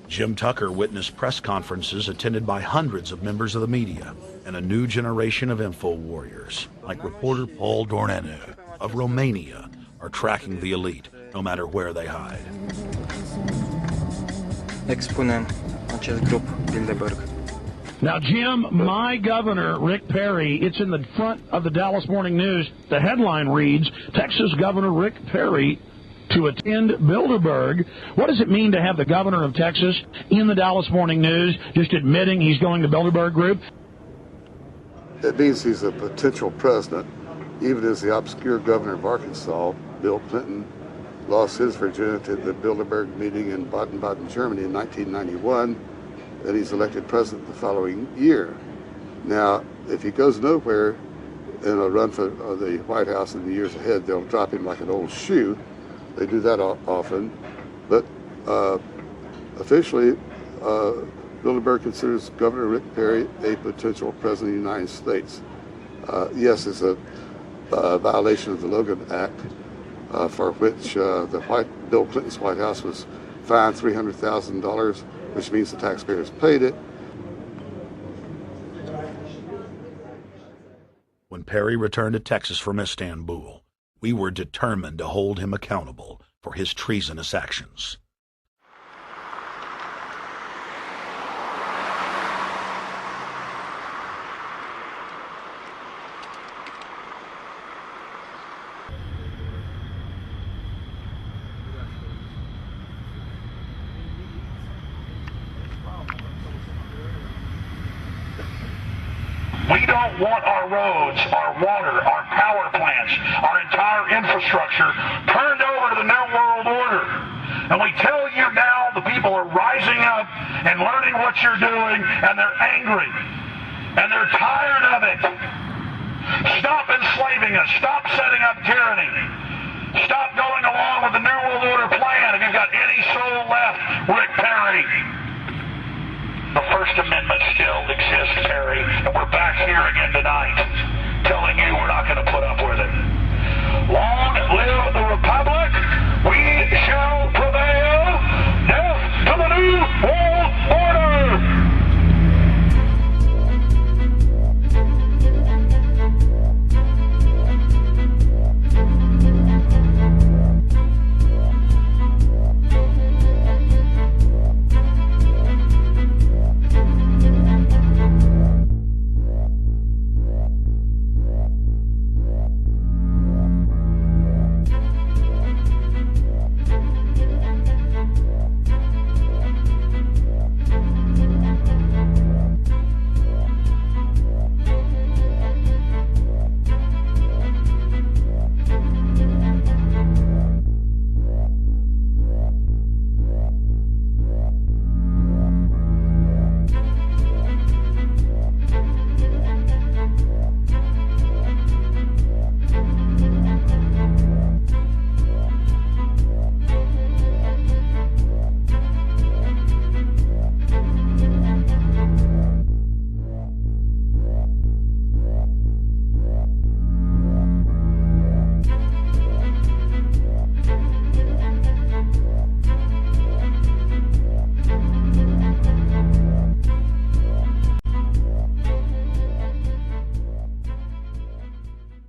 Jim Tucker witnessed press conferences attended by hundreds of members of the media and a new generation of info warriors, like reporter Paul Dornanu of Romania, are tracking the elite no matter where they hide. Expunem acest grup Bilderberg. Now, Jim, my governor, Rick Perry, it's in the front of the Dallas Morning News. The headline reads, Texas Governor Rick Perry to attend Bilderberg. What does it mean to have the governor of Texas in the Dallas Morning News just admitting he's going to Bilderberg Group? It means he's a potential president, even as the obscure governor of Arkansas, Bill Clinton, lost his virginity at the Bilderberg meeting in Baden-Baden, Germany in 1991, and he's elected president the following year. Now, if he goes nowhere in a run for the White House in the years ahead, they'll drop him like an old shoe. They do that often, but officially, Bilderberg considers Governor Rick Perry a potential president of the United States. Yes, it's a violation of the Logan Act, for which Bill Clinton's White House was fined $300,000, which means the taxpayers paid it. When Perry returned to Texas from Istanbul, we were determined to hold him accountable for his treasonous actions. We don't want our roads, our water, our power plants, our entire infrastructure turned over to the New World Order. And we tell you now the people are rising up and learning what you're doing, and they're angry. And they're tired of it. Stop enslaving us. Stop setting up tyranny. Stop going along with the New World Order plan. If you've got any soul left, Rick Perry. The First Amendment still exists, Perry, and we're back here again tonight telling you we're not going to put up